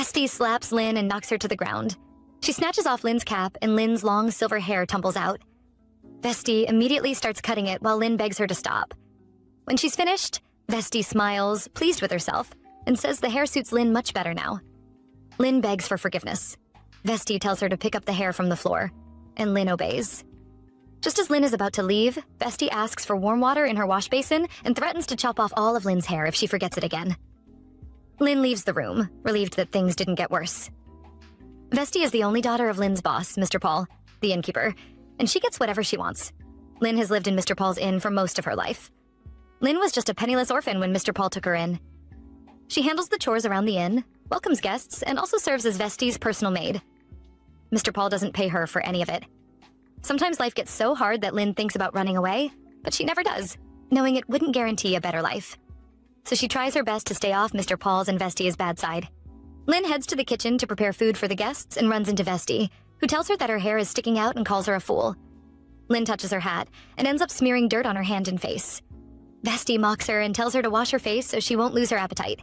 Vesti slaps Lynn and knocks her to the ground. She snatches off Lynn's cap, and Lynn's long silver hair tumbles out. Vesti immediately starts cutting it while Lynn begs her to stop. When she's finished, Vesti smiles, pleased with herself, and says the hair suits Lynn much better now. Lynn begs for forgiveness. Vesti tells her to pick up the hair from the floor, and Lynn obeys. Just as Lynn is about to leave, Vesti asks for warm water in her wash basin and threatens to chop off all of Lynn's hair if she forgets it again. Lynn leaves the room, relieved that things didn't get worse. Vesti is the only daughter of Lynn's boss, Mr. Paul, the innkeeper, and she gets whatever she wants. Lynn has lived in Mr. Paul's inn for most of her life. Lynn was just a penniless orphan when Mr. Paul took her in. She handles the chores around the inn, welcomes guests, and also serves as Vesti's personal maid. Mr. Paul doesn't pay her for any of it. Sometimes life gets so hard that Lynn thinks about running away, but she never does, knowing it wouldn't guarantee a better life. So she tries her best to stay off Mr. Paul's and Vesti's bad side. Lynn heads to the kitchen to prepare food for the guests and runs into Vesti, who tells her that her hair is sticking out and calls her a fool. Lynn touches her hat and ends up smearing dirt on her hand and face. Vesti mocks her and tells her to wash her face so she won't lose her appetite.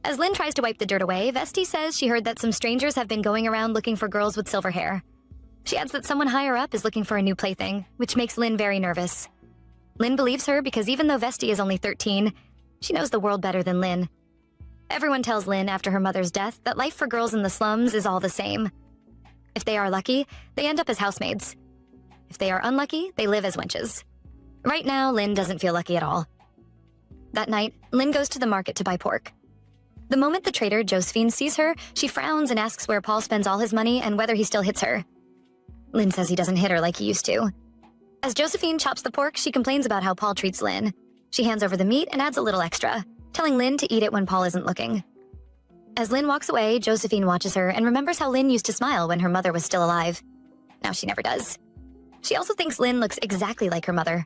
As Lynn tries to wipe the dirt away, Vesti says she heard that some strangers have been going around looking for girls with silver hair. She adds that someone higher up is looking for a new plaything, which makes Lynn very nervous. Lynn believes her because even though Vesti is only 13, she knows the world better than Lynn. Everyone tells Lynn after her mother's death that life for girls in the slums is all the same. If they are lucky, they end up as housemaids. If they are unlucky, they live as wenches. Right now, Lynn doesn't feel lucky at all. That night, Lynn goes to the market to buy pork. The moment the trader, Josephine, sees her, she frowns and asks where Paul spends all his money and whether he still hits her. Lynn says he doesn't hit her like he used to. As Josephine chops the pork, she complains about how Paul treats Lynn. She hands over the meat and adds a little extra, telling Lynn to eat it when Paul isn't looking. As Lynn walks away, Josephine watches her and remembers how Lynn used to smile when her mother was still alive. Now she never does. She also thinks Lynn looks exactly like her mother.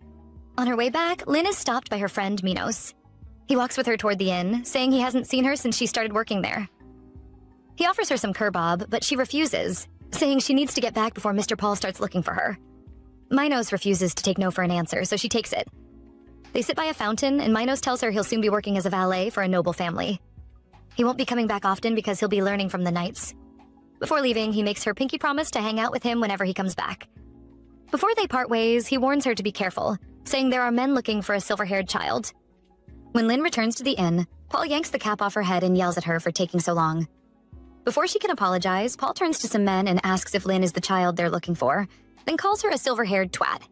On her way back, Lynn is stopped by her friend Minos. He walks with her toward the inn, saying he hasn't seen her since she started working there. He offers her some kebab, but she refuses, saying she needs to get back before Mr. Paul starts looking for her. Minos refuses to take no for an answer, so she takes it. They sit by a fountain, and Minos tells her he'll soon be working as a valet for a noble family. He won't be coming back often because he'll be learning from the knights. Before leaving, he makes her pinky promise to hang out with him whenever he comes back. Before they part ways, he warns her to be careful, saying there are men looking for a silver-haired child. When Lynn returns to the inn, Paul yanks the cap off her head and yells at her for taking so long. Before she can apologize, Paul turns to some men and asks if Lynn is the child they're looking for, then calls her a silver-haired twat.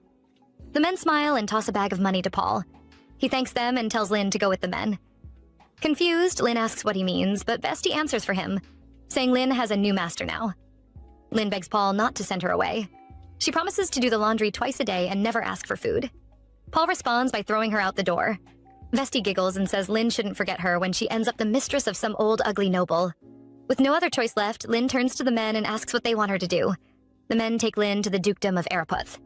The men smile and toss a bag of money to Paul. He thanks them and tells Lynn to go with the men. Confused, Lynn asks what he means, but Vesti answers for him, saying Lynn has a new master now. Lynn begs Paul not to send her away. She promises to do the laundry twice a day and never ask for food. Paul responds by throwing her out the door. Vesti giggles and says Lynn shouldn't forget her when she ends up the mistress of some old ugly noble. With no other choice left, Lynn turns to the men and asks what they want her to do. The men take Lynn to the dukedom of Araputh.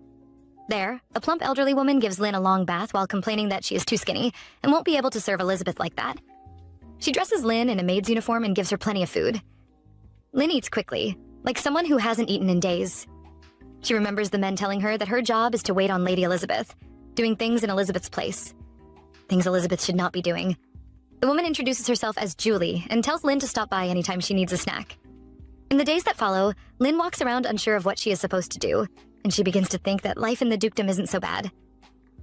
There, a plump elderly woman gives Lynn a long bath while complaining that she is too skinny and won't be able to serve Elizabeth like that. She dresses Lynn in a maid's uniform and gives her plenty of food. Lynn eats quickly, like someone who hasn't eaten in days. She remembers the men telling her that her job is to wait on Lady Elizabeth, doing things in Elizabeth's place. Things Elizabeth should not be doing. The woman introduces herself as Julie and tells Lynn to stop by anytime she needs a snack. In the days that follow, Lynn walks around unsure of what she is supposed to do, and she begins to think that life in the dukedom isn't so bad.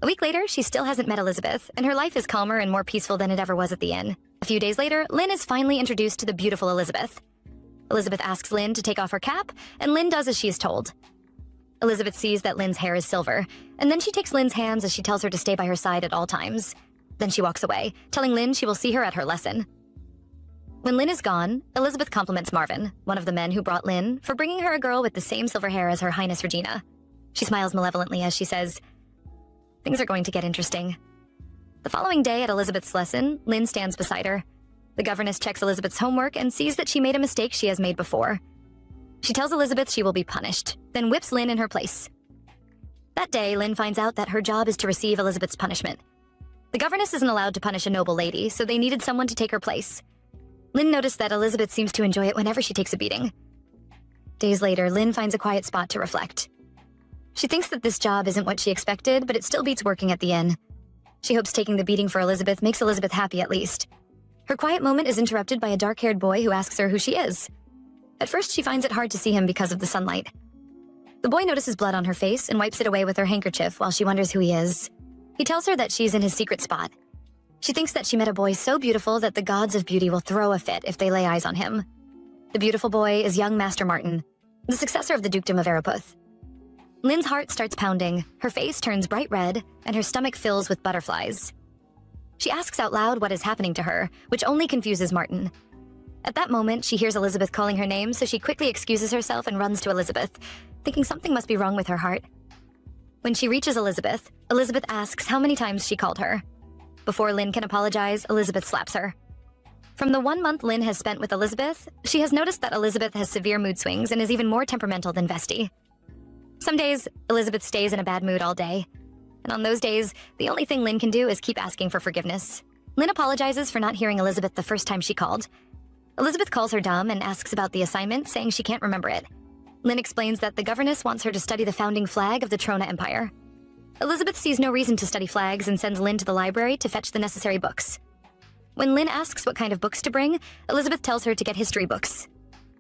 A week later, she still hasn't met Elizabeth, and her life is calmer and more peaceful than it ever was at the inn. A few days later, Lynn is finally introduced to the beautiful Elizabeth. Elizabeth asks Lynn to take off her cap, and Lynn does as she is told. Elizabeth sees that Lynn's hair is silver, and then she takes Lynn's hands as she tells her to stay by her side at all times. Then she walks away, telling Lynn she will see her at her lesson. When Lynn is gone, Elizabeth compliments Marvin, one of the men who brought Lynn, for bringing her a girl with the same silver hair as Her Highness Regina. She smiles malevolently as she says, "Things are going to get interesting." The following day at Elizabeth's lesson, Lynn stands beside her. The governess checks Elizabeth's homework and sees that she made a mistake she has made before. She tells Elizabeth she will be punished, then whips Lynn in her place. That day, Lynn finds out that her job is to receive Elizabeth's punishment. The governess isn't allowed to punish a noble lady, so they needed someone to take her place. Lynn noticed that Elizabeth seems to enjoy it whenever she takes a beating. Days later, Lynn finds a quiet spot to reflect. She thinks that this job isn't what she expected, but it still beats working at the inn. She hopes taking the beating for Elizabeth makes Elizabeth happy at least. Her quiet moment is interrupted by a dark-haired boy who asks her who she is. At first, she finds it hard to see him because of the sunlight. The boy notices blood on her face and wipes it away with her handkerchief while she wonders who he is. He tells her that she's in his secret spot. She thinks that she met a boy so beautiful that the gods of beauty will throw a fit if they lay eyes on him. The beautiful boy is young Master Martin, the successor of the Dukedom of Araputh. Lynn's heart starts pounding, her face turns bright red, and her stomach fills with butterflies. She asks out loud what is happening to her, which only confuses Martin. At that moment, she hears Elizabeth calling her name, so she quickly excuses herself and runs to Elizabeth, thinking something must be wrong with her heart. When she reaches Elizabeth, Elizabeth asks how many times she called her. Before Lynn can apologize, Elizabeth slaps her. From the 1 month Lynn has spent with Elizabeth, she has noticed that Elizabeth has severe mood swings and is even more temperamental than Vesti. Some days, Elizabeth stays in a bad mood all day. And on those days, the only thing Lynn can do is keep asking for forgiveness. Lynn apologizes for not hearing Elizabeth the first time she called. Elizabeth calls her dumb and asks about the assignment, saying she can't remember it. Lynn explains that the governess wants her to study the founding flag of the Trona Empire. Elizabeth sees no reason to study flags and sends Lynn to the library to fetch the necessary books. When Lynn asks what kind of books to bring, Elizabeth tells her to get history books.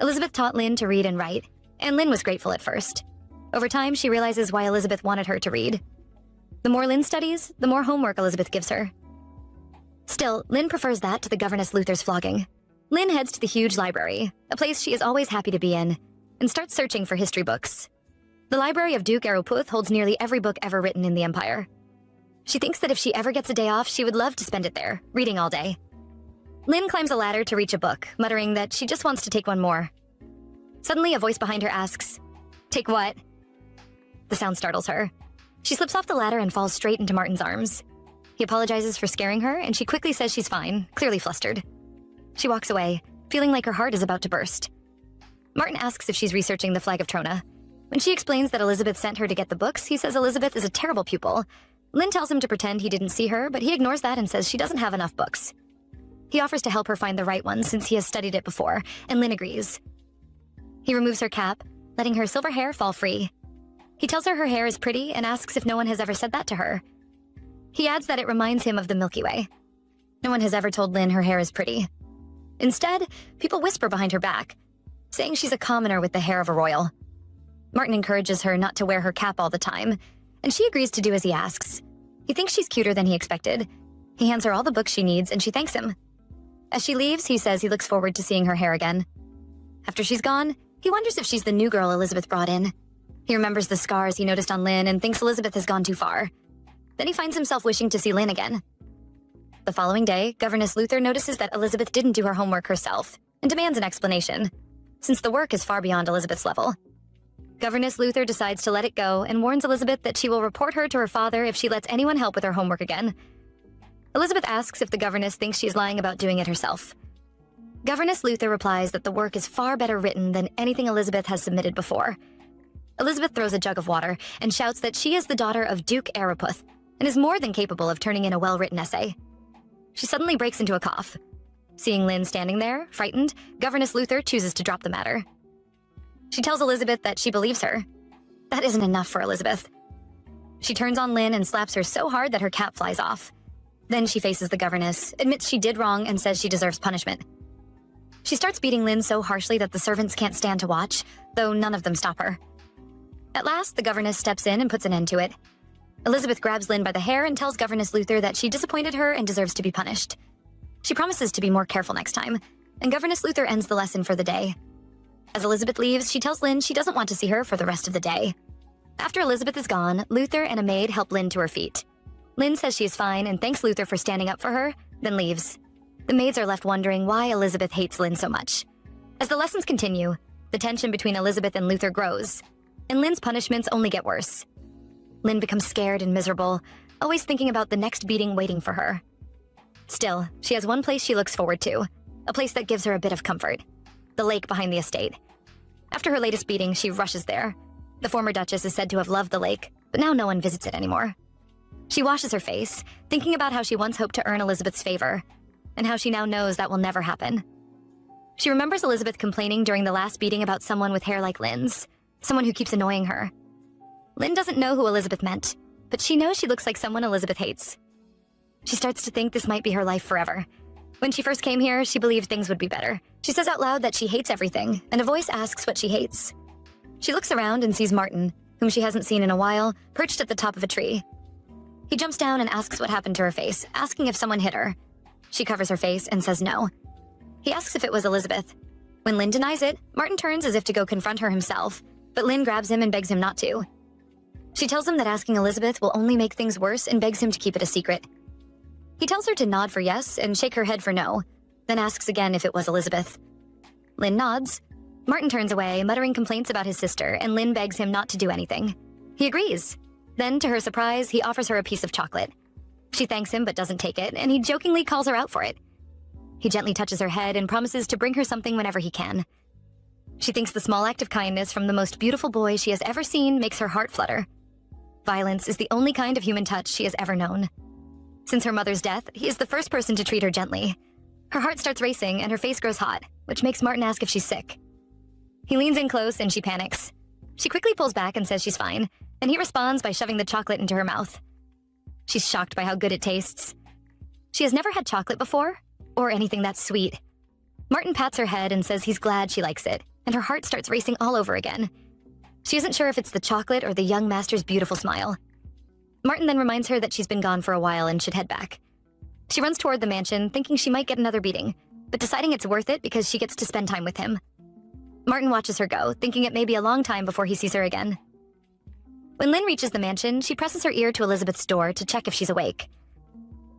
Elizabeth taught Lynn to read and write, and Lynn was grateful at first. Over time, she realizes why Elizabeth wanted her to read. The more Lynn studies, the more homework Elizabeth gives her. Still, Lynn prefers that to the governess Luther's flogging. Lynn heads to the huge library, a place she is always happy to be in, and starts searching for history books. The library of Duke Araputh holds nearly every book ever written in the Empire. She thinks that if she ever gets a day off, she would love to spend it there, reading all day. Lynn climbs a ladder to reach a book, muttering that she just wants to take one more. Suddenly, a voice behind her asks, "Take what?" The sound startles her. She slips off the ladder and falls straight into Martin's arms. He apologizes for scaring her, and she quickly says she's fine, clearly flustered. She walks away, feeling like her heart is about to burst. Martin asks if she's researching the flag of Trona. When she explains that Elizabeth sent her to get the books, he says Elizabeth is a terrible pupil. Lynn tells him to pretend he didn't see her, but he ignores that and says she doesn't have enough books. He offers to help her find the right one since he has studied it before, and Lynn agrees. He removes her cap, letting her silver hair fall free. He tells her hair is pretty and asks if no one has ever said that to her. He adds that it reminds him of the Milky Way. No one has ever told Lynn her hair is pretty. Instead, people whisper behind her back, saying she's a commoner with the hair of a royal. Martin encourages her not to wear her cap all the time, and she agrees to do as he asks. He thinks she's cuter than he expected. He hands her all the books she needs, and she thanks him. As she leaves, he says he looks forward to seeing her hair again. After she's gone, he wonders if she's the new girl Elizabeth brought in. He remembers the scars he noticed on Lynn and thinks Elizabeth has gone too far. Then he finds himself wishing to see Lynn again. The following day, Governess Luther notices that Elizabeth didn't do her homework herself and demands an explanation, since the work is far beyond Elizabeth's level. Governess Luther decides to let it go and warns Elizabeth that she will report her to her father if she lets anyone help with her homework again. Elizabeth asks if the governess thinks she's lying about doing it herself. Governess Luther replies that the work is far better written than anything Elizabeth has submitted before. Elizabeth throws a jug of water and shouts that she is the daughter of Duke Araputh and is more than capable of turning in a well-written essay. She suddenly breaks into a cough. Seeing Lynn standing there, frightened, Governess Luther chooses to drop the matter. She tells Elizabeth that she believes her. That isn't enough for Elizabeth. She turns on Lynn and slaps her so hard that her cap flies off. Then she faces the governess, admits she did wrong, and says she deserves punishment. She starts beating Lynn so harshly that the servants can't stand to watch, though none of them stop her. At last, the governess steps in and puts an end to it. Elizabeth grabs Lynn by the hair and tells Governess Luther that she disappointed her and deserves to be punished. She promises to be more careful next time, and Governess Luther ends the lesson for the day. As Elizabeth leaves, she tells Lynn she doesn't want to see her for the rest of the day. After Elizabeth is gone, Luther and a maid help Lynn to her feet. Lynn says she is fine and thanks Luther for standing up for her, then leaves. The maids are left wondering why Elizabeth hates Lynn so much. As the lessons continue, the tension between Elizabeth and Luther grows, and Lynn's punishments only get worse. Lynn becomes scared and miserable, always thinking about the next beating waiting for her. Still, she has one place she looks forward to, a place that gives her a bit of comfort: the lake behind the estate. After her latest beating, she rushes there. The former Duchess is said to have loved the lake, but now no one visits it anymore. She washes her face, thinking about how she once hoped to earn Elizabeth's favor, and how she now knows that will never happen. She remembers Elizabeth complaining during the last beating about someone with hair like Lynn's, someone who keeps annoying her. Lynn doesn't know who Elizabeth meant, but she knows she looks like someone Elizabeth hates. She starts to think this might be her life forever. When she first came here, she believed things would be better. She says out loud that she hates everything, and a voice asks what she hates. She looks around and sees Martin, whom she hasn't seen in a while, perched at the top of a tree. He jumps down and asks what happened to her face, asking if someone hit her. She covers her face and says no. He asks if it was Elizabeth. When Lynn denies it, Martin turns as if to go confront her himself, but Lynn grabs him and begs him not to. She tells him that asking Elizabeth will only make things worse and begs him to keep it a secret. He tells her to nod for yes and shake her head for no, then asks again if it was Elizabeth. Lynn nods. Martin turns away, muttering complaints about his sister, and Lynn begs him not to do anything. He agrees. Then, to her surprise, he offers her a piece of chocolate. She thanks him but doesn't take it, and he jokingly calls her out for it. He gently touches her head and promises to bring her something whenever he can. She thinks the small act of kindness from the most beautiful boy she has ever seen makes her heart flutter. Violence is the only kind of human touch she has ever known. Since her mother's death, he is the first person to treat her gently. Her heart starts racing and her face grows hot, which makes Martin ask if she's sick. He leans in close and she panics. She quickly pulls back and says she's fine, and he responds by shoving the chocolate into her mouth. She's shocked by how good it tastes. She has never had chocolate before, or anything that sweet. Martin pats her head and says he's glad she likes it, and her heart starts racing all over again. She isn't sure if it's the chocolate or the young master's beautiful smile. Martin then reminds her that she's been gone for a while and should head back. She runs toward the mansion, thinking she might get another beating, but deciding it's worth it because she gets to spend time with him. Martin watches her go, thinking it may be a long time before he sees her again. When Lynn reaches the mansion, she presses her ear to Elizabeth's door to check if she's awake.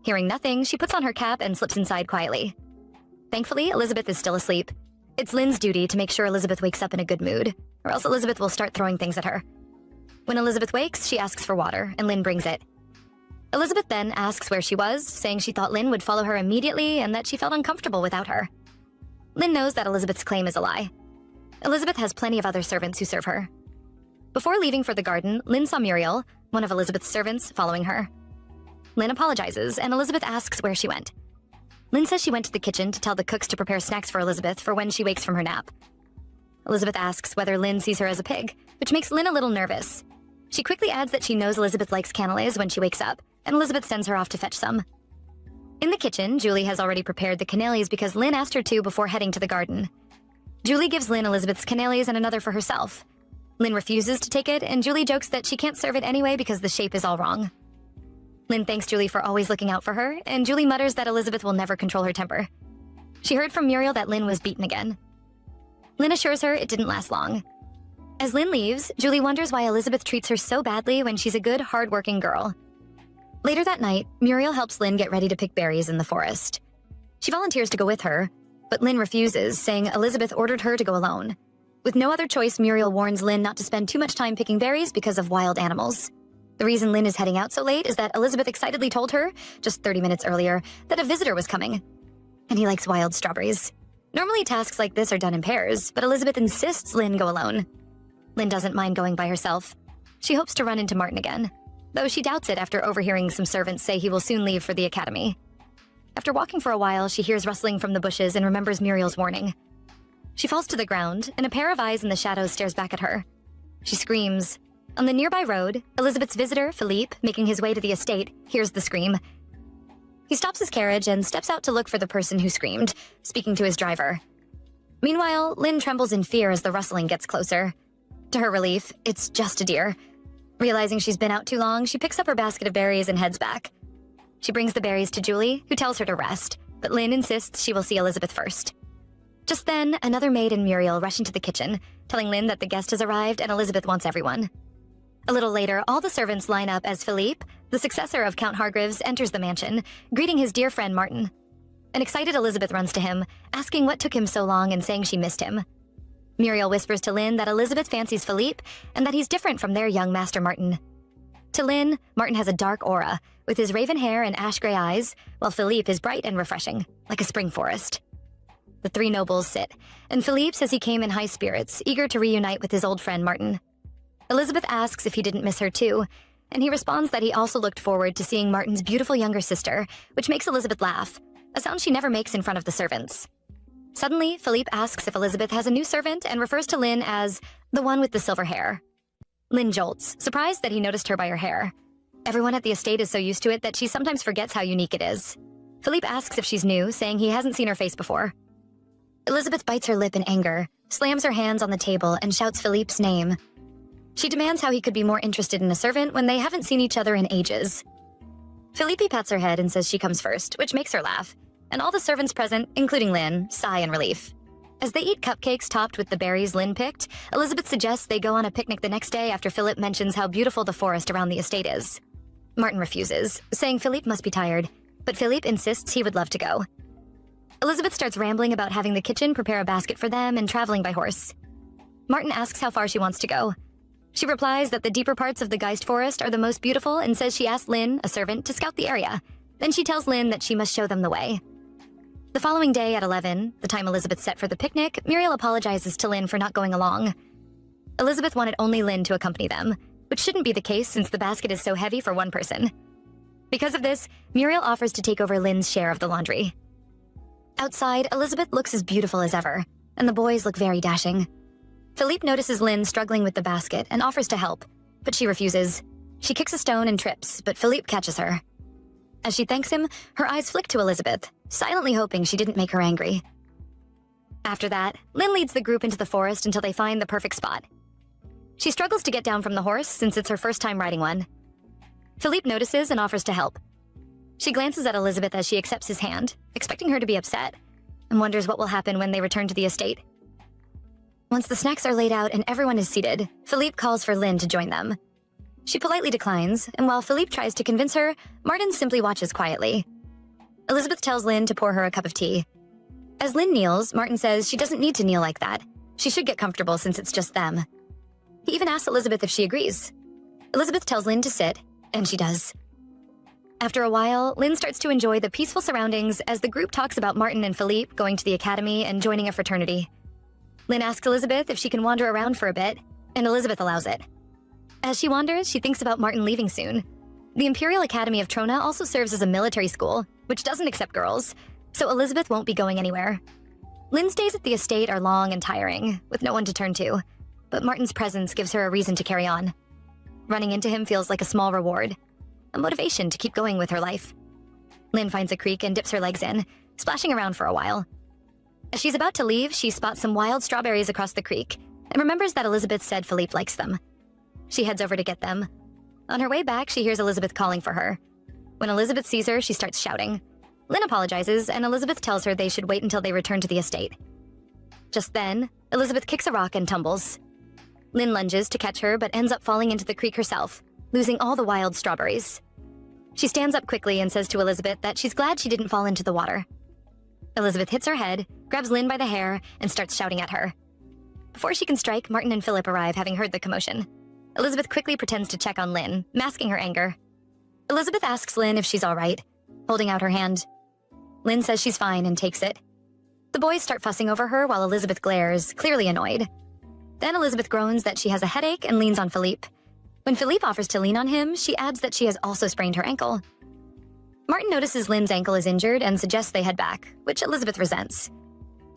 Hearing nothing, she puts on her cap and slips inside quietly. Thankfully, Elizabeth is still asleep. It's Lynn's duty to make sure Elizabeth wakes up in a good mood, or else Elizabeth will start throwing things at her. When Elizabeth wakes, she asks for water, and Lynn brings it. Elizabeth then asks where she was, saying she thought Lynn would follow her immediately and that she felt uncomfortable without her. Lynn knows that Elizabeth's claim is a lie. Elizabeth has plenty of other servants who serve her. Before leaving for the garden, Lynn saw Muriel, one of Elizabeth's servants, following her. Lynn apologizes, and Elizabeth asks where she went. Lynn says she went to the kitchen to tell the cooks to prepare snacks for Elizabeth for when she wakes from her nap. Elizabeth asks whether Lynn sees her as a pig, which makes Lynn a little nervous. She quickly adds that she knows Elizabeth likes canapés when she wakes up, and Elizabeth sends her off to fetch some. In the kitchen, Julie has already prepared the canapés because Lynn asked her to before heading to the garden. Julie gives Lynn Elizabeth's canapés and another for herself. Lynn refuses to take it, and Julie jokes that she can't serve it anyway because the shape is all wrong. Lynn thanks Julie for always looking out for her, and Julie mutters that Elizabeth will never control her temper. She heard from Muriel that Lynn was beaten again. Lynn assures her it didn't last long. As Lynn leaves, Julie wonders why Elizabeth treats her so badly when she's a good, hard-working girl. Later that night, Muriel helps Lynn get ready to pick berries in the forest. She volunteers to go with her, but Lynn refuses, saying Elizabeth ordered her to go alone. With no other choice, Muriel warns Lynn not to spend too much time picking berries because of wild animals. The reason Lynn is heading out so late is that Elizabeth excitedly told her, just 30 minutes earlier, that a visitor was coming. And he likes wild strawberries. Normally tasks like this are done in pairs, but Elizabeth insists Lynn go alone. Lynn doesn't mind going by herself. She hopes to run into Martin again, though she doubts it after overhearing some servants say he will soon leave for the academy. After walking for a while, she hears rustling from the bushes and remembers Muriel's warning. She falls to the ground, and a pair of eyes in the shadows stares back at her. She screams. On the nearby road, Elizabeth's visitor, Philippe, making his way to the estate, hears the scream. He stops his carriage and steps out to look for the person who screamed, speaking to his driver. Meanwhile, Lynn trembles in fear as the rustling gets closer. To her relief, it's just a deer. Realizing she's been out too long, she picks up her basket of berries and heads back. She brings the berries to Julie, who tells her to rest, but Lynn insists she will see Elizabeth first. Just then, another maid and Muriel rush into the kitchen, telling Lynn that the guest has arrived and Elizabeth wants everyone. A little later, all the servants line up as Philippe, the successor of Count Hargreaves, enters the mansion, greeting his dear friend Martin. An excited Elizabeth runs to him, asking what took him so long and saying she missed him. Muriel whispers to Lynn that Elizabeth fancies Philippe and that he's different from their young master Martin. To Lynn, Martin has a dark aura, with his raven hair and ash-gray eyes, while Philippe is bright and refreshing, like a spring forest. The three nobles sit, and Philippe says he came in high spirits, eager to reunite with his old friend Martin. Elizabeth asks if he didn't miss her too, and he responds that he also looked forward to seeing Martin's beautiful younger sister, which makes Elizabeth laugh, a sound she never makes in front of the servants. Suddenly, Philippe asks if Elizabeth has a new servant and refers to Lynn as the one with the silver hair. Lynn jolts, surprised that he noticed her by her hair. Everyone at the estate is so used to it that she sometimes forgets how unique it is. Philippe asks if she's new, saying he hasn't seen her face before. Elizabeth bites her lip in anger, slams her hands on the table, and shouts Philippe's name. She demands how he could be more interested in a servant when they haven't seen each other in ages. Philippe pats her head and says she comes first, which makes her laugh, and all the servants present, including Lynn, sigh in relief. As they eat cupcakes topped with the berries Lynn picked, Elizabeth suggests they go on a picnic the next day after Philippe mentions how beautiful the forest around the estate is. Martin refuses, saying Philippe must be tired, but Philippe insists he would love to go. Elizabeth starts rambling about having the kitchen prepare a basket for them and traveling by horse. Martin asks how far she wants to go. She replies that the deeper parts of the Geist Forest are the most beautiful and says she asked Lynn, a servant, to scout the area. Then she tells Lynn that she must show them the way. The following day at 11, the time Elizabeth set for the picnic, Muriel apologizes to Lynn for not going along. Elizabeth wanted only Lynn to accompany them, which shouldn't be the case since the basket is so heavy for one person. Because of this, Muriel offers to take over Lynn's share of the laundry. Outside, Elizabeth looks as beautiful as ever, and the boys look very dashing. Philippe notices Lynn struggling with the basket and offers to help, but she refuses. She kicks a stone and trips, but Philippe catches her. As she thanks him, her eyes flick to Elizabeth, silently hoping she didn't make her angry. After that, Lynn leads the group into the forest until they find the perfect spot. She struggles to get down from the horse since it's her first time riding one. Philippe notices and offers to help. She glances at Elizabeth as she accepts his hand, expecting her to be upset, and wonders what will happen when they return to the estate. Once the snacks are laid out and everyone is seated, Philippe calls for Lynn to join them. She politely declines, and while Philippe tries to convince her, Martin simply watches quietly. Elizabeth tells Lynn to pour her a cup of tea. As Lynn kneels, Martin says she doesn't need to kneel like that. She should get comfortable since it's just them. He even asks Elizabeth if she agrees. Elizabeth tells Lynn to sit, and she does. After a while, Lynn starts to enjoy the peaceful surroundings as the group talks about Martin and Philippe going to the academy and joining a fraternity. Lynn asks Elizabeth if she can wander around for a bit, and Elizabeth allows it. As she wanders, she thinks about Martin leaving soon. The Imperial Academy of Trona also serves as a military school, which doesn't accept girls, so Elizabeth won't be going anywhere. Lynn's days at the estate are long and tiring, with no one to turn to, but Martin's presence gives her a reason to carry on. Running into him feels like a small reward, a motivation to keep going with her life. Lynn finds a creek and dips her legs in, splashing around for a while. As she's about to leave, she spots some wild strawberries across the creek and remembers that Elizabeth said Philippe likes them. She heads over to get them. On her way back, she hears Elizabeth calling for her. When Elizabeth sees her, she starts shouting. Lynn apologizes, and Elizabeth tells her they should wait until they return to the estate. Just then, Elizabeth kicks a rock and tumbles. Lynn lunges to catch her, but ends up falling into the creek herself, losing all the wild strawberries. She stands up quickly and says to Elizabeth that she's glad she didn't fall into the water. Elizabeth hits her head, grabs Lynn by the hair, and starts shouting at her. Before she can strike, Martin and Philip arrive, having heard the commotion. Elizabeth quickly pretends to check on Lynn, masking her anger. Elizabeth asks Lynn if she's all right, holding out her hand. Lynn says she's fine and takes it. The boys start fussing over her while Elizabeth glares, clearly annoyed. Then Elizabeth groans that she has a headache and leans on Philippe. When Philippe offers to lean on him, she adds that she has also sprained her ankle. Martin notices Lynn's ankle is injured and suggests they head back, which Elizabeth resents.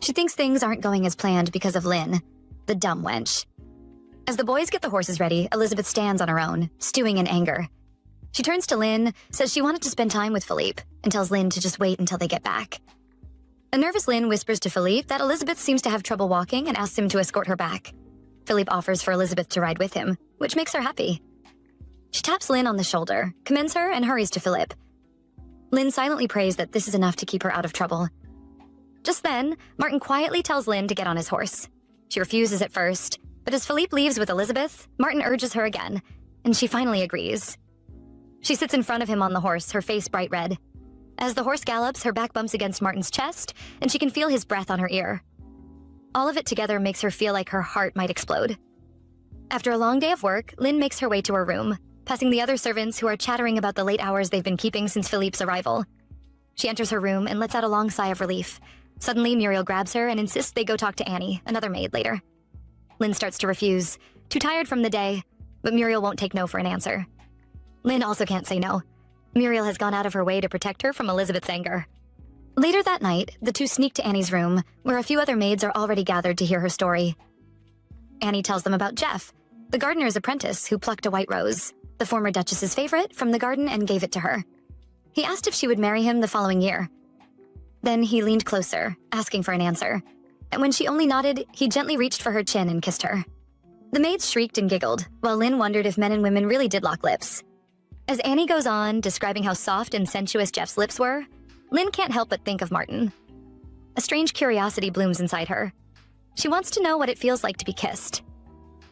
She thinks things aren't going as planned because of Lynn, the dumb wench. As the boys get the horses ready, Elizabeth stands on her own, stewing in anger. She turns to Lynn, says she wanted to spend time with Philippe, and tells Lynn to just wait until they get back. A nervous Lynn whispers to Philippe that Elizabeth seems to have trouble walking and asks him to escort her back. Philippe offers for Elizabeth to ride with him, which makes her happy. She taps Lynn on the shoulder, commends her, and hurries to Philippe. Lynn silently prays that this is enough to keep her out of trouble. Just then, Martin quietly tells Lynn to get on his horse. She refuses at first, but as Philippe leaves with Elizabeth, Martin urges her again, and she finally agrees. She sits in front of him on the horse, her face bright red. As the horse gallops, her back bumps against Martin's chest, and she can feel his breath on her ear. All of it together makes her feel like her heart might explode. After a long day of work, Lynn makes her way to her room, passing the other servants who are chattering about the late hours they've been keeping since Philippe's arrival. She enters her room and lets out a long sigh of relief. Suddenly, Muriel grabs her and insists they go talk to Annie, another maid, later. Lynn starts to refuse, too tired from the day, but Muriel won't take no for an answer. Lynn also can't say no. Muriel has gone out of her way to protect her from Elizabeth's anger. Later that night, the two sneak to Annie's room, where a few other maids are already gathered to hear her story. Annie tells them about Jeff, the gardener's apprentice who plucked a white rose, the former Duchess's favorite, from the garden and gave it to her. He asked if she would marry him the following year, Then he leaned closer, asking for an answer. And when she only nodded, he gently reached for her chin and kissed her. The maids shrieked and giggled, while Lynn wondered if men and women really did lock lips. As Annie goes on, describing how soft and sensuous Jeff's lips were, Lynn can't help but think of Martin. A strange curiosity blooms inside her. She wants to know what it feels like to be kissed.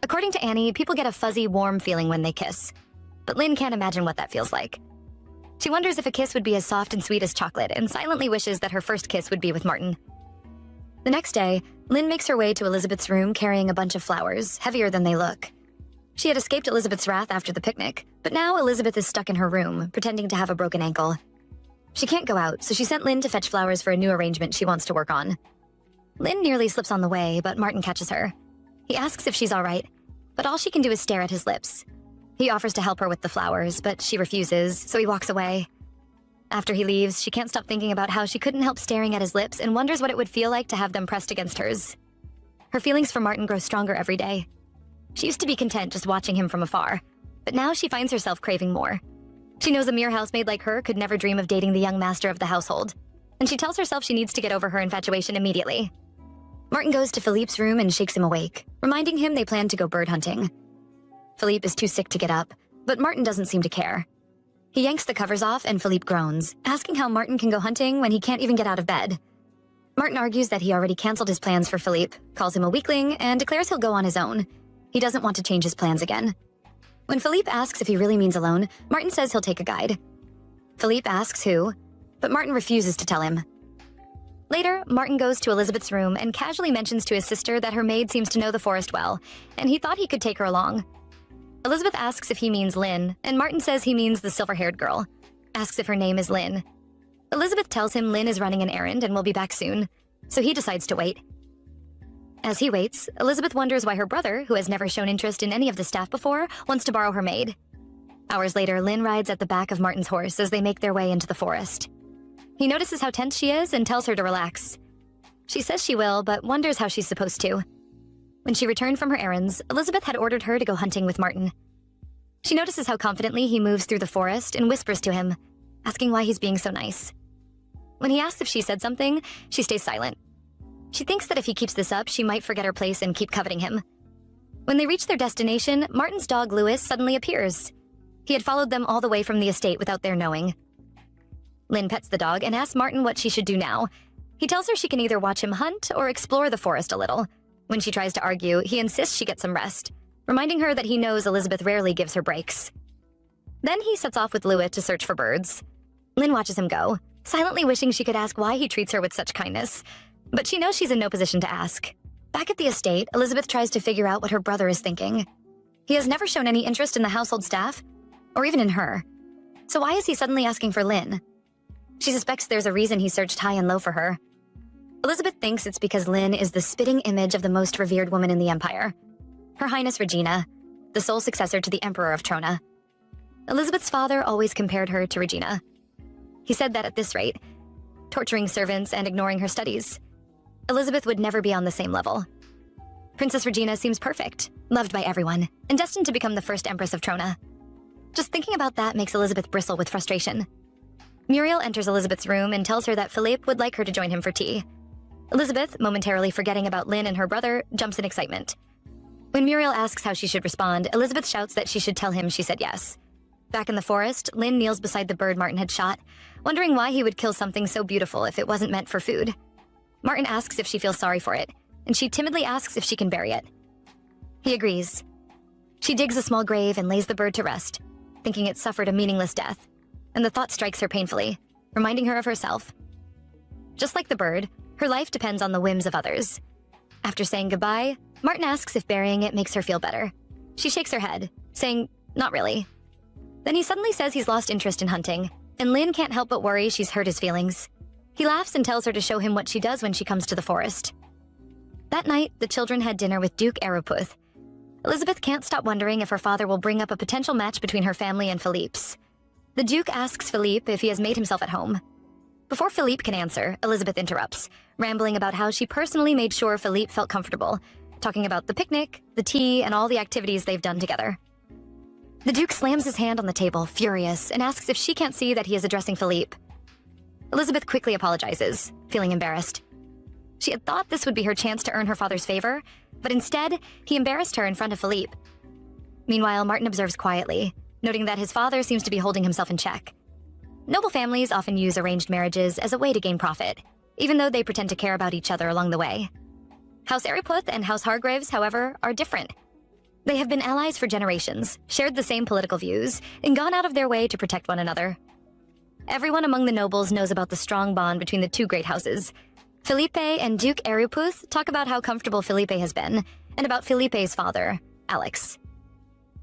According to Annie, people get a fuzzy, warm feeling when they kiss. But Lynn can't imagine what that feels like. She wonders if a kiss would be as soft and sweet as chocolate, and silently wishes that her first kiss would be with Martin. The next day, Lynn makes her way to Elizabeth's room carrying a bunch of flowers, heavier than they look. She had escaped Elizabeth's wrath after the picnic, but now Elizabeth is stuck in her room, pretending to have a broken ankle. She can't go out, so she sent Lynn to fetch flowers for a new arrangement she wants to work on. Lynn nearly slips on the way, but Martin catches her. He asks if she's all right, but all she can do is stare at his lips. He offers to help her with the flowers, but she refuses, so he walks away. After he leaves, she can't stop thinking about how she couldn't help staring at his lips and wonders what it would feel like to have them pressed against hers. Her feelings for Martin grow stronger every day. She used to be content just watching him from afar, but now she finds herself craving more. She knows a mere housemaid like her could never dream of dating the young master of the household, and she tells herself she needs to get over her infatuation immediately. Martin goes to Philippe's room and shakes him awake, reminding him they plan to go bird hunting. Philippe is too sick to get up, but Martin doesn't seem to care. He yanks the covers off and Philippe groans, asking how Martin can go hunting when he can't even get out of bed. Martin argues that he already canceled his plans for Philippe, calls him a weakling, and declares he'll go on his own. He doesn't want to change his plans again. When Philippe asks if he really means alone, Martin says he'll take a guide. Philippe asks who, but Martin refuses to tell him. Later, Martin goes to Elizabeth's room and casually mentions to his sister that her maid seems to know the forest well, and he thought he could take her along. Elizabeth asks if he means Lynn, and Martin says he means the silver-haired girl, asks if her name is Lynn. Elizabeth tells him Lynn is running an errand and will be back soon, so he decides to wait. As he waits, Elizabeth wonders why her brother, who has never shown interest in any of the staff before, wants to borrow her maid. Hours later, Lynn rides at the back of Martin's horse as they make their way into the forest. He notices how tense she is and tells her to relax. She says she will, but wonders how she's supposed to. When she returned from her errands, Elizabeth had ordered her to go hunting with Martin. She notices how confidently he moves through the forest and whispers to him, asking why he's being so nice. When he asks if she said something, she stays silent. She thinks that if he keeps this up, she might forget her place and keep coveting him. When they reach their destination, Martin's dog Louis suddenly appears. He had followed them all the way from the estate without their knowing. Lynn pets the dog and asks Martin what she should do now. He tells her she can either watch him hunt or explore the forest a little. When she tries to argue, he insists she get some rest, reminding her that he knows Elizabeth rarely gives her breaks. Then he sets off with Louis to search for birds. Lynn watches him go, silently wishing she could ask why he treats her with such kindness. But she knows she's in no position to ask. Back at the estate, Elizabeth tries to figure out what her brother is thinking. He has never shown any interest in the household staff, or even in her. So why is he suddenly asking for Lynn? She suspects there's a reason he searched high and low for her. Elizabeth thinks it's because Lynn is the spitting image of the most revered woman in the Empire. Her Highness Regina, the sole successor to the Emperor of Trona. Elizabeth's father always compared her to Regina. He said that at this rate, torturing servants and ignoring her studies, Elizabeth would never be on the same level. Princess Regina seems perfect, loved by everyone, and destined to become the first Empress of Trona. Just thinking about that makes Elizabeth bristle with frustration. Muriel enters Elizabeth's room and tells her that Philippe would like her to join him for tea. Elizabeth, momentarily forgetting about Lynn and her brother, jumps in excitement. When Muriel asks how she should respond, Elizabeth shouts that she should tell him she said yes. Back in the forest, Lynn kneels beside the bird Martin had shot, wondering why he would kill something so beautiful if it wasn't meant for food. Martin asks if she feels sorry for it, and she timidly asks if she can bury it. He agrees. She digs a small grave and lays the bird to rest, thinking it suffered a meaningless death, and the thought strikes her painfully, reminding her of herself. Just like the bird, her life depends on the whims of others. After saying goodbye, Martin asks if burying it makes her feel better. She shakes her head, saying, "Not really." Then he suddenly says he's lost interest in hunting, and Lynn can't help but worry she's hurt his feelings. He laughs and tells her to show him what she does when she comes to the forest. That night, the children had dinner with Duke Araputh. Elizabeth can't stop wondering if her father will bring up a potential match between her family and Philippe's. The Duke asks Philippe if he has made himself at home. Before Philippe can answer, Elizabeth interrupts, rambling about how she personally made sure Philippe felt comfortable, talking about the picnic, the tea, and all the activities they've done together. The Duke slams his hand on the table, furious, and asks if she can't see that he is addressing Philippe. Elizabeth quickly apologizes, feeling embarrassed. She had thought this would be her chance to earn her father's favor, but instead, he embarrassed her in front of Philippe. Meanwhile, Martin observes quietly, noting that his father seems to be holding himself in check. Noble families often use arranged marriages as a way to gain profit, even though they pretend to care about each other along the way. House Ariput and House Hargreaves, however, are different. They have been allies for generations, shared the same political views, and gone out of their way to protect one another. Everyone among the nobles knows about the strong bond between the two great houses. Felipe and Duke Ariput talk about how comfortable Felipe has been, and about Felipe's father, Alex.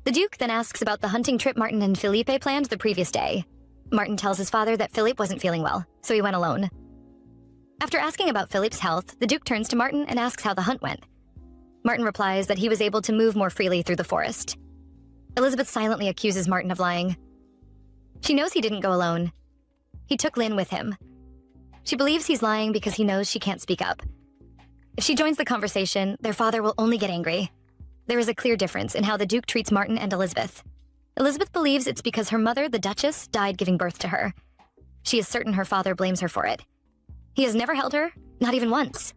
The Duke then asks about the hunting trip Martin and Felipe planned the previous day. Martin tells his father that Philippe wasn't feeling well, so he went alone. After asking about Philippe's health, the Duke turns to Martin and asks how the hunt went. Martin replies that he was able to move more freely through the forest. Elizabeth silently accuses Martin of lying. She knows he didn't go alone. He took Lynn with him. She believes he's lying because he knows she can't speak up. If she joins the conversation, their father will only get angry. There is a clear difference in how the Duke treats Martin and Elizabeth. Elizabeth believes it's because her mother, the Duchess, died giving birth to her. She is certain her father blames her for it. He has never held her, not even once.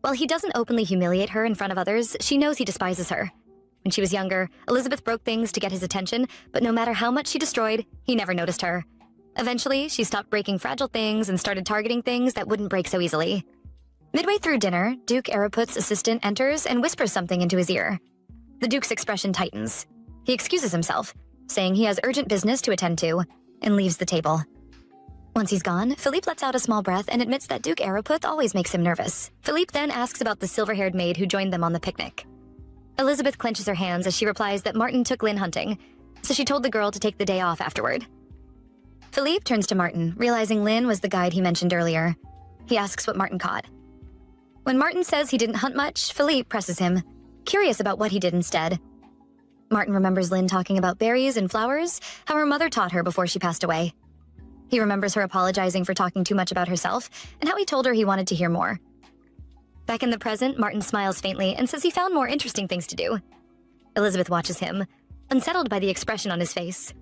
While he doesn't openly humiliate her in front of others, she knows he despises her. When she was younger, Elizabeth broke things to get his attention, but no matter how much she destroyed, he never noticed her. Eventually, she stopped breaking fragile things and started targeting things that wouldn't break so easily. Midway through dinner, Duke Ariput's assistant enters and whispers something into his ear. The Duke's expression tightens. He excuses himself, saying he has urgent business to attend to, and leaves the table. Once he's gone, Philippe lets out a small breath and admits that Duke Ariput always makes him nervous. Philippe then asks about the silver-haired maid who joined them on the picnic. Elizabeth clenches her hands as she replies that Martin took Lynn hunting, so she told the girl to take the day off afterward. Philippe turns to Martin, realizing Lynn was the guide he mentioned earlier. He asks what Martin caught. When Martin says he didn't hunt much, Philippe presses him, curious about what he did instead. Martin remembers Lynn talking about berries and flowers, how her mother taught her before she passed away. He remembers her apologizing for talking too much about herself, and how he told her he wanted to hear more. Back in the present, Martin smiles faintly and says he found more interesting things to do. Elizabeth watches him, unsettled by the expression on his face.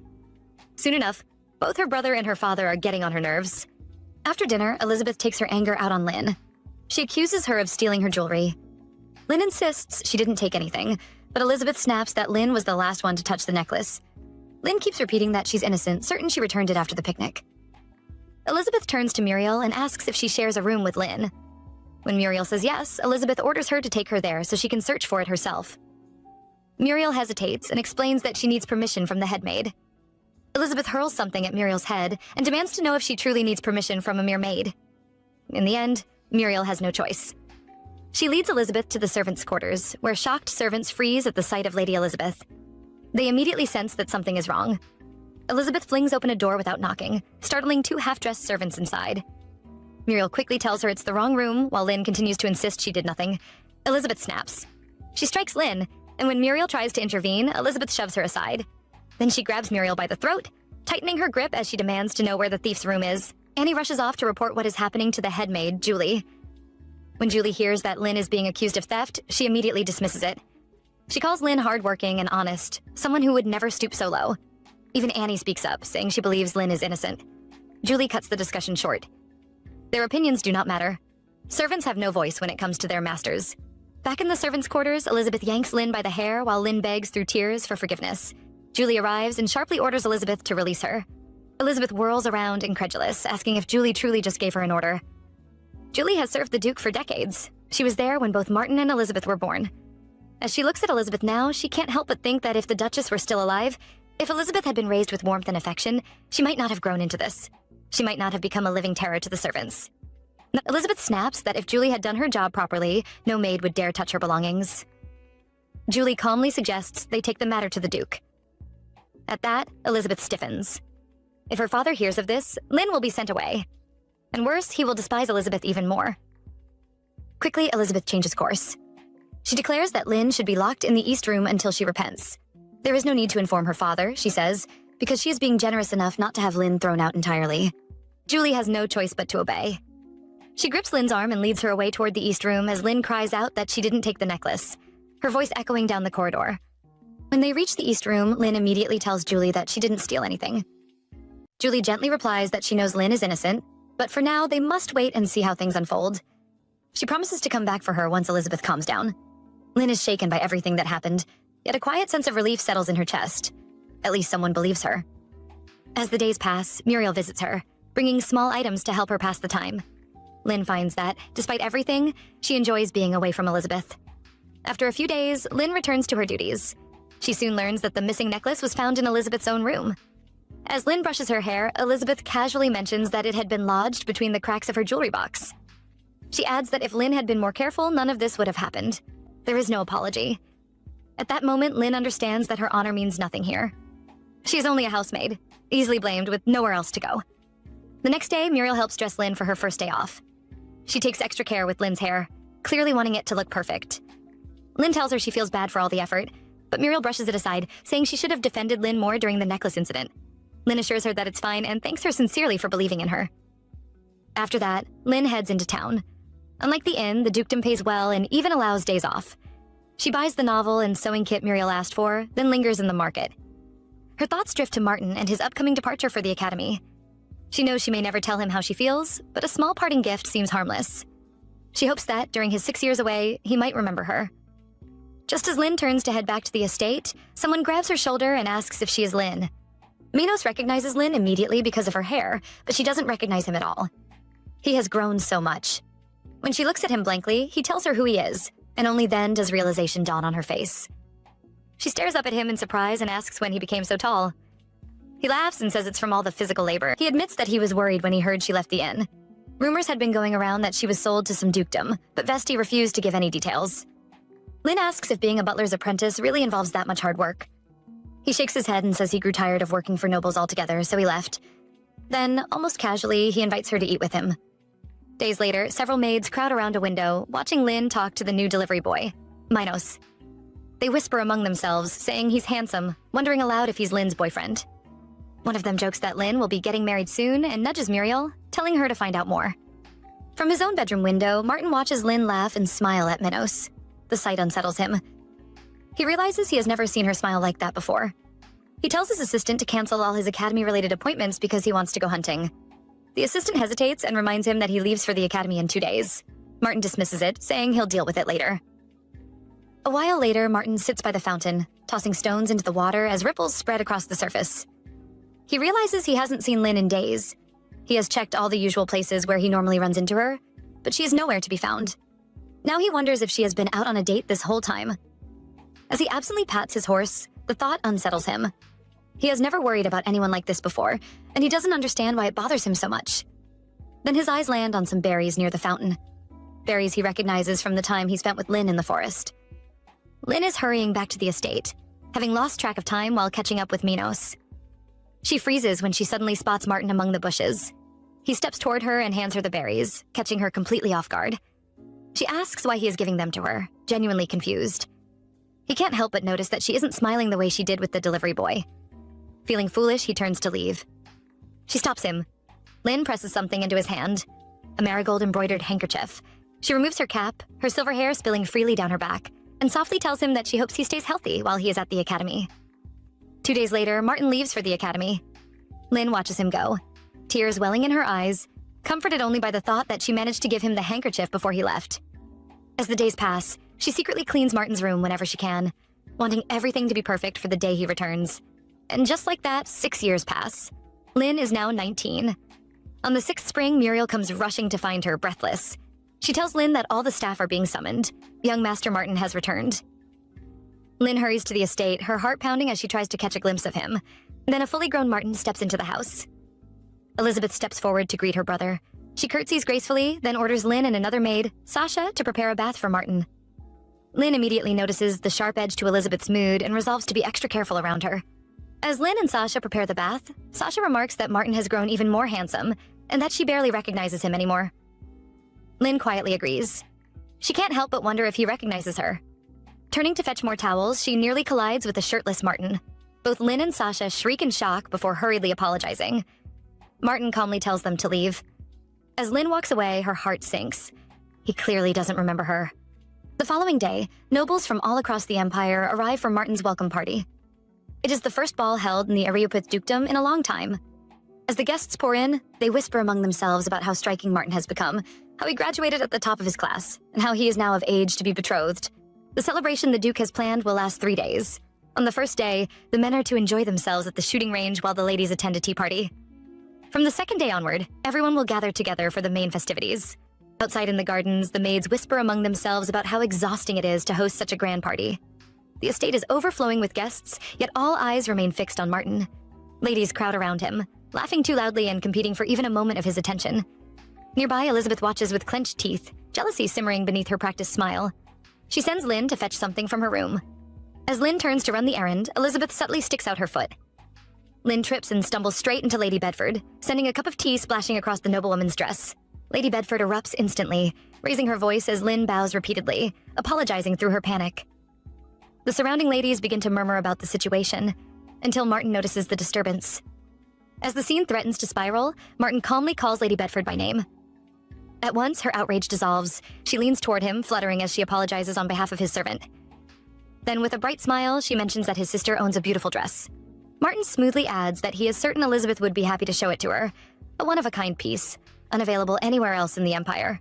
Soon enough, both her brother and her father are getting on her nerves. After dinner, Elizabeth takes her anger out on Lynn. She accuses her of stealing her jewelry. Lynn insists she didn't take anything, but Elizabeth snaps that Lynn was the last one to touch the necklace. Lynn keeps repeating that she's innocent, certain she returned it after the picnic. Elizabeth turns to Muriel and asks if she shares a room with Lynn. When Muriel says yes, Elizabeth orders her to take her there so she can search for it herself. Muriel hesitates and explains that she needs permission from the head maid. Elizabeth hurls something at Muriel's head and demands to know if she truly needs permission from a mere maid. In the end, Muriel has no choice. She leads Elizabeth to the servants' quarters, where shocked servants freeze at the sight of Lady Elizabeth. They immediately sense that something is wrong. Elizabeth flings open a door without knocking, startling two half-dressed servants inside. Muriel quickly tells her it's the wrong room, while Lynn continues to insist she did nothing. Elizabeth snaps. She strikes Lynn, and when Muriel tries to intervene, Elizabeth shoves her aside. Then she grabs Muriel by the throat, tightening her grip as she demands to know where the thief's room is. Annie rushes off to report what is happening to the head maid, Julie. When Julie hears that Lynn is being accused of theft, she immediately dismisses it. She calls Lynn hardworking and honest, someone who would never stoop so low. Even Annie speaks up, saying she believes Lynn is innocent. Julie cuts the discussion short. Their opinions do not matter. Servants have no voice when it comes to their masters. Back in the servants' quarters, Elizabeth yanks Lynn by the hair while Lynn begs through tears for forgiveness. Julie arrives and sharply orders Elizabeth to release her. Elizabeth whirls around, incredulous, asking if Julie truly just gave her an order. Julie has served the Duke for decades. She was there when both Martin and Elizabeth were born. As she looks at Elizabeth now, she can't help but think that if the Duchess were still alive, if Elizabeth had been raised with warmth and affection, she might not have grown into this. She might not have become a living terror to the servants. Elizabeth snaps that if Julie had done her job properly, no maid would dare touch her belongings. Julie calmly suggests they take the matter to the Duke. At that, Elizabeth stiffens. If her father hears of this, Lynn will be sent away. And worse, he will despise Elizabeth even more. Quickly, Elizabeth changes course. She declares that Lynn should be locked in the East Room until she repents. There is no need to inform her father, she says, because she is being generous enough not to have Lynn thrown out entirely. Julie has no choice but to obey. She grips Lynn's arm and leads her away toward the East Room as Lynn cries out that she didn't take the necklace, her voice echoing down the corridor. When they reach the East Room, Lynn immediately tells Julie that she didn't steal anything. Julie gently replies that she knows Lynn is innocent, But for now, they must wait and see how things unfold. She promises to come back for her once Elizabeth calms down. Lynn is shaken by everything that happened, yet a quiet sense of relief settles in her chest. At least someone believes her. As the days pass, Muriel visits her, bringing small items to help her pass the time. Lynn finds that, despite everything, she enjoys being away from Elizabeth. After a few days, Lynn returns to her duties. She soon learns that the missing necklace was found in Elizabeth's own room. As Lynn brushes her hair, Elizabeth casually mentions that it had been lodged between the cracks of her jewelry box. She adds that if Lynn had been more careful, none of this would have happened. There is no apology. At that moment, Lynn understands that her honor means nothing here. She is only a housemaid, easily blamed with nowhere else to go. The next day, Muriel helps dress Lynn for her first day off. She takes extra care with Lynn's hair, clearly wanting it to look perfect. Lynn tells her she feels bad for all the effort, but Muriel brushes it aside, saying she should have defended Lynn more during the necklace incident. Lynn assures her that it's fine and thanks her sincerely for believing in her. After that, Lynn heads into town. Unlike the inn, the dukedom pays well and even allows days off. She buys the novel and sewing kit Muriel asked for, then lingers in the market. Her thoughts drift to Martin and his upcoming departure for the academy. She knows she may never tell him how she feels, but a small parting gift seems harmless. She hopes that, during his 6 years away, he might remember her. Just as Lynn turns to head back to the estate, someone grabs her shoulder and asks if she is Lynn. Minos recognizes Lynn immediately because of her hair, but she doesn't recognize him at all. He has grown so much. When she looks at him blankly, he tells her who he is, and only then does realization dawn on her face. She stares up at him in surprise and asks when he became so tall. He laughs and says it's from all the physical labor. He admits that he was worried when he heard she left the inn. Rumors had been going around that she was sold to some dukedom, but Vesti refused to give any details. Lynn asks if being a butler's apprentice really involves that much hard work. He shakes his head and says he grew tired of working for nobles altogether, so he left. Then, almost casually, he invites her to eat with him. Days later, several maids crowd around a window, watching Lynn talk to the new delivery boy, Minos. They whisper among themselves, saying he's handsome, wondering aloud if he's Lynn's boyfriend. One of them jokes that Lynn will be getting married soon and nudges Muriel, telling her to find out more. From his own bedroom window, Martin watches Lynn laugh and smile at Minos. The sight unsettles him. He realizes he has never seen her smile like that before. He tells his assistant to cancel all his academy-related appointments because he wants to go hunting. The assistant hesitates and reminds him that he leaves for the academy in 2 days. Martin dismisses it, saying he'll deal with it later. A while later, Martin sits by the fountain, tossing stones into the water as ripples spread across the surface. He realizes he hasn't seen Lynn in days. He has checked all the usual places where he normally runs into her, but she is nowhere to be found. Now he wonders if she has been out on a date this whole time. As he absently pats his horse, the thought unsettles him. He has never worried about anyone like this before, and he doesn't understand why it bothers him so much. Then his eyes land on some berries near the fountain. Berries he recognizes from the time he spent with Lynn in the forest. Lynn is hurrying back to the estate, having lost track of time while catching up with Minos. She freezes when she suddenly spots Martin among the bushes. He steps toward her and hands her the berries, catching her completely off guard. She asks why he is giving them to her, genuinely confused. He can't help but notice that she isn't smiling the way she did with the delivery boy. Feeling foolish, he turns to leave. She stops him. Lynn presses something into his hand, a marigold-embroidered handkerchief. She removes her cap, her silver hair spilling freely down her back, and softly tells him that she hopes he stays healthy while he is at the academy. 2 days later, Martin leaves for the academy. Lynn watches him go, tears welling in her eyes, comforted only by the thought that she managed to give him the handkerchief before he left. As the days pass, she secretly cleans Martin's room whenever she can, wanting everything to be perfect for the day he returns. And just like that, 6 years pass. Lynn is now 19. On the 6th spring, Muriel comes rushing to find her, breathless. She tells Lynn that all the staff are being summoned. Young Master Martin has returned. Lynn hurries to the estate, her heart pounding as she tries to catch a glimpse of him. Then a fully grown Martin steps into the house. Elizabeth steps forward to greet her brother. She curtsies gracefully, then orders Lynn and another maid, Sasha, to prepare a bath for Martin. Lynn immediately notices the sharp edge to Elizabeth's mood and resolves to be extra careful around her. As Lynn and Sasha prepare the bath, Sasha remarks that Martin has grown even more handsome and that she barely recognizes him anymore. Lynn quietly agrees. She can't help but wonder if he recognizes her. Turning to fetch more towels, she nearly collides with the shirtless Martin. Both Lynn and Sasha shriek in shock before hurriedly apologizing. Martin calmly tells them to leave. As Lynn walks away, her heart sinks. He clearly doesn't remember her. The following day, nobles from all across the empire arrive for Martin's welcome party. It is the first ball held in the Ariupith dukedom in a long time. As the guests pour in, they whisper among themselves about how striking Martin has become, how he graduated at the top of his class, and how he is now of age to be betrothed. The celebration the Duke has planned will last 3 days. On the first day, the men are to enjoy themselves at the shooting range while the ladies attend a tea party. From the second day onward, everyone will gather together for the main festivities. Outside in the gardens, the maids whisper among themselves about how exhausting it is to host such a grand party. The estate is overflowing with guests, yet all eyes remain fixed on Martin. Ladies crowd around him, laughing too loudly and competing for even a moment of his attention. Nearby, Elizabeth watches with clenched teeth, jealousy simmering beneath her practiced smile. She sends Lynn to fetch something from her room. As Lynn turns to run the errand, Elizabeth subtly sticks out her foot. Lynn trips and stumbles straight into Lady Bedford, sending a cup of tea splashing across the noblewoman's dress. Lady Bedford erupts instantly, raising her voice as Lynn bows repeatedly, apologizing through her panic. The surrounding ladies begin to murmur about the situation, until Martin notices the disturbance. As the scene threatens to spiral, Martin calmly calls Lady Bedford by name. At once, her outrage dissolves. She leans toward him, fluttering as she apologizes on behalf of his servant. Then, with a bright smile, she mentions that his sister owns a beautiful dress. Martin smoothly adds that he is certain Elizabeth would be happy to show it to her, a one-of-a-kind piece, unavailable anywhere else in the Empire.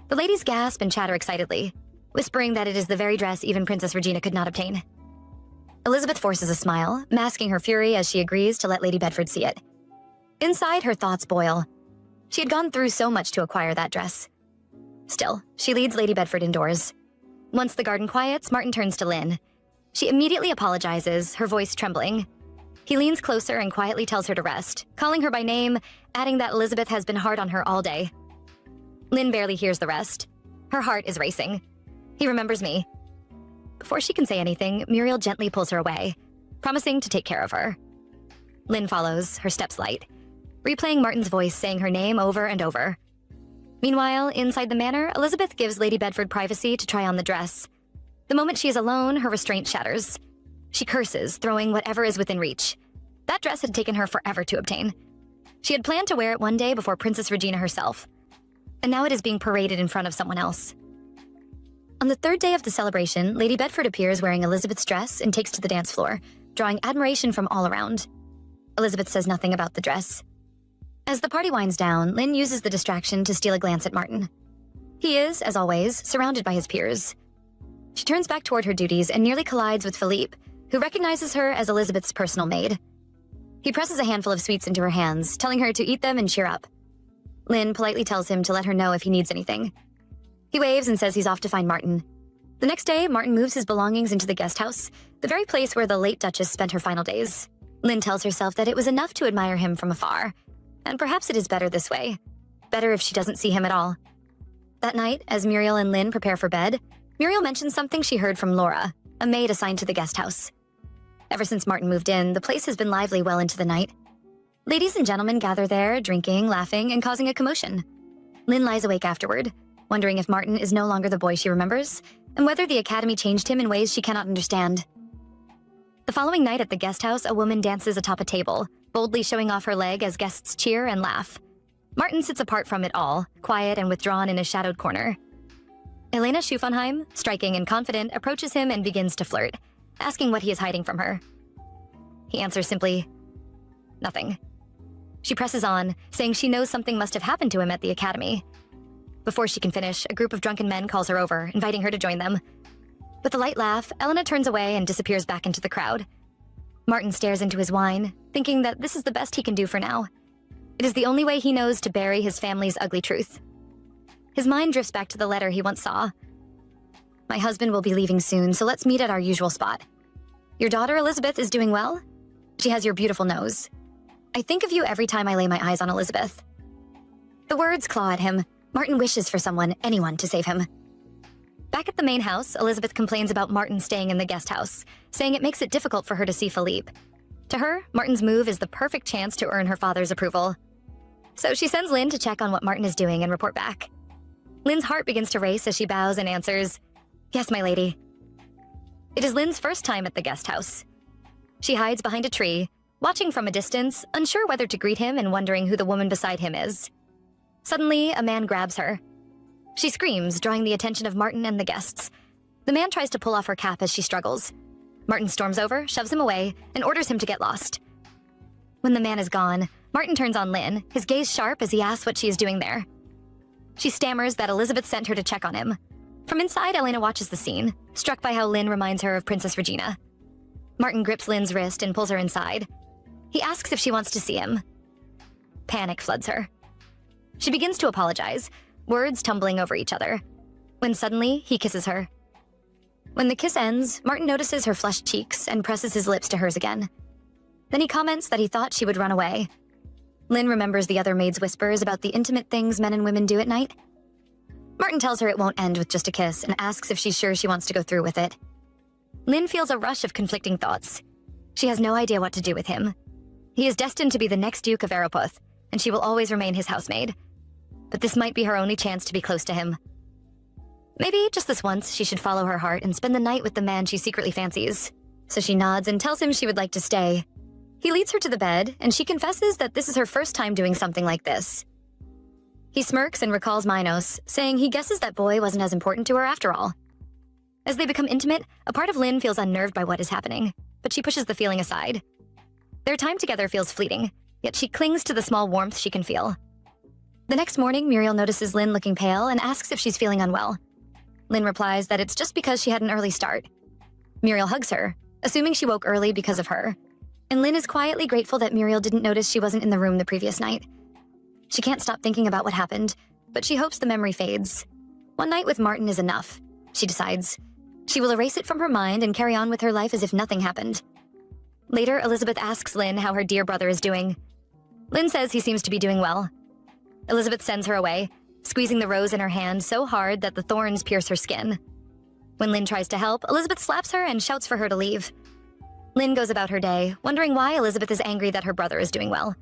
The ladies gasp and chatter excitedly, whispering that it is the very dress even Princess Regina could not obtain. Elizabeth forces a smile, masking her fury as she agrees to let Lady Bedford see it. Inside, her thoughts boil. She had gone through so much to acquire that dress. Still, she leads Lady Bedford indoors. Once the garden quiets, Martin turns to Lynn. She immediately apologizes, her voice trembling. He leans closer and quietly tells her to rest, calling her by name, adding that Elizabeth has been hard on her all day. Lynn barely hears the rest. Her heart is racing. He remembers me. Before she can say anything, Muriel gently pulls her away, promising to take care of her. Lynn follows, her steps light, replaying Martin's voice saying her name over and over. Meanwhile, inside the manor, Elizabeth gives Lady Bedford privacy to try on the dress. The moment she is alone, her restraint shatters. She curses, throwing whatever is within reach. That dress had taken her forever to obtain. She had planned to wear it one day before Princess Regina herself. And now it is being paraded in front of someone else. On the third day of the celebration, Lady Bedford appears wearing Elizabeth's dress and takes to the dance floor, drawing admiration from all around. Elizabeth says nothing about the dress. As the party winds down, Lynn uses the distraction to steal a glance at Martin. He is, as always, surrounded by his peers. She turns back toward her duties and nearly collides with Philippe, who recognizes her as Elizabeth's personal maid. He presses a handful of sweets into her hands, telling her to eat them and cheer up. Lynn politely tells him to let her know if he needs anything. He waves and says he's off to find Martin. The next day, Martin moves his belongings into the guest house, the very place where the late Duchess spent her final days. Lynn tells herself that it was enough to admire him from afar, and perhaps it is better this way. Better if she doesn't see him at all. That night, as Muriel and Lynn prepare for bed, Muriel mentions something she heard from Laura, a maid assigned to the guest house. Ever since Martin moved in, the place has been lively well into the night. Ladies and gentlemen gather there, drinking, laughing, and causing a commotion. Lynn lies awake afterward, wondering if Martin is no longer the boy she remembers, and whether the academy changed him in ways she cannot understand. The following night at the guest house, a woman dances atop a table, boldly showing off her leg as guests cheer and laugh. Martin sits apart from it all, quiet and withdrawn in a shadowed corner. Elena Schufenheim, striking and confident, approaches him and begins to flirt, asking what he is hiding from her. He answers simply, nothing. She presses on, saying she knows something must have happened to him at the academy. Before she can finish, a group of drunken men calls her over, inviting her to join them. With a light laugh, Elena turns away and disappears back into the crowd. Martin stares into his wine, thinking that this is the best he can do for now. It is the only way he knows to bury his family's ugly truth. His mind drifts back to the letter he once saw. My husband will be leaving soon, so let's meet at our usual spot. Your daughter Elizabeth is doing well? She has your beautiful nose. I think of you every time I lay my eyes on Elizabeth. The words claw at him. Martin wishes for someone, anyone, to save him. Back at the main house, Elizabeth complains about Martin staying in the guest house, saying it makes it difficult for her to see Philippe. To her, Martin's move is the perfect chance to earn her father's approval. So she sends Lynn to check on what Martin is doing and report back. Lynn's heart begins to race as she bows and answers, "Yes, my lady." It is Lynn's first time at the guest house. She hides behind a tree, watching from a distance, unsure whether to greet him and wondering who the woman beside him is. Suddenly, a man grabs her. She screams, drawing the attention of Martin and the guests. The man tries to pull off her cap as she struggles. Martin storms over, shoves him away, and orders him to get lost. When the man is gone, Martin turns on Lynn, his gaze sharp as he asks what she is doing there. She stammers that Elizabeth sent her to check on him. From inside, Elena watches the scene, struck by how Lynn reminds her of Princess Regina. Martin grips Lynn's wrist and pulls her inside. He asks if she wants to see him. Panic floods her. She begins to apologize, words tumbling over each other, when suddenly he kisses her. When the kiss ends, Martin notices her flushed cheeks and presses his lips to hers again. Then he comments that he thought she would run away. Lynn remembers the other maid's whispers about the intimate things men and women do at night. Martin tells her it won't end with just a kiss and asks if she's sure she wants to go through with it. Lynn feels a rush of conflicting thoughts. She has no idea what to do with him. He is destined to be the next Duke of Araputh, and she will always remain his housemaid. But this might be her only chance to be close to him. Maybe, just this once, she should follow her heart and spend the night with the man she secretly fancies. So she nods and tells him she would like to stay. He leads her to the bed, and she confesses that this is her first time doing something like this. He smirks and recalls Minos, saying he guesses that boy wasn't as important to her after all. As they become intimate, a part of Lynn feels unnerved by what is happening, but she pushes the feeling aside. Their time together feels fleeting, yet she clings to the small warmth she can feel. The next morning, Muriel notices Lynn looking pale and asks if she's feeling unwell. Lynn replies that it's just because she had an early start. Muriel hugs her, assuming she woke early because of her, and Lynn is quietly grateful that Muriel didn't notice she wasn't in the room the previous night. She can't stop thinking about what happened, but she hopes the memory fades. One night with Martin is enough, she decides. She will erase it from her mind and carry on with her life as if nothing happened. Later, Elizabeth asks Lynn how her dear brother is doing. Lynn says he seems to be doing well. Elizabeth sends her away, squeezing the rose in her hand so hard that the thorns pierce her skin. When Lynn tries to help, Elizabeth slaps her and shouts for her to leave. Lynn goes about her day, wondering why Elizabeth is angry that her brother is doing well.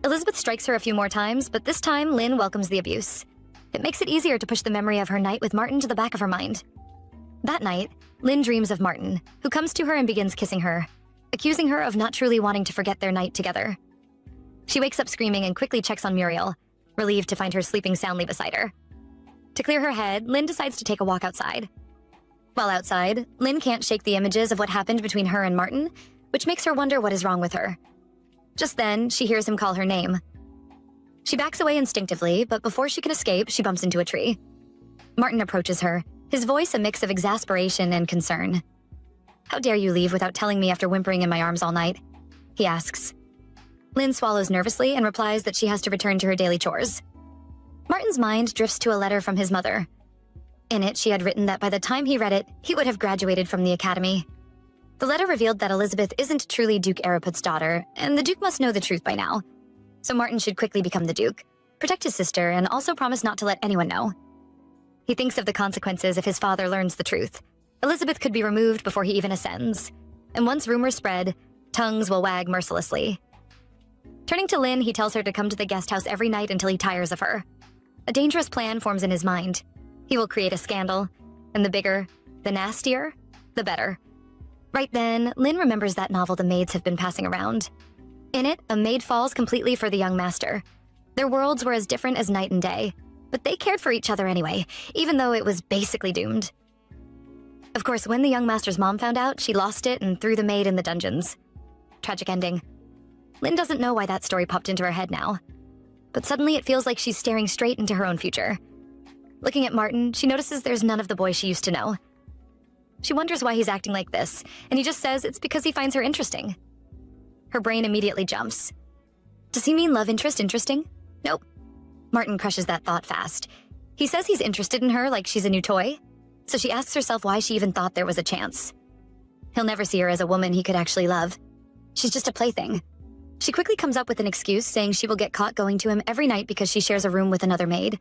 Elizabeth strikes her a few more times, but this time Lynn welcomes the abuse. It makes it easier to push the memory of her night with Martin to the back of her mind. That night, Lynn dreams of Martin, who comes to her and begins kissing her, accusing her of not truly wanting to forget their night together. She wakes up screaming and quickly checks on Muriel, relieved to find her sleeping soundly beside her. To clear her head, Lynn decides to take a walk outside. While outside, Lynn can't shake the images of what happened between her and Martin, which makes her wonder what is wrong with her. Just then, she hears him call her name. She backs away instinctively, but before she can escape, she bumps into a tree. Martin approaches her, his voice a mix of exasperation and concern. "How dare you leave without telling me after whimpering in my arms all night?" he asks. Lynn swallows nervously and replies that she has to return to her daily chores. Martin's mind drifts to a letter from his mother. In it, she had written that by the time he read it, he would have graduated from the academy. The letter revealed that Elizabeth isn't truly Duke Araputh's daughter, and the Duke must know the truth by now. So Martin should quickly become the Duke, protect his sister, and also promise not to let anyone know. He thinks of the consequences if his father learns the truth. Elizabeth could be removed before he even ascends, and once rumors spread, tongues will wag mercilessly. Turning to Lynn, he tells her to come to the guest house every night until he tires of her. A dangerous plan forms in his mind. He will create a scandal, and the bigger, the nastier, the better. Right then, Lynn remembers that novel the maids have been passing around. In it, a maid falls completely for the young master. Their worlds were as different as night and day, but they cared for each other anyway, even though it was basically doomed. Of course, when the young master's mom found out, she lost it and threw the maid in the dungeons. Tragic ending. Lynn doesn't know why that story popped into her head now, but suddenly it feels like she's staring straight into her own future. Looking at Martin, she notices there's none of the boy she used to know. She wonders why he's acting like this, and he just says it's because he finds her interesting. Her brain immediately jumps. Does he mean love interest interesting? Nope. Martin crushes that thought fast. He says he's interested in her like she's a new toy, so she asks herself why she even thought there was a chance. He'll never see her as a woman he could actually love. She's just a plaything. She quickly comes up with an excuse saying she will get caught going to him every night because she shares a room with another maid.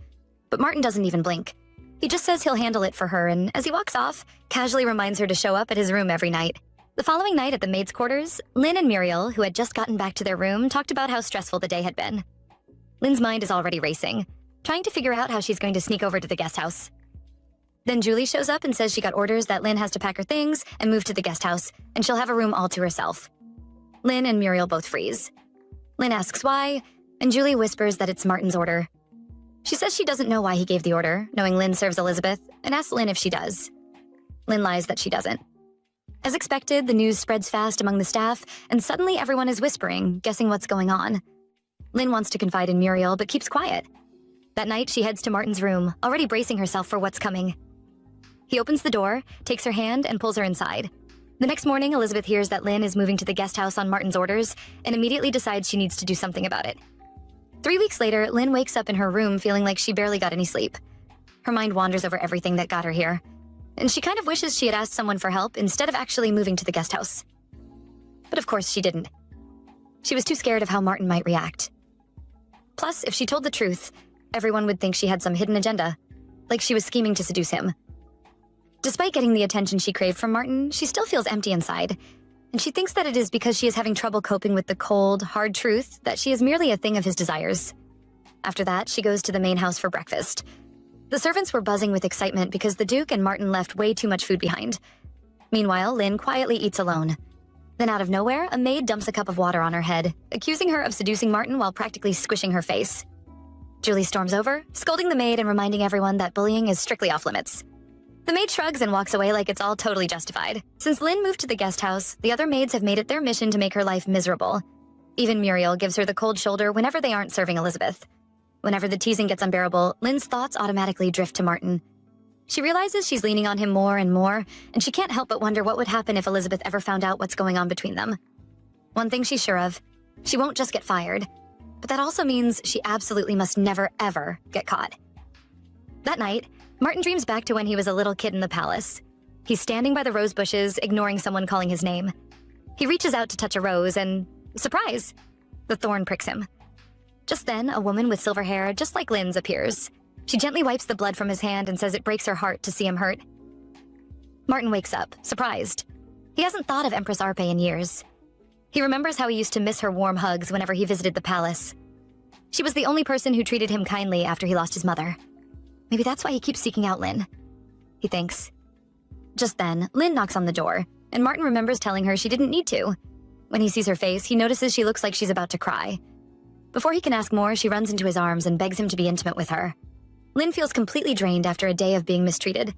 But Martin doesn't even blink. He just says he'll handle it for her, and as he walks off, casually reminds her to show up at his room every night. The following night at the maid's quarters, Lynn and Muriel, who had just gotten back to their room, talked about how stressful the day had been. Lynn's mind is already racing, trying to figure out how she's going to sneak over to the guest house. Then Julie shows up and says she got orders that Lynn has to pack her things and move to the guest house, and she'll have a room all to herself. Lynn and Muriel both freeze. Lynn asks why, and Julie whispers that it's Martin's order. She says she doesn't know why he gave the order, knowing Lynn serves Elizabeth, and asks Lynn if she does. Lynn lies that she doesn't. As expected, the news spreads fast among the staff, and suddenly everyone is whispering, guessing what's going on. Lynn wants to confide in Muriel, but keeps quiet. That night, she heads to Martin's room, already bracing herself for what's coming. He opens the door, takes her hand, and pulls her inside. The next morning, Elizabeth hears that Lynn is moving to the guest house on Martin's orders and immediately decides she needs to do something about it. 3 weeks later, Lynn wakes up in her room feeling like she barely got any sleep. Her mind wanders over everything that got her here, and she kind of wishes she had asked someone for help instead of actually moving to the guest house. But of course she didn't. She was too scared of how Martin might react. Plus, if she told the truth, everyone would think she had some hidden agenda, like she was scheming to seduce him. Despite getting the attention she craved from Martin, she still feels empty inside, and she thinks that it is because she is having trouble coping with the cold, hard truth that she is merely a thing of his desires. After that, she goes to the main house for breakfast. The servants were buzzing with excitement because the Duke and Martin left way too much food behind. Meanwhile, Lynn quietly eats alone. Then out of nowhere, a maid dumps a cup of water on her head, accusing her of seducing Martin while practically squishing her face. Julie storms over, scolding the maid and reminding everyone that bullying is strictly off limits. The maid shrugs and walks away like it's all totally justified. Since Lynn moved to the guest house, the other maids have made it their mission to make her life miserable. Even Muriel gives her the cold shoulder whenever they aren't serving Elizabeth. Whenever the teasing gets unbearable, Lynn's thoughts automatically drift to Martin. She realizes she's leaning on him more and more, and she can't help but wonder what would happen if Elizabeth ever found out what's going on between them. One thing she's sure of, she won't just get fired, but that also means she absolutely must never, ever get caught. That night, Martin dreams back to when he was a little kid in the palace. He's standing by the rose bushes, ignoring someone calling his name. He reaches out to touch a rose and, surprise, the thorn pricks him. Just then, a woman with silver hair, just like Lynn's, appears. She gently wipes the blood from his hand and says it breaks her heart to see him hurt. Martin wakes up, surprised. He hasn't thought of Empress Arpe in years. He remembers how he used to miss her warm hugs whenever he visited the palace. She was the only person who treated him kindly after he lost his mother. Maybe that's why he keeps seeking out Lynn, he thinks. Just then, Lynn knocks on the door, and Martin remembers telling her she didn't need to. When he sees her face, he notices she looks like she's about to cry. Before he can ask more, she runs into his arms and begs him to be intimate with her. Lynn feels completely drained after a day of being mistreated.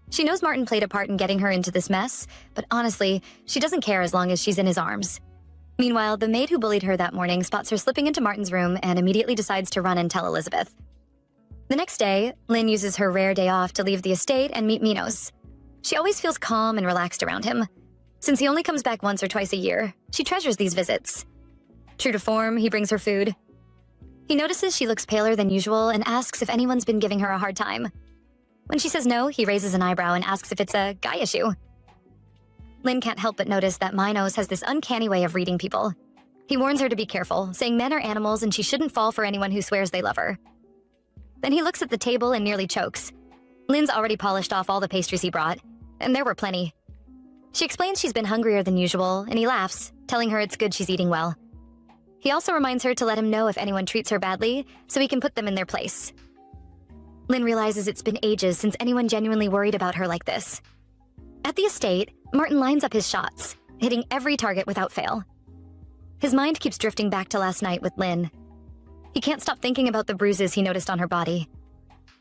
She knows Martin played a part in getting her into this mess, but honestly, she doesn't care as long as she's in his arms. Meanwhile, the maid who bullied her that morning spots her slipping into Martin's room and immediately decides to run and tell Elizabeth. The next day, Lynn uses her rare day off to leave the estate and meet Minos. She always feels calm and relaxed around him. Since he only comes back once or twice a year, she treasures these visits. True to form, he brings her food. He notices she looks paler than usual and asks if anyone's been giving her a hard time. When she says no, he raises an eyebrow and asks if it's a guy issue. Lynn can't help but notice that Minos has this uncanny way of reading people. He warns her to be careful, saying men are animals and she shouldn't fall for anyone who swears they love her. Then he looks at the table and nearly chokes. Lynn's already polished off all the pastries he brought, and there were plenty. She explains she's been hungrier than usual, and he laughs, telling her it's good she's eating well. He also reminds her to let him know if anyone treats her badly, so he can put them in their place. Lynn realizes it's been ages since anyone genuinely worried about her like this. At the estate, Martin lines up his shots, hitting every target without fail. His mind keeps drifting back to last night with Lynn. He can't stop thinking about the bruises he noticed on her body.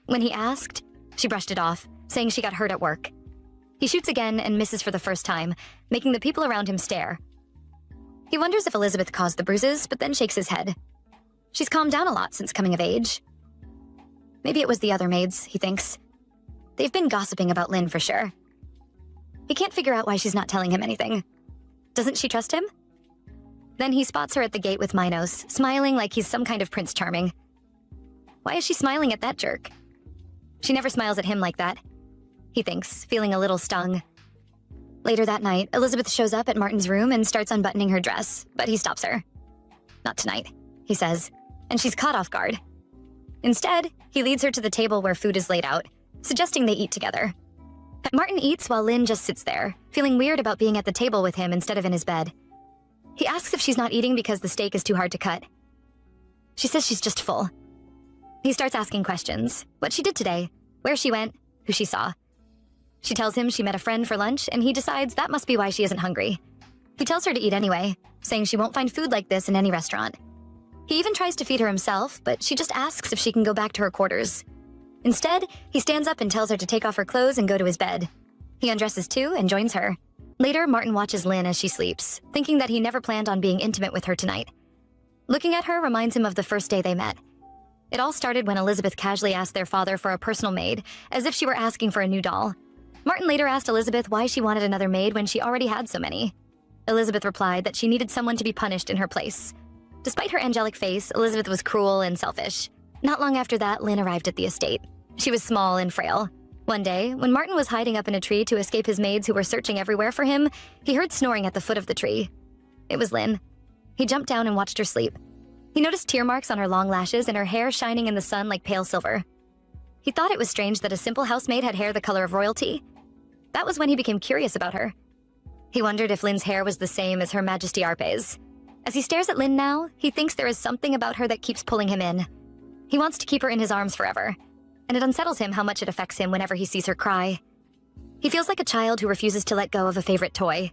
When he asked, she brushed it off, saying she got hurt at work. He shoots again and misses for the first time, making the people around him stare. He wonders if Elizabeth caused the bruises, but then shakes his head. She's calmed down a lot since coming of age. Maybe it was the other maids, he thinks. They've been gossiping about Lynn for sure. He can't figure out why she's not telling him anything. Doesn't she trust him? Then he spots her at the gate with Minos, smiling like he's some kind of Prince Charming. Why is she smiling at that jerk? She never smiles at him like that, he thinks, feeling a little stung. Later that night, Elizabeth shows up at Martin's room and starts unbuttoning her dress, but he stops her. Not tonight, he says, and she's caught off guard. Instead, he leads her to the table where food is laid out, suggesting they eat together. Martin eats while Lynn just sits there, feeling weird about being at the table with him instead of in his bed. He asks if she's not eating because the steak is too hard to cut. She says she's just full. He starts asking questions, what she did today, where she went, who she saw. She tells him she met a friend for lunch, and he decides that must be why she isn't hungry. He tells her to eat anyway, saying she won't find food like this in any restaurant. He even tries to feed her himself, but she just asks if she can go back to her quarters. Instead, he stands up and tells her to take off her clothes and go to his bed. He undresses too and joins her. Later, Martin watches Lynn as she sleeps, thinking that he never planned on being intimate with her tonight. Looking at her reminds him of the first day they met. It all started when Elizabeth casually asked their father for a personal maid, as if she were asking for a new doll. Martin later asked Elizabeth why she wanted another maid when she already had so many. Elizabeth replied that she needed someone to be punished in her place. Despite her angelic face, Elizabeth was cruel and selfish. Not long after that, Lynn arrived at the estate. She was small and frail. One day, when Martin was hiding up in a tree to escape his maids who were searching everywhere for him, he heard snoring at the foot of the tree. It was Lynn. He jumped down and watched her sleep. He noticed tear marks on her long lashes and her hair shining in the sun like pale silver. He thought it was strange that a simple housemaid had hair the color of royalty. That was when he became curious about her. He wondered if Lynn's hair was the same as Her Majesty Arpe's. As he stares at Lynn now, he thinks there is something about her that keeps pulling him in. He wants to keep her in his arms forever, and it unsettles him how much it affects him whenever he sees her cry. He feels like a child who refuses to let go of a favorite toy.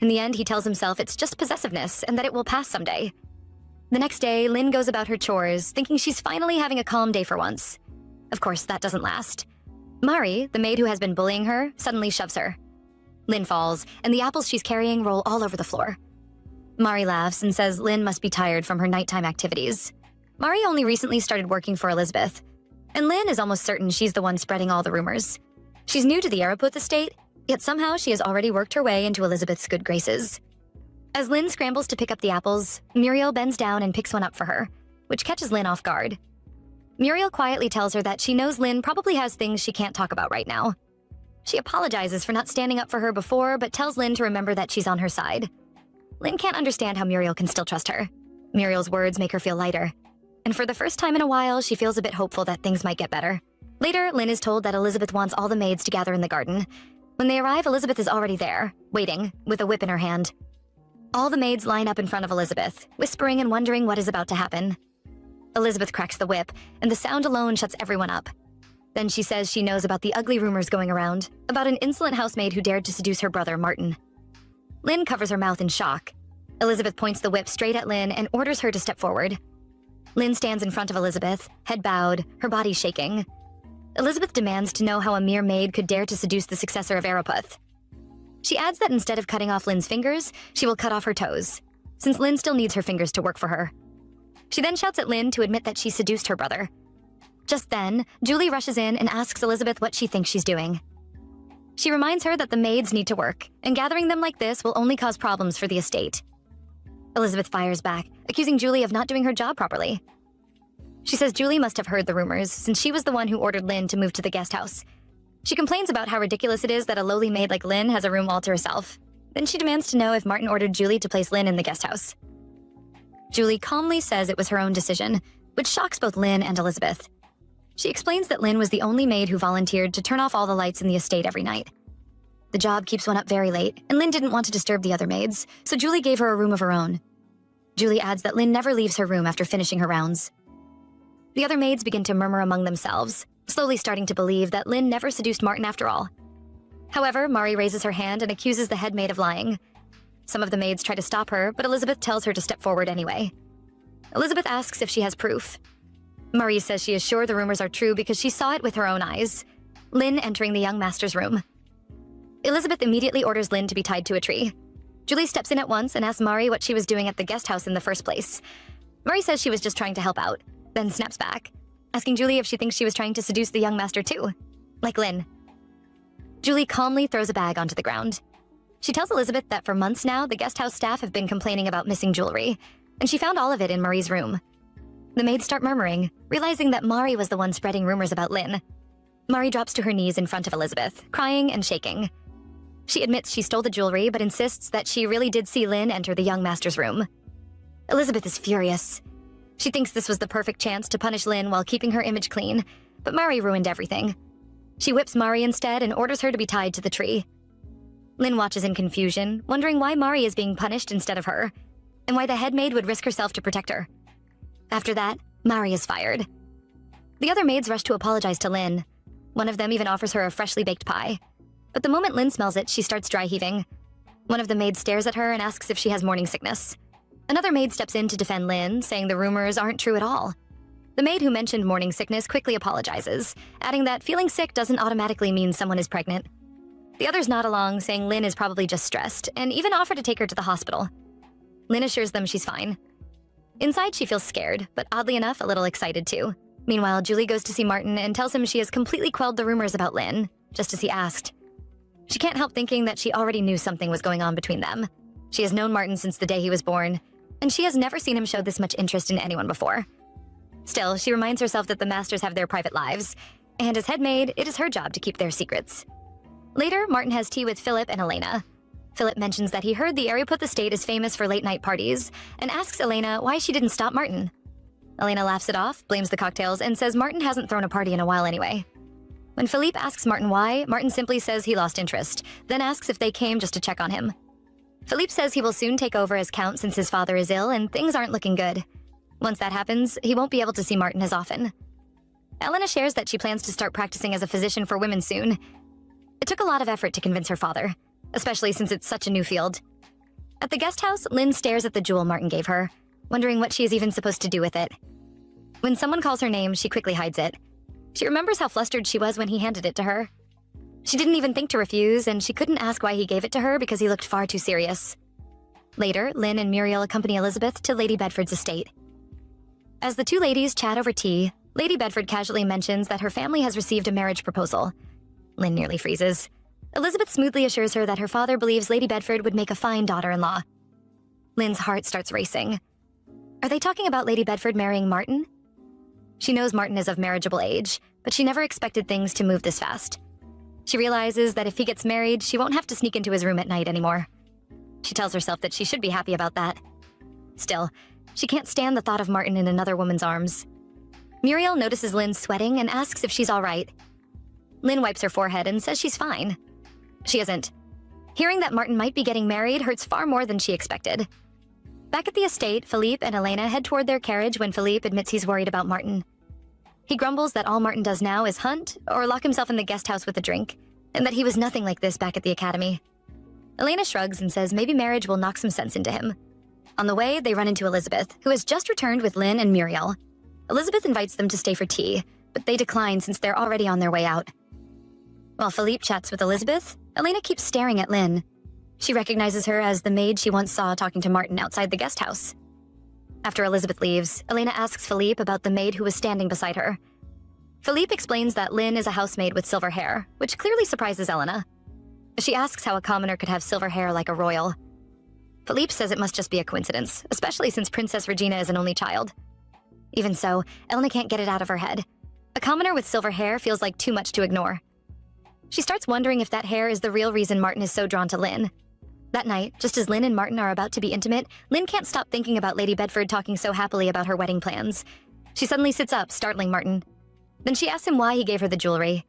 In the end, he tells himself it's just possessiveness and that it will pass someday. The next day, Lynn goes about her chores, thinking she's finally having a calm day for once. Of course, that doesn't last. Mari, the maid who has been bullying her, suddenly shoves her. Lynn falls, and the apples she's carrying roll all over the floor. Mari laughs and says Lynn must be tired from her nighttime activities. Mari only recently started working for Elizabeth, and Lynn is almost certain she's the one spreading all the rumors. She's new to the Araputh estate, yet somehow she has already worked her way into Elizabeth's good graces. As Lynn scrambles to pick up the apples, Muriel bends down and picks one up for her, which catches Lynn off guard. Muriel quietly tells her that she knows Lynn probably has things she can't talk about right now. She apologizes for not standing up for her before, but tells Lynn to remember that she's on her side. Lynn can't understand how Muriel can still trust her. Muriel's words make her feel lighter. And for the first time in a while, she feels a bit hopeful that things might get better. Later, Lynn is told that Elizabeth wants all the maids to gather in the garden. When they arrive, Elizabeth is already there, waiting, with a whip in her hand. All the maids line up in front of Elizabeth, whispering and wondering what is about to happen. Elizabeth cracks the whip, and the sound alone shuts everyone up. Then she says she knows about the ugly rumors going around, about an insolent housemaid who dared to seduce her brother, Martin. Lynn covers her mouth in shock. Elizabeth points the whip straight at Lynn and orders her to step forward. Lynn stands in front of Elizabeth, head bowed, her body shaking. Elizabeth demands to know how a mere maid could dare to seduce the successor of Araputh. She adds that instead of cutting off Lynn's fingers, she will cut off her toes, since Lynn still needs her fingers to work for her. She then shouts at Lynn to admit that she seduced her brother. Just then, Julie rushes in and asks Elizabeth what she thinks she's doing. She reminds her that the maids need to work, and gathering them like this will only cause problems for the estate. Elizabeth fires back, accusing Julie of not doing her job properly. She says Julie must have heard the rumors, since she was the one who ordered Lynn to move to the guest house. She complains about how ridiculous it is that a lowly maid like Lynn has a room all to herself. Then she demands to know if Martin ordered Julie to place Lynn in the guest house. Julie calmly says it was her own decision, which shocks both Lynn and Elizabeth. She explains that Lynn was the only maid who volunteered to turn off all the lights in the estate every night. The job keeps one up very late, and Lynn didn't want to disturb the other maids, so Julie gave her a room of her own. Julie adds that Lynn never leaves her room after finishing her rounds. The other maids begin to murmur among themselves, slowly starting to believe that Lynn never seduced Martin after all. However, Mari raises her hand and accuses the head maid of lying. Some of the maids try to stop her, but Elizabeth tells her to step forward anyway. Elizabeth asks if she has proof. Mari says she is sure the rumors are true because she saw it with her own eyes. Lynn entering the young master's room. Elizabeth immediately orders Lynn to be tied to a tree. Julie steps in at once and asks Mari what she was doing at the guest house in the first place. Mari says she was just trying to help out, then snaps back, asking Julie if she thinks she was trying to seduce the young master too, like Lynn. Julie calmly throws a bag onto the ground. She tells Elizabeth that for months now, the guest house staff have been complaining about missing jewelry, and she found all of it in Mari's room. The maids start murmuring, realizing that Mari was the one spreading rumors about Lynn. Mari drops to her knees in front of Elizabeth, crying and shaking. She admits she stole the jewelry, but insists that she really did see Lynn enter the young master's room. Elizabeth is furious. She thinks this was the perfect chance to punish Lynn while keeping her image clean, but Mari ruined everything. She whips Mari instead and orders her to be tied to the tree. Lynn watches in confusion, wondering why Mari is being punished instead of her, and why the head maid would risk herself to protect her. After that, Mari is fired. The other maids rush to apologize to Lynn. One of them even offers her a freshly baked pie. But the moment Lynn smells it, she starts dry heaving. One of the maids stares at her and asks if she has morning sickness. Another maid steps in to defend Lynn, saying the rumors aren't true at all. The maid who mentioned morning sickness quickly apologizes, adding that feeling sick doesn't automatically mean someone is pregnant. The others nod along, saying Lynn is probably just stressed, and even offer to take her to the hospital. Lynn assures them she's fine. Inside, she feels scared, but oddly enough, a little excited too. Meanwhile, Julie goes to see Martin and tells him she has completely quelled the rumors about Lynn, just as he asked. She can't help thinking that she already knew something was going on between them. She has known Martin since the day he was born, and she has never seen him show this much interest in anyone before. Still, she reminds herself that the masters have their private lives, and as head maid, it is her job to keep their secrets. Later, Martin has tea with Philip and Elena. Philip mentions that he heard the Ariput estate is famous for late-night parties, and asks Elena why she didn't stop Martin. Elena laughs it off, blames the cocktails, and says Martin hasn't thrown a party in a while anyway. When Philippe asks Martin why, Martin simply says he lost interest, then asks if they came just to check on him. Philippe says he will soon take over as count since his father is ill and things aren't looking good. Once that happens, he won't be able to see Martin as often. Elena shares that she plans to start practicing as a physician for women soon. It took a lot of effort to convince her father, especially since it's such a new field. At the guest house, Lynn stares at the jewel Martin gave her, wondering what she is even supposed to do with it. When someone calls her name, she quickly hides it. She remembers how flustered she was when he handed it to her. She didn't even think to refuse, and she couldn't ask why he gave it to her because he looked far too serious. Later, Lynn and Muriel accompany Elizabeth to Lady Bedford's estate. As the two ladies chat over tea, Lady Bedford casually mentions that her family has received a marriage proposal. Lynn nearly freezes. Elizabeth smoothly assures her that her father believes Lady Bedford would make a fine daughter-in-law. Lynn's heart starts racing. Are they talking about Lady Bedford marrying Martin? She knows Martin is of marriageable age, but she never expected things to move this fast. She realizes that if he gets married, she won't have to sneak into his room at night anymore. She tells herself that she should be happy about that. Still, she can't stand the thought of Martin in another woman's arms. Muriel notices Lynn sweating and asks if she's all right. Lynn wipes her forehead and says she's fine. She isn't. Hearing that Martin might be getting married hurts far more than she expected. Back at the estate, Philippe and Elena head toward their carriage when Philippe admits he's worried about Martin. He grumbles that all Martin does now is hunt or lock himself in the guest house with a drink, and that he was nothing like this back at the academy. Elena shrugs and says maybe marriage will knock some sense into him. On the way, they run into Elizabeth, who has just returned with Lynn and Muriel. Elizabeth invites them to stay for tea, but they decline since they're already on their way out. While Philippe chats with Elizabeth, Elena keeps staring at Lynn. She recognizes her as the maid she once saw talking to Martin outside the guest house. After Elizabeth leaves, Elena asks Philippe about the maid who was standing beside her. Philippe explains that Lynn is a housemaid with silver hair, which clearly surprises Elena. She asks how a commoner could have silver hair like a royal. Philippe says it must just be a coincidence, especially since Princess Regina is an only child. Even so, Elena can't get it out of her head. A commoner with silver hair feels like too much to ignore. She starts wondering if that hair is the real reason Martin is so drawn to Lynn. That night, just as Lynn and Martin are about to be intimate, Lynn can't stop thinking about Lady Bedford talking so happily about her wedding plans. She suddenly sits up, startling Martin. Then she asks him why he gave her the jewelry.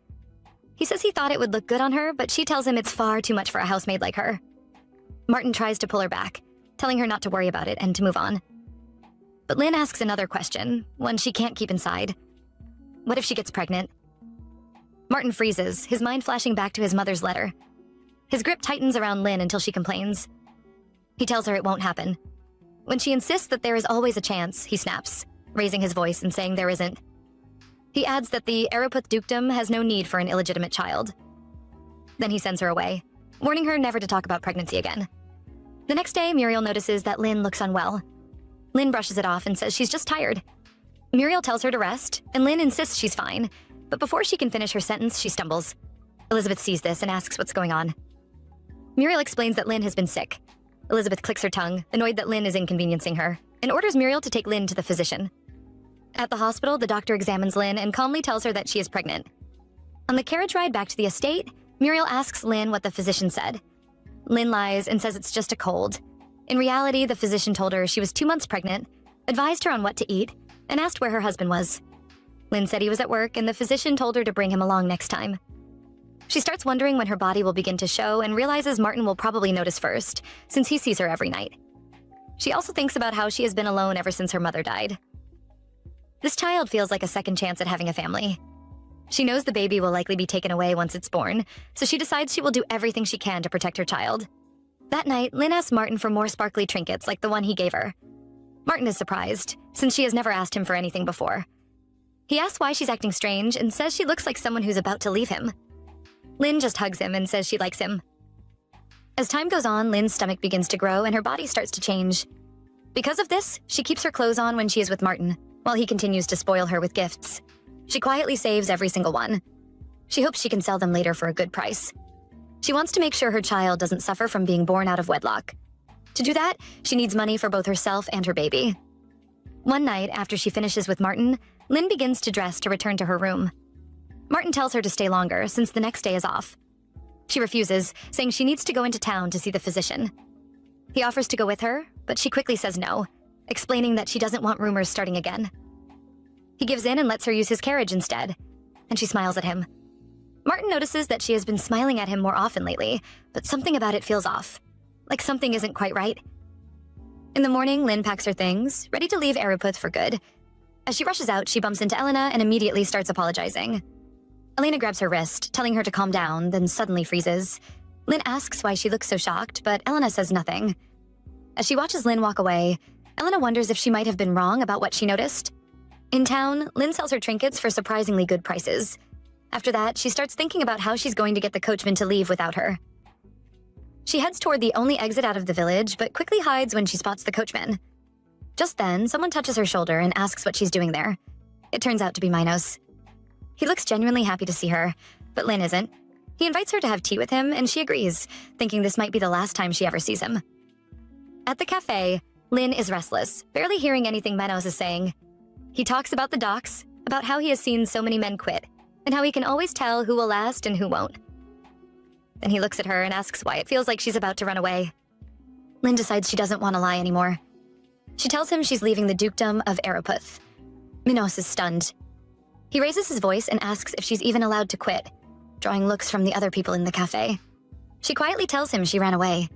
He says he thought it would look good on her, but she tells him it's far too much for a housemaid like her. Martin tries to pull her back, telling her not to worry about it and to move on. But Lynn asks another question, one she can't keep inside. What if she gets pregnant? Martin freezes, his mind flashing back to his mother's letter. His grip tightens around Lynn until she complains. He tells her it won't happen. When she insists that there is always a chance, he snaps, raising his voice and saying there isn't. He adds that the Ariput dukedom has no need for an illegitimate child. Then he sends her away, warning her never to talk about pregnancy again. The next day, Muriel notices that Lynn looks unwell. Lynn brushes it off and says she's just tired. Muriel tells her to rest, and Lynn insists she's fine, but before she can finish her sentence, she stumbles. Elizabeth sees this and asks what's going on. Muriel explains that Lynn has been sick. Elizabeth clicks her tongue, annoyed that Lynn is inconveniencing her, and orders Muriel to take Lynn to the physician. At the hospital, the doctor examines Lynn and calmly tells her that she is pregnant. On the carriage ride back to the estate, Muriel asks Lynn what the physician said. Lynn lies and says it's just a cold. In reality, the physician told her she was 2 months pregnant, advised her on what to eat, and asked where her husband was. Lynn said he was at work, and the physician told her to bring him along next time. She starts wondering when her body will begin to show and realizes Martin will probably notice first, since he sees her every night. She also thinks about how she has been alone ever since her mother died. This child feels like a second chance at having a family. She knows the baby will likely be taken away once it's born, so she decides she will do everything she can to protect her child. That night, Lynn asks Martin for more sparkly trinkets like the one he gave her. Martin is surprised, since she has never asked him for anything before. He asks why she's acting strange and says she looks like someone who's about to leave him. Lynn just hugs him and says she likes him. As time goes on, Lynn's stomach begins to grow and her body starts to change. Because of this, she keeps her clothes on when she is with Martin, while he continues to spoil her with gifts. She quietly saves every single one. She hopes she can sell them later for a good price. She wants to make sure her child doesn't suffer from being born out of wedlock. To do that, she needs money for both herself and her baby. One night, after she finishes with Martin, Lynn begins to dress to return to her room. Martin tells her to stay longer since the next day is off. She refuses, saying she needs to go into town to see the physician. He offers to go with her, but she quickly says no, explaining that she doesn't want rumors starting again. He gives in and lets her use his carriage instead, and she smiles at him. Martin notices that she has been smiling at him more often lately, but something about it feels off, like something isn't quite right. In the morning, Lynn packs her things, ready to leave Eruputh for good. As she rushes out, she bumps into Elena and immediately starts apologizing. Elena grabs her wrist, telling her to calm down, then suddenly freezes. Lynn asks why she looks so shocked, but Elena says nothing. As she watches Lynn walk away, Elena wonders if she might have been wrong about what she noticed. In town, Lynn sells her trinkets for surprisingly good prices. After that, she starts thinking about how she's going to get the coachman to leave without her. She heads toward the only exit out of the village, but quickly hides when she spots the coachman. Just then, someone touches her shoulder and asks what she's doing there. It turns out to be Minos. He looks genuinely happy to see her, but Lynn isn't. He invites her to have tea with him, and she agrees, thinking this might be the last time she ever sees him. At the cafe, Lynn is restless, barely hearing anything Minos is saying. He talks about the docks, about how he has seen so many men quit, and how he can always tell who will last and who won't. Then he looks at her and asks why it feels like she's about to run away. Lynn decides she doesn't want to lie anymore. She tells him she's leaving the dukedom of Eruputh. Minos is stunned. He raises his voice and asks if she's even allowed to quit, drawing looks from the other people in the cafe. She quietly tells him she ran away.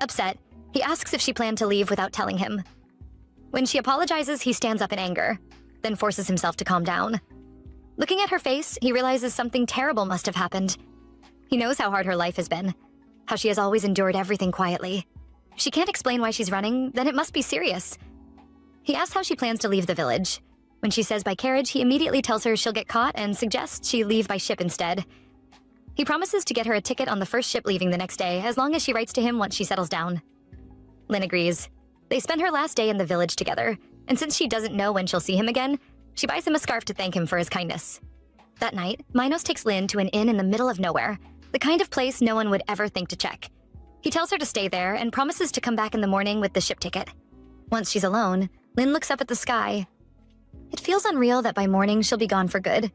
Upset, he asks if she planned to leave without telling him. When she apologizes, he stands up in anger, then forces himself to calm down. Looking at her face, he realizes something terrible must have happened. He knows how hard her life has been, how she has always endured everything quietly. If she can't explain why she's running, then it must be serious. He asks how she plans to leave the village. When she says by carriage, he immediately tells her she'll get caught and suggests she leave by ship instead. He promises to get her a ticket on the first ship leaving the next day, as long as she writes to him once she settles down. Lynn agrees. They spend her last day in the village together, and since she doesn't know when she'll see him again, she buys him a scarf to thank him for his kindness. That night, Minos takes Lynn to an inn in the middle of nowhere, the kind of place no one would ever think to check. He tells her to stay there and promises to come back in the morning with the ship ticket. Once she's alone, Lynn looks up at the sky. It feels unreal that by morning she'll be gone for good.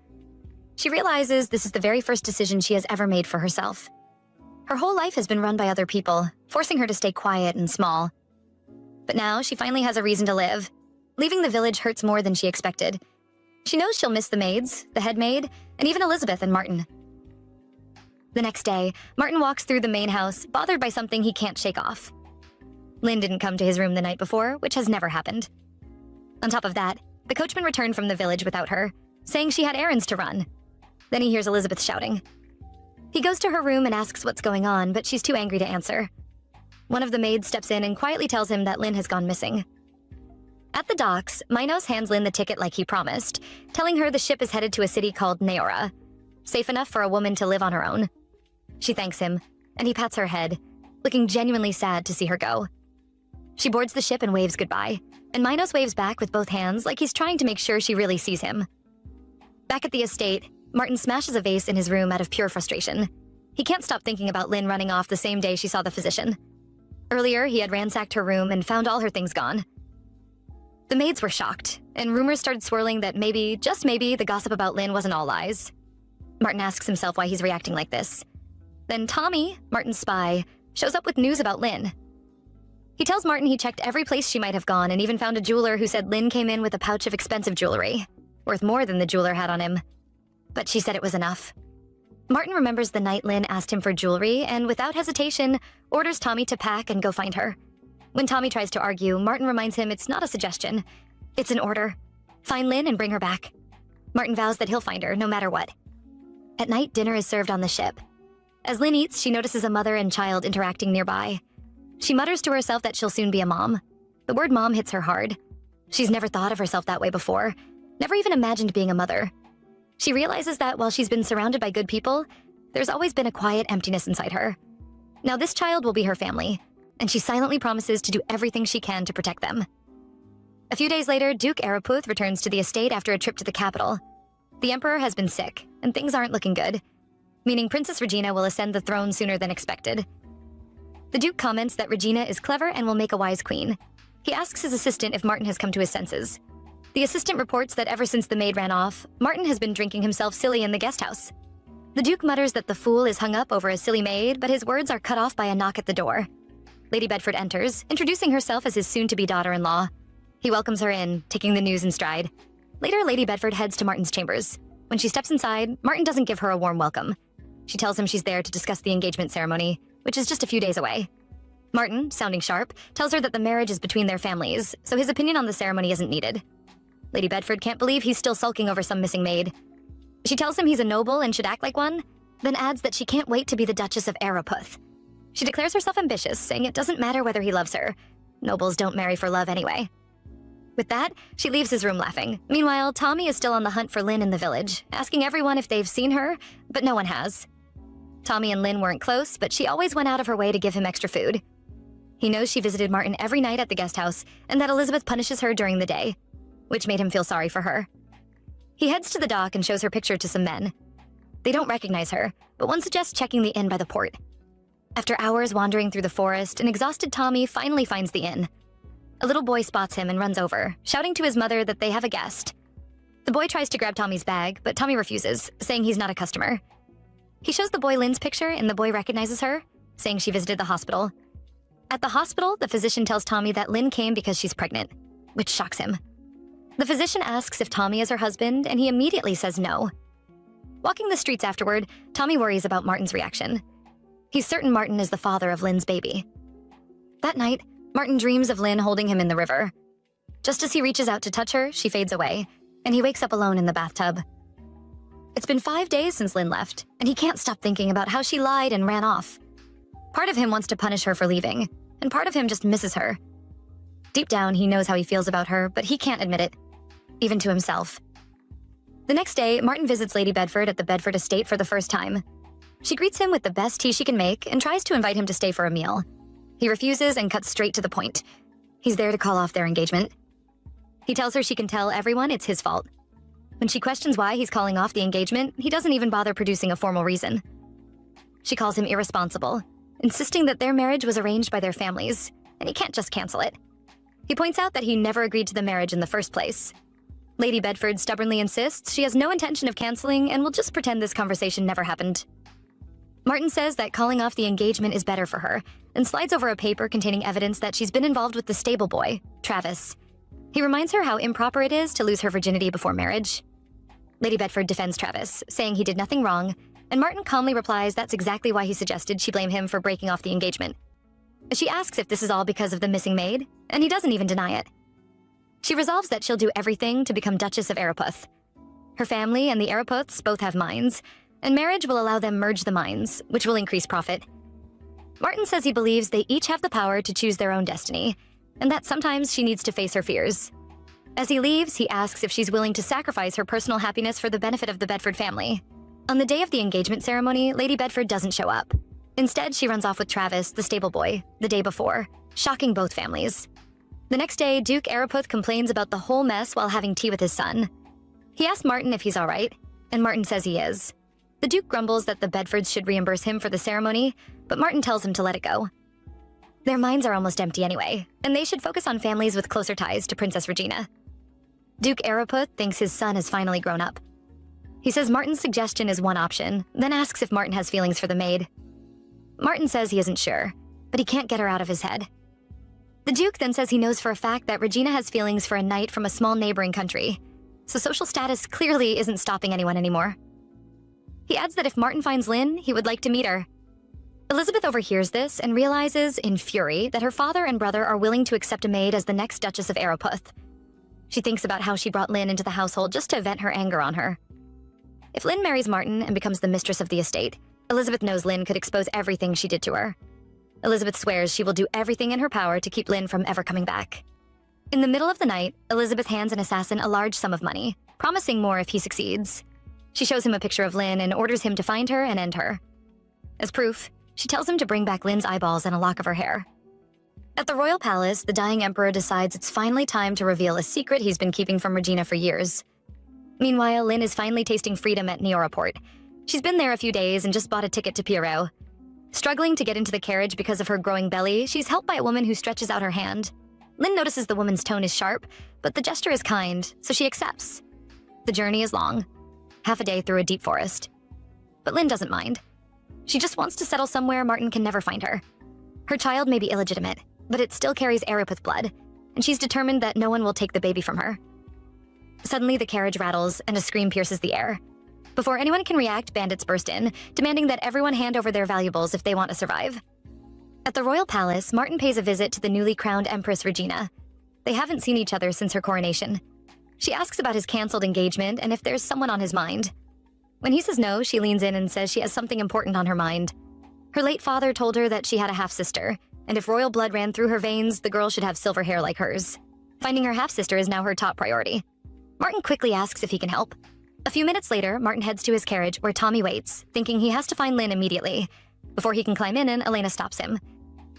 She realizes this is the very first decision she has ever made for herself. Her whole life has been run by other people, forcing her to stay quiet and small. But now she finally has a reason to live. Leaving the village hurts more than she expected. She knows she'll miss the maids, the head maid, and even Elizabeth and Martin. The next day, Martin walks through the main house, bothered by something he can't shake off. Lynn didn't come to his room the night before, which has never happened. On top of that, the coachman returned from the village without her, saying she had errands to run. Then he hears Elizabeth shouting. He goes to her room and asks what's going on, but she's too angry to answer. One of the maids steps in and quietly tells him that Lynn has gone missing. At the docks, Minos hands Lynn the ticket like he promised, telling her the ship is headed to a city called Neora, safe enough for a woman to live on her own. She thanks him, and he pats her head, looking genuinely sad to see her go. She boards the ship and waves goodbye, and Minos waves back with both hands like he's trying to make sure she really sees him. Back at the estate, Martin smashes a vase in his room out of pure frustration. He can't stop thinking about Lynn running off the same day she saw the physician. Earlier, he had ransacked her room and found all her things gone. The maids were shocked, and rumors started swirling that maybe, just maybe, the gossip about Lynn wasn't all lies. Martin asks himself why he's reacting like this. Then Tommy, Martin's spy, shows up with news about Lynn. He tells Martin he checked every place she might have gone and even found a jeweler who said Lynn came in with a pouch of expensive jewelry, worth more than the jeweler had on him. But she said it was enough. Martin remembers the night Lynn asked him for jewelry and, without hesitation, orders Tommy to pack and go find her. When Tommy tries to argue, Martin reminds him it's not a suggestion. It's an order. Find Lynn and bring her back. Martin vows that he'll find her, no matter what. At night, dinner is served on the ship. As Lynn eats, she notices a mother and child interacting nearby. She mutters to herself that she'll soon be a mom. The word mom hits her hard. She's never thought of herself that way before, never even imagined being a mother. She realizes that while she's been surrounded by good people, there's always been a quiet emptiness inside her. Now this child will be her family, and she silently promises to do everything she can to protect them. A few days later, Duke Araputh returns to the estate after a trip to the capital. The Emperor has been sick, and things aren't looking good, meaning Princess Regina will ascend the throne sooner than expected. The Duke comments that Regina is clever and will make a wise queen. He asks his assistant if Martin has come to his senses. The assistant reports that ever since the maid ran off, Martin has been drinking himself silly in the guest house. The Duke mutters that the fool is hung up over a silly maid, but his words are cut off by a knock at the door. Lady Bedford enters, introducing herself as his soon-to-be daughter-in-law. He welcomes her in, taking the news in stride. Later, Lady Bedford heads to Martin's chambers. When she steps inside, Martin doesn't give her a warm welcome. She tells him she's there to discuss the engagement ceremony, which is just a few days away. Martin, sounding sharp, tells her that the marriage is between their families, so his opinion on the ceremony isn't needed. Lady Bedford can't believe he's still sulking over some missing maid. She tells him he's a noble and should act like one, then adds that she can't wait to be the Duchess of Araputh. She declares herself ambitious, saying it doesn't matter whether he loves her. Nobles don't marry for love anyway. With that, she leaves his room laughing. Meanwhile, Tommy is still on the hunt for Lynn in the village, asking everyone if they've seen her, but no one has. Tommy and Lynn weren't close, but she always went out of her way to give him extra food. He knows she visited Martin every night at the guest house, and that Elizabeth punishes her during the day, which made him feel sorry for her. He heads to the dock and shows her picture to some men. They don't recognize her, but one suggests checking the inn by the port. After hours wandering through the forest, an exhausted Tommy finally finds the inn. A little boy spots him and runs over, shouting to his mother that they have a guest. The boy tries to grab Tommy's bag, but Tommy refuses, saying he's not a customer. He shows the boy Lynn's picture, and the boy recognizes her, saying she visited the hospital. At the hospital, the physician tells Tommy that Lynn came because she's pregnant, which shocks him. The physician asks if Tommy is her husband, and he immediately says no. Walking the streets afterward, Tommy worries about Martin's reaction. He's certain Martin is the father of Lynn's baby. That night, Martin dreams of Lynn holding him in the river. Just as he reaches out to touch her, she fades away, and he wakes up alone in the bathtub. It's been 5 days since Lynn left, and he can't stop thinking about how she lied and ran off. Part of him wants to punish her for leaving, and part of him just misses her. Deep down, he knows how he feels about her, but he can't admit it, even to himself. The next day, Martin visits Lady Bedford at the Bedford estate for the first time. She greets him with the best tea she can make and tries to invite him to stay for a meal. He refuses and cuts straight to the point. He's there to call off their engagement. He tells her she can tell everyone it's his fault. When she questions why he's calling off the engagement, he doesn't even bother producing a formal reason. She calls him irresponsible, insisting that their marriage was arranged by their families, and he can't just cancel it. He points out that he never agreed to the marriage in the first place. Lady Bedford stubbornly insists she has no intention of canceling and will just pretend this conversation never happened. Martin says that calling off the engagement is better for her, and slides over a paper containing evidence that she's been involved with the stable boy, Travis. He reminds her how improper it is to lose her virginity before marriage. Lady Bedford defends Travis, saying he did nothing wrong, and Martin calmly replies that's exactly why he suggested she blame him for breaking off the engagement. She asks if this is all because of the missing maid, and he doesn't even deny it. She resolves that she'll do everything to become Duchess of Araputh. Her family and the Arapuths both have mines, and marriage will allow them merge the mines, which will increase profit. Martin says he believes they each have the power to choose their own destiny, and that sometimes she needs to face her fears. As he leaves, he asks if she's willing to sacrifice her personal happiness for the benefit of the Bedford family. On the day of the engagement ceremony, Lady Bedford doesn't show up. Instead, she runs off with Travis, the stable boy, the day before, shocking both families. The next day, Duke Araputh complains about the whole mess while having tea with his son. He asks Martin if he's all right, and Martin says he is. The Duke grumbles that the Bedfords should reimburse him for the ceremony, but Martin tells him to let it go. Their minds are almost empty anyway, and they should focus on families with closer ties to Princess Regina. Duke Araputh thinks his son has finally grown up. He says Martin's suggestion is one option, then asks if Martin has feelings for the maid. Martin says he isn't sure, but he can't get her out of his head. The Duke then says he knows for a fact that Regina has feelings for a knight from a small neighboring country, so social status clearly isn't stopping anyone anymore. He adds that if Martin finds Lynn, he would like to meet her. Elizabeth overhears this and realizes, in fury, that her father and brother are willing to accept a maid as the next Duchess of Araputh. She thinks about how she brought Lynn into the household just to vent her anger on her. If Lynn marries Martin and becomes the mistress of the estate, Elizabeth knows Lynn could expose everything she did to her. Elizabeth swears she will do everything in her power to keep Lynn from ever coming back. In the middle of the night, Elizabeth hands an assassin a large sum of money, promising more if he succeeds. She shows him a picture of Lynn and orders him to find her and end her. As proof, she tells him to bring back Lynn's eyeballs and a lock of her hair. At the royal palace, the dying emperor decides it's finally time to reveal a secret he's been keeping from Regina for years. Meanwhile, Lynn is finally tasting freedom at Neoroport. She's been there a few days and just bought a ticket to Pierrot. Struggling to get into the carriage because of her growing belly, she's helped by a woman who stretches out her hand. Lynn notices the woman's tone is sharp, but the gesture is kind, so she accepts. The journey is long, half a day through a deep forest. But Lynn doesn't mind. She just wants to settle somewhere Martin can never find her. Her child may be illegitimate, but it still carries Arapith blood, and she's determined that no one will take the baby from her. Suddenly, the carriage rattles and a scream pierces the air. Before anyone can react, bandits burst in, demanding that everyone hand over their valuables if they want to survive. At the royal palace, Martin pays a visit to the newly crowned Empress Regina. They haven't seen each other since her coronation. She asks about his canceled engagement and if there's someone on his mind. When he says no, she leans in and says she has something important on her mind. Her late father told her that she had a half-sister, and if royal blood ran through her veins, the girl should have silver hair like hers. Finding her half-sister is now her top priority. Martin quickly asks if he can help. A few minutes later, Martin heads to his carriage where Tommy waits, thinking he has to find Lynn immediately. Before he can climb in, Elena stops him.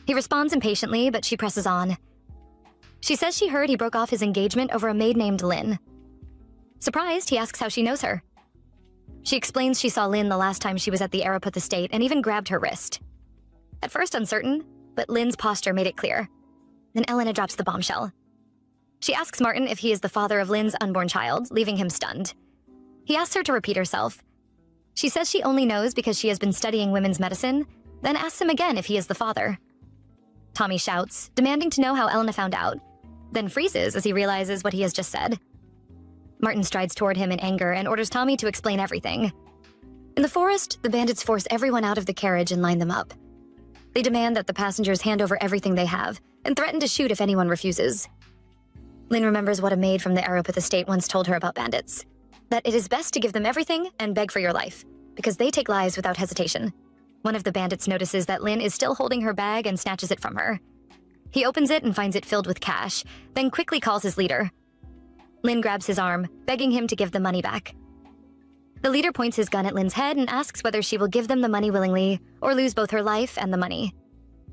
He responds impatiently, but she presses on. She says she heard he broke off his engagement over a maid named Lynn. Surprised, he asks how she knows her. She explains she saw Lynn the last time she was at the Arapith estate and even grabbed her wrist. At first uncertain, but Lynn's posture made it clear. Then Elena drops the bombshell. She asks Martin if he is the father of Lynn's unborn child, leaving him stunned. He asks her to repeat herself. She says she only knows because she has been studying women's medicine, then asks him again if he is the father. Tommy shouts, demanding to know how Elena found out, then freezes as he realizes what he has just said. Martin strides toward him in anger and orders Tommy to explain everything. In the forest, the bandits force everyone out of the carriage and line them up. They demand that the passengers hand over everything they have and threaten to shoot if anyone refuses. Lynn remembers what a maid from the Arapith estate once told her about bandits, that it is best to give them everything and beg for your life, because they take lives without hesitation. One of the bandits notices that Lynn is still holding her bag and snatches it from her. He opens it and finds it filled with cash, then quickly calls his leader. Lynn grabs his arm, begging him to give the money back. The leader points his gun at Lynn's head and asks whether she will give them the money willingly or lose both her life and the money.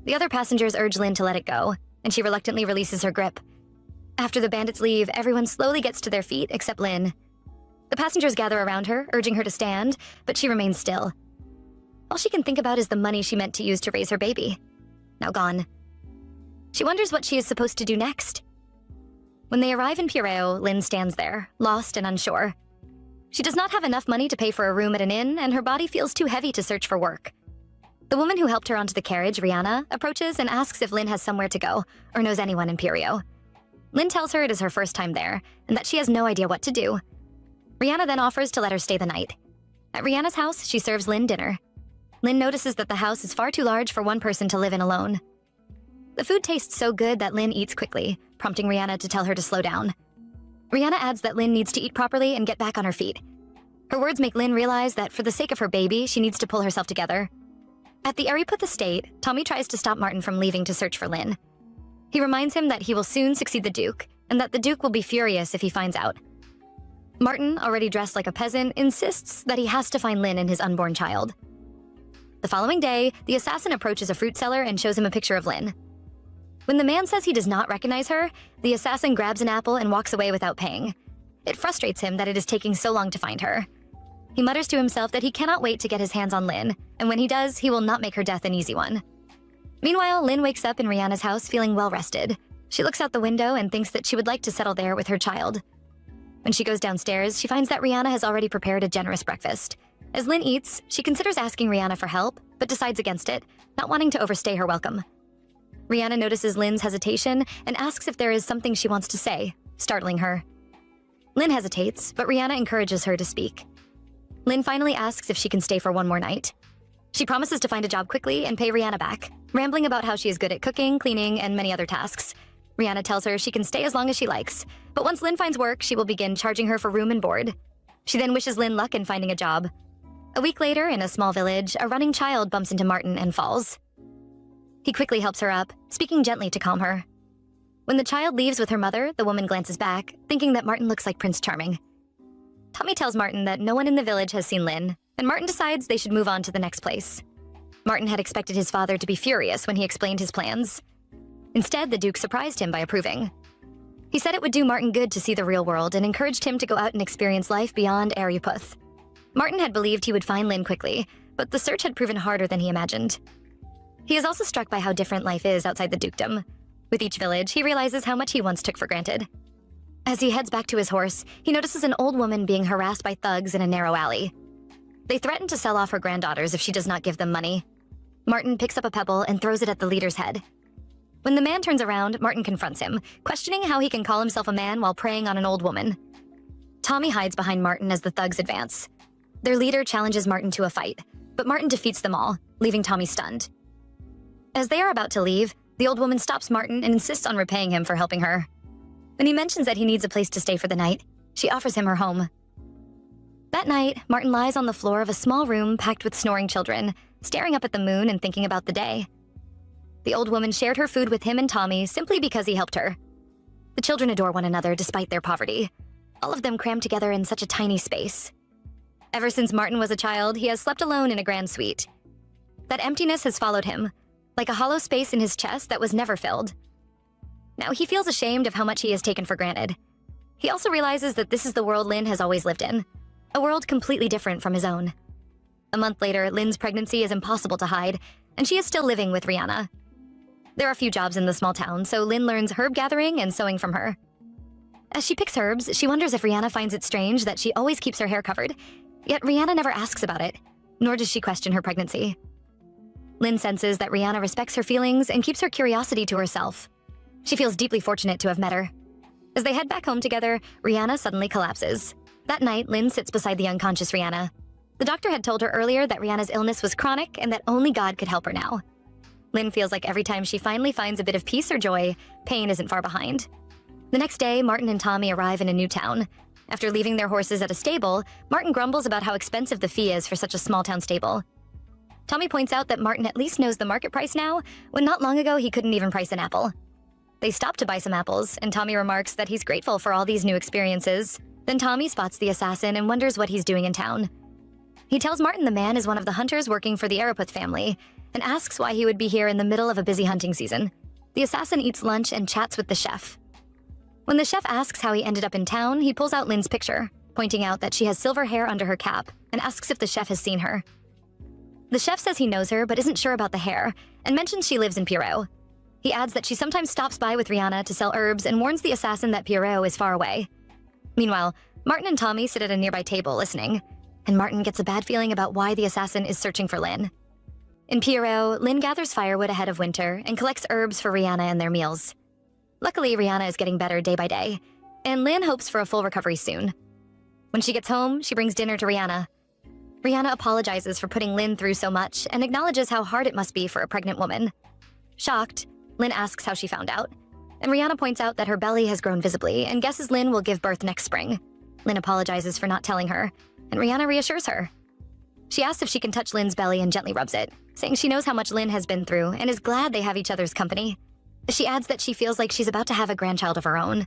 The other passengers urge Lynn to let it go, and she reluctantly releases her grip. After the bandits leave, everyone slowly gets to their feet except Lynn. The passengers gather around her, urging her to stand, but she remains still. All she can think about is the money she meant to use to raise her baby. Now gone. She wonders what she is supposed to do next. When they arrive in Pierrot, Lynn stands there, lost and unsure. She does not have enough money to pay for a room at an inn, and her body feels too heavy to search for work. The woman who helped her onto the carriage, Rihanna, approaches and asks if Lynn has somewhere to go, or knows anyone in Pierrot. Lynn tells her it is her first time there, and that she has no idea what to do. Rihanna then offers to let her stay the night. At Rihanna's house, she serves Lynn dinner. Lynn notices that the house is far too large for one person to live in alone. The food tastes so good that Lynn eats quickly, prompting Rihanna to tell her to slow down. Rihanna adds that Lynn needs to eat properly and get back on her feet. Her words make Lynn realize that for the sake of her baby, she needs to pull herself together. At the Arapith estate, Tommy tries to stop Martin from leaving to search for Lynn. He reminds him that he will soon succeed the Duke, and that the Duke will be furious if he finds out. Martin, already dressed like a peasant, insists that he has to find Lynn and his unborn child. The following day, the assassin approaches a fruit seller and shows him a picture of Lynn. When the man says he does not recognize her, the assassin grabs an apple and walks away without paying. It frustrates him that it is taking so long to find her. He mutters to himself that he cannot wait to get his hands on Lynn, and when he does, he will not make her death an easy one. Meanwhile, Lynn wakes up in Rihanna's house feeling well-rested. She looks out the window and thinks that she would like to settle there with her child. When she goes downstairs, she finds that Rihanna has already prepared a generous breakfast. As Lynn eats, she considers asking Rihanna for help, but decides against it, not wanting to overstay her welcome. Rihanna notices Lynn's hesitation and asks if there is something she wants to say, startling her. Lynn hesitates, but Rihanna encourages her to speak. Lynn finally asks if she can stay for one more night. She promises to find a job quickly and pay Rihanna back, rambling about how she is good at cooking, cleaning, and many other tasks. Rihanna tells her she can stay as long as she likes, but once Lynn finds work, she will begin charging her for room and board. She then wishes Lynn luck in finding a job. A week later, in a small village, a running child bumps into Martin and falls. He quickly helps her up, speaking gently to calm her. When the child leaves with her mother, the woman glances back, thinking that Martin looks like Prince Charming. Tommy tells Martin that no one in the village has seen Lynn, and Martin decides they should move on to the next place. Martin had expected his father to be furious when he explained his plans. Instead, the Duke surprised him by approving. He said it would do Martin good to see the real world and encouraged him to go out and experience life beyond Ariupus. Martin had believed he would find Lynn quickly, but the search had proven harder than he imagined. He is also struck by how different life is outside the dukedom. With each village, he realizes how much he once took for granted. As he heads back to his horse, he notices an old woman being harassed by thugs in a narrow alley. They threaten to sell off her granddaughters if she does not give them money. Martin picks up a pebble and throws it at the leader's head. When the man turns around, Martin confronts him, questioning how he can call himself a man while preying on an old woman. Tommy hides behind Martin as the thugs advance. Their leader challenges Martin to a fight, but Martin defeats them all, leaving Tommy stunned. As they are about to leave, the old woman stops Martin and insists on repaying him for helping her. When he mentions that he needs a place to stay for the night, she offers him her home. That night, Martin lies on the floor of a small room packed with snoring children, staring up at the moon and thinking about the day. The old woman shared her food with him and Tommy simply because he helped her. The children adore one another despite their poverty, all of them crammed together in such a tiny space. Ever since Martin was a child, he has slept alone in a grand suite. That emptiness has followed him, like a hollow space in his chest that was never filled. Now he feels ashamed of how much he has taken for granted. He also realizes that this is the world Lynn has always lived in, a world completely different from his own. A month later, Lynn's pregnancy is impossible to hide, and she is still living with Rihanna. There are few jobs in the small town, so Lynn learns herb gathering and sewing from her. As she picks herbs, she wonders if Rihanna finds it strange that she always keeps her hair covered, yet Rihanna never asks about it, nor does she question her pregnancy. Lynn senses that Rihanna respects her feelings and keeps her curiosity to herself. She feels deeply fortunate to have met her. As they head back home together, Rihanna suddenly collapses. That night, Lynn sits beside the unconscious Rihanna. The doctor had told her earlier that Rihanna's illness was chronic and that only God could help her now. Lynn feels like every time she finally finds a bit of peace or joy, pain isn't far behind. The next day, Martin and Tommy arrive in a new town. After leaving their horses at a stable, Martin grumbles about how expensive the fee is for such a small-town stable. Tommy points out that Martin at least knows the market price now, when not long ago he couldn't even price an apple. They stop to buy some apples, and Tommy remarks that he's grateful for all these new experiences. Then Tommy spots the assassin and wonders what he's doing in town. He tells Martin the man is one of the hunters working for the Ariupus family, and asks why he would be here in the middle of a busy hunting season. The assassin eats lunch and chats with the chef. When the chef asks how he ended up in town, he pulls out Lynn's picture, pointing out that she has silver hair under her cap, and asks if the chef has seen her. The chef says he knows her but isn't sure about the hair, and mentions she lives in Pierrot. He adds that she sometimes stops by with Rihanna to sell herbs and warns the assassin that Pierrot is far away. Meanwhile, Martin and Tommy sit at a nearby table listening, and Martin gets a bad feeling about why the assassin is searching for Lynn. In Pierrot, Lynn gathers firewood ahead of winter and collects herbs for Rihanna and their meals. Luckily, Rihanna is getting better day by day, and Lynn hopes for a full recovery soon. When she gets home, she brings dinner to Rihanna. Rihanna apologizes for putting Lynn through so much and acknowledges how hard it must be for a pregnant woman. Shocked, Lynn asks how she found out, and Rihanna points out that her belly has grown visibly and guesses Lynn will give birth next spring. Lynn apologizes for not telling her, and Rihanna reassures her. She asks if she can touch Lynn's belly and gently rubs it, saying she knows how much Lynn has been through and is glad they have each other's company. She adds that she feels like she's about to have a grandchild of her own.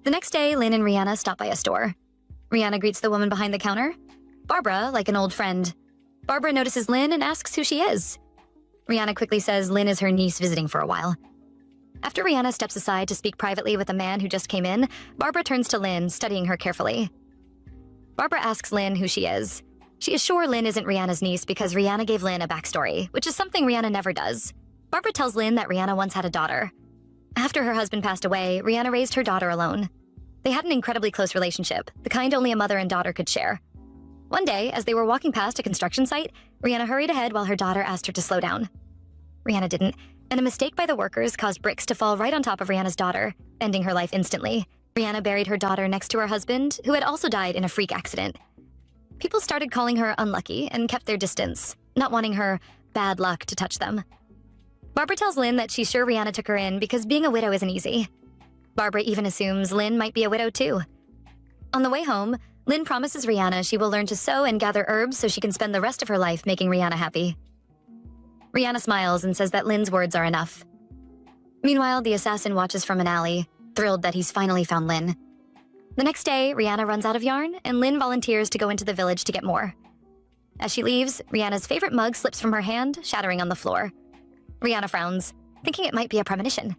The next day, Lynn and Rihanna stop by a store. Rihanna greets the woman behind the counter, Barbara, like an old friend. Barbara notices Lynn and asks who she is. Rihanna quickly says Lynn is her niece visiting for a while. After Rihanna steps aside to speak privately with a man who just came in, Barbara turns to Lynn, studying her carefully. Barbara asks Lynn who she is. She is sure Lynn isn't Rihanna's niece because Rihanna gave Lynn a backstory, which is something Rihanna never does. Barbara tells Lynn that Rihanna once had a daughter. After her husband passed away, Rihanna raised her daughter alone. They had an incredibly close relationship, the kind only a mother and daughter could share. One day, as they were walking past a construction site, Rihanna hurried ahead while her daughter asked her to slow down. Rihanna didn't, and a mistake by the workers caused bricks to fall right on top of Rihanna's daughter, ending her life instantly. Rihanna buried her daughter next to her husband, who had also died in a freak accident. People started calling her unlucky and kept their distance, not wanting her bad luck to touch them. Barbara tells Lynn that she's sure Rihanna took her in because being a widow isn't easy. Barbara even assumes Lynn might be a widow too. On the way home, Lynn promises Rihanna she will learn to sew and gather herbs so she can spend the rest of her life making Rihanna happy. Rihanna smiles and says that Lynn's words are enough. Meanwhile, the assassin watches from an alley, thrilled that he's finally found Lynn. The next day, Rihanna runs out of yarn, and Lynn volunteers to go into the village to get more. As she leaves, Rihanna's favorite mug slips from her hand, shattering on the floor. Rihanna frowns. thinking it might be a premonition.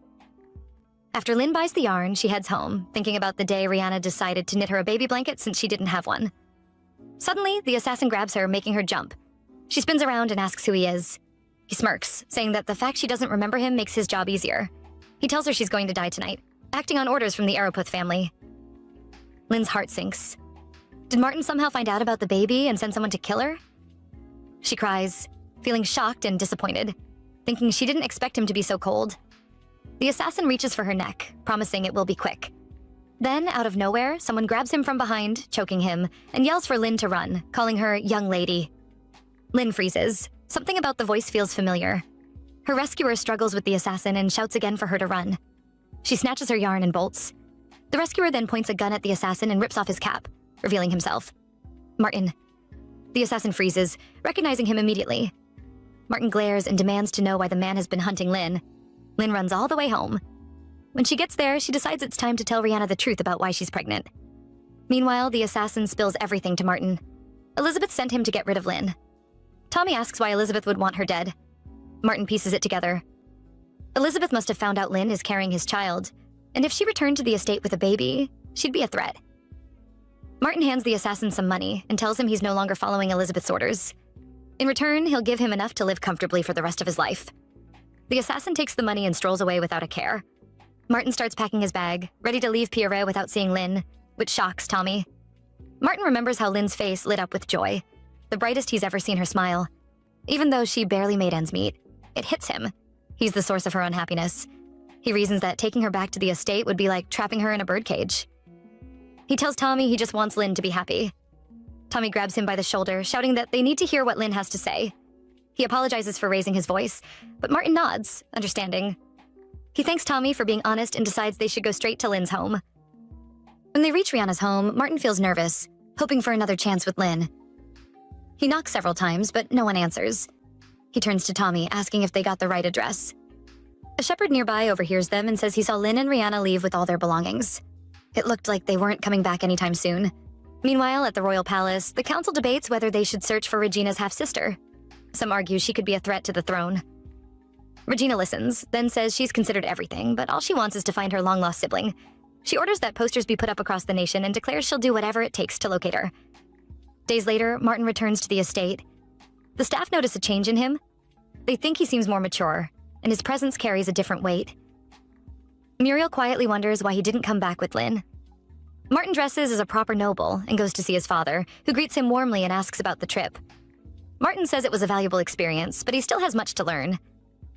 After Lynn buys the yarn, she heads home, thinking about the day Rihanna decided to knit her a baby blanket since she didn't have one. Suddenly, the assassin grabs her, making her jump. She spins around and asks who he is. He smirks, saying that the fact she doesn't remember him makes his job easier. He tells her she's going to die tonight, acting on orders from the Araputh family. Lynn's heart sinks. Did Martin somehow find out about the baby and send someone to kill her? She cries, feeling shocked and disappointed, thinking she didn't expect him to be so cold. The assassin reaches for her neck, promising it will be quick. Then, out of nowhere, someone grabs him from behind, choking him, and yells for Lynn to run, calling her young lady. Lynn freezes. Something about the voice feels familiar. Her rescuer struggles with the assassin and shouts again for her to run. She snatches her yarn and bolts. The rescuer then points a gun at the assassin and rips off his cap, revealing himself. Martin. The assassin freezes, recognizing him immediately. Martin glares and demands to know why the man has been hunting Lynn. Lynn runs all the way home. When she gets there, she decides it's time to tell Rihanna the truth about why she's pregnant. Meanwhile, the assassin spills everything to Martin. Elizabeth sent him to get rid of Lynn. Tommy asks why Elizabeth would want her dead. Martin pieces it together. Elizabeth must have found out Lynn is carrying his child, and if she returned to the estate with a baby, she'd be a threat. Martin hands the assassin some money and tells him he's no longer following Elizabeth's orders. In return, he'll give him enough to live comfortably for the rest of his life. The assassin takes the money and strolls away without a care. Martin starts packing his bag, ready to leave Pierre without seeing Lynn, which shocks Tommy. Martin remembers how Lynn's face lit up with joy, the brightest he's ever seen her smile. Even though she barely made ends meet, it hits him. He's the source of her unhappiness. He reasons that taking her back to the estate would be like trapping her in a birdcage. He tells Tommy he just wants Lynn to be happy. Tommy grabs him by the shoulder, shouting that they need to hear what Lynn has to say. He apologizes for raising his voice, but Martin nods, understanding. He thanks Tommy for being honest and decides they should go straight to Lynn's home. When they reach Rihanna's home, Martin feels nervous, hoping for another chance with Lynn. He knocks several times, but no one answers. He turns to Tommy, asking if they got the right address. A shepherd nearby overhears them and says he saw Lynn and Rihanna leave with all their belongings. It looked like they weren't coming back anytime soon. Meanwhile, at the royal palace, the council debates whether they should search for Regina's half-sister. Some argue she could be a threat to the throne. Regina listens, then says she's considered everything, but all she wants is to find her long-lost sibling. She orders that posters be put up across the nation and declares she'll do whatever it takes to locate her. Days later, Martin returns to the estate. The staff notice a change in him. They think he seems more mature, and his presence carries a different weight. Muriel quietly wonders why he didn't come back with Lynn. Martin dresses as a proper noble and goes to see his father, who greets him warmly and asks about the trip. Martin says it was a valuable experience, but he still has much to learn.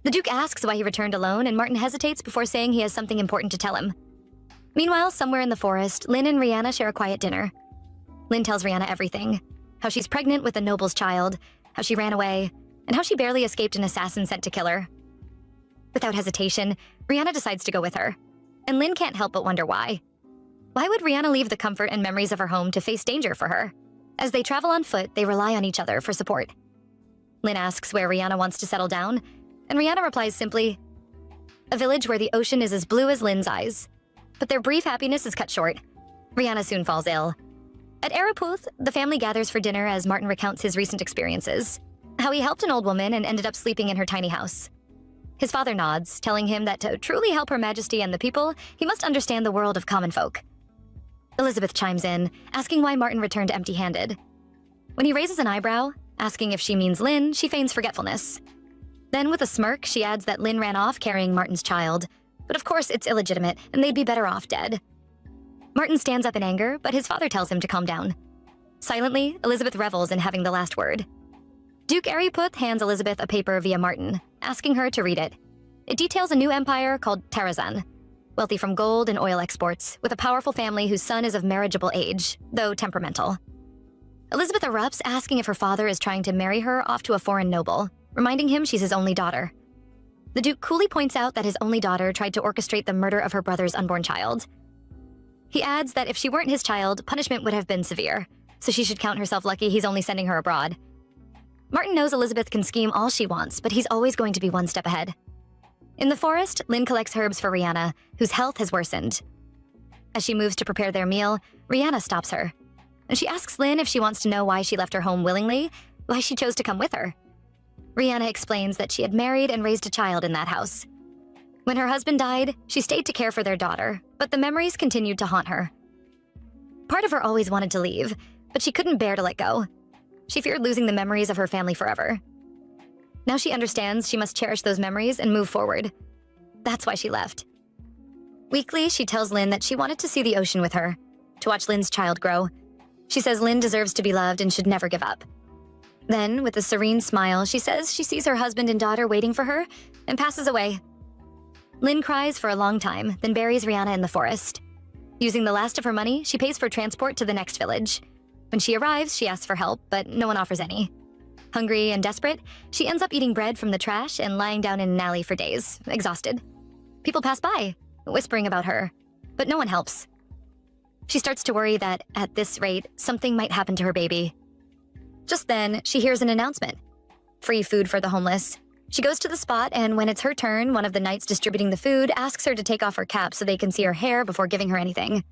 The Duke asks why he returned alone, and Martin hesitates before saying he has something important to tell him. Meanwhile, somewhere in the forest, Lynn and Rihanna share a quiet dinner. Lynn tells Rihanna everything. How she's pregnant with a noble's child, how she ran away, and how she barely escaped an assassin sent to kill her. Without hesitation, Rihanna decides to go with her. And Lynn can't help but wonder why. Why would Rihanna leave the comfort and memories of her home to face danger for her? As they travel on foot, they rely on each other for support. Lynn asks where Rihanna wants to settle down, and Rihanna replies simply, a village where the ocean is as blue as Lynn's eyes. But their brief happiness is cut short. Rihanna soon falls ill. At Araputh, the family gathers for dinner as Martin recounts his recent experiences, how he helped an old woman and ended up sleeping in her tiny house. His father nods, telling him that to truly help Her Majesty and the people, he must understand the world of common folk. Elizabeth chimes in, asking why Martin returned empty-handed. When he raises an eyebrow, asking if she means Lynn, she feigns forgetfulness. Then, with a smirk, she adds that Lynn ran off carrying Martin's child. But of course, it's illegitimate, and they'd be better off dead. Martin stands up in anger, but his father tells him to calm down. Silently, Elizabeth revels in having the last word. Duke Araputh hands Elizabeth a paper via Martin, asking her to read it. It details a new empire called Tarazan, wealthy from gold and oil exports, with a powerful family whose son is of marriageable age, though temperamental. Elizabeth erupts, asking if her father is trying to marry her off to a foreign noble, reminding him she's his only daughter. The Duke coolly points out that his only daughter tried to orchestrate the murder of her brother's unborn child. He adds that if she weren't his child, punishment would have been severe, so she should count herself lucky he's only sending her abroad. Martin knows Elizabeth can scheme all she wants, but he's always going to be one step ahead. In the forest, Lynn collects herbs for Rihanna, whose health has worsened. As she moves to prepare their meal, Rihanna stops her. And she asks Lynn if she wants to know why she left her home willingly, why she chose to come with her. Rihanna explains that she had married and raised a child in that house. When her husband died, she stayed to care for their daughter, but the memories continued to haunt her. Part of her always wanted to leave, but she couldn't bear to let go. She feared losing the memories of her family forever. Now she understands she must cherish those memories and move forward. That's why she left. Weekly, she tells Lin that she wanted to see the ocean with her, to watch Lin's child grow. She says Lin deserves to be loved and should never give up. Then, with a serene smile, she says she sees her husband and daughter waiting for her and passes away. Lin cries for a long time, then buries Rihanna in the forest. Using the last of her money, she pays for transport to the next village. When she arrives, she asks for help, but no one offers any. Hungry and desperate, she ends up eating bread from the trash and lying down in an alley for days, exhausted. People pass by, whispering about her, but no one helps. She starts to worry that, at this rate, something might happen to her baby. Just then, she hears an announcement. Free food for the homeless. She goes to the spot, and when it's her turn, one of the knights distributing the food asks her to take off her cap so they can see her hair before giving her anything.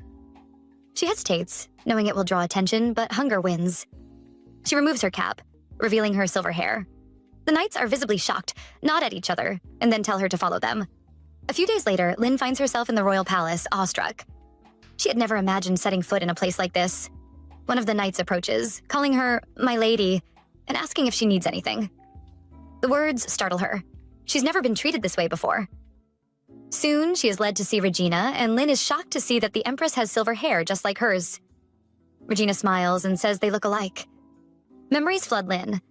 She hesitates, knowing it will draw attention, but hunger wins. She removes her cap, revealing her silver hair. The knights are visibly shocked, nod at each other, and then tell her to follow them. A few days later, Lin finds herself in the royal palace, awestruck. She had never imagined setting foot in a place like this. One of the knights approaches, calling her "my lady," and asking if she needs anything. The words startle her. She's never been treated this way before. Soon, she is led to see Regina, and Lin is shocked to see that the Empress has silver hair just like hers. Regina smiles and says they look alike. Memories flood Lin.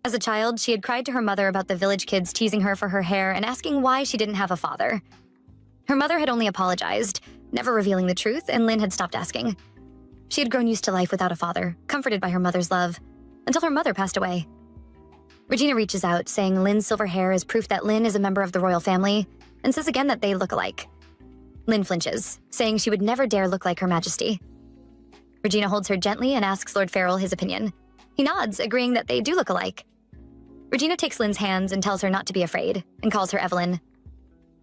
As a child, she had cried to her mother about the village kids teasing her for her hair and asking why she didn't have a father. Her mother had only apologized, never revealing the truth, and Lin had stopped asking. She had grown used to life without a father, comforted by her mother's love, until her mother passed away. Regina reaches out, saying Lin's silver hair is proof that Lin is a member of the royal family, and says again that they look alike. Lin flinches, saying she would never dare look like Her Majesty. Regina holds her gently and asks Lord Farrell his opinion. He nods, agreeing that they do look alike. Regina takes Lin's hands and tells her not to be afraid, and calls her Evelyn.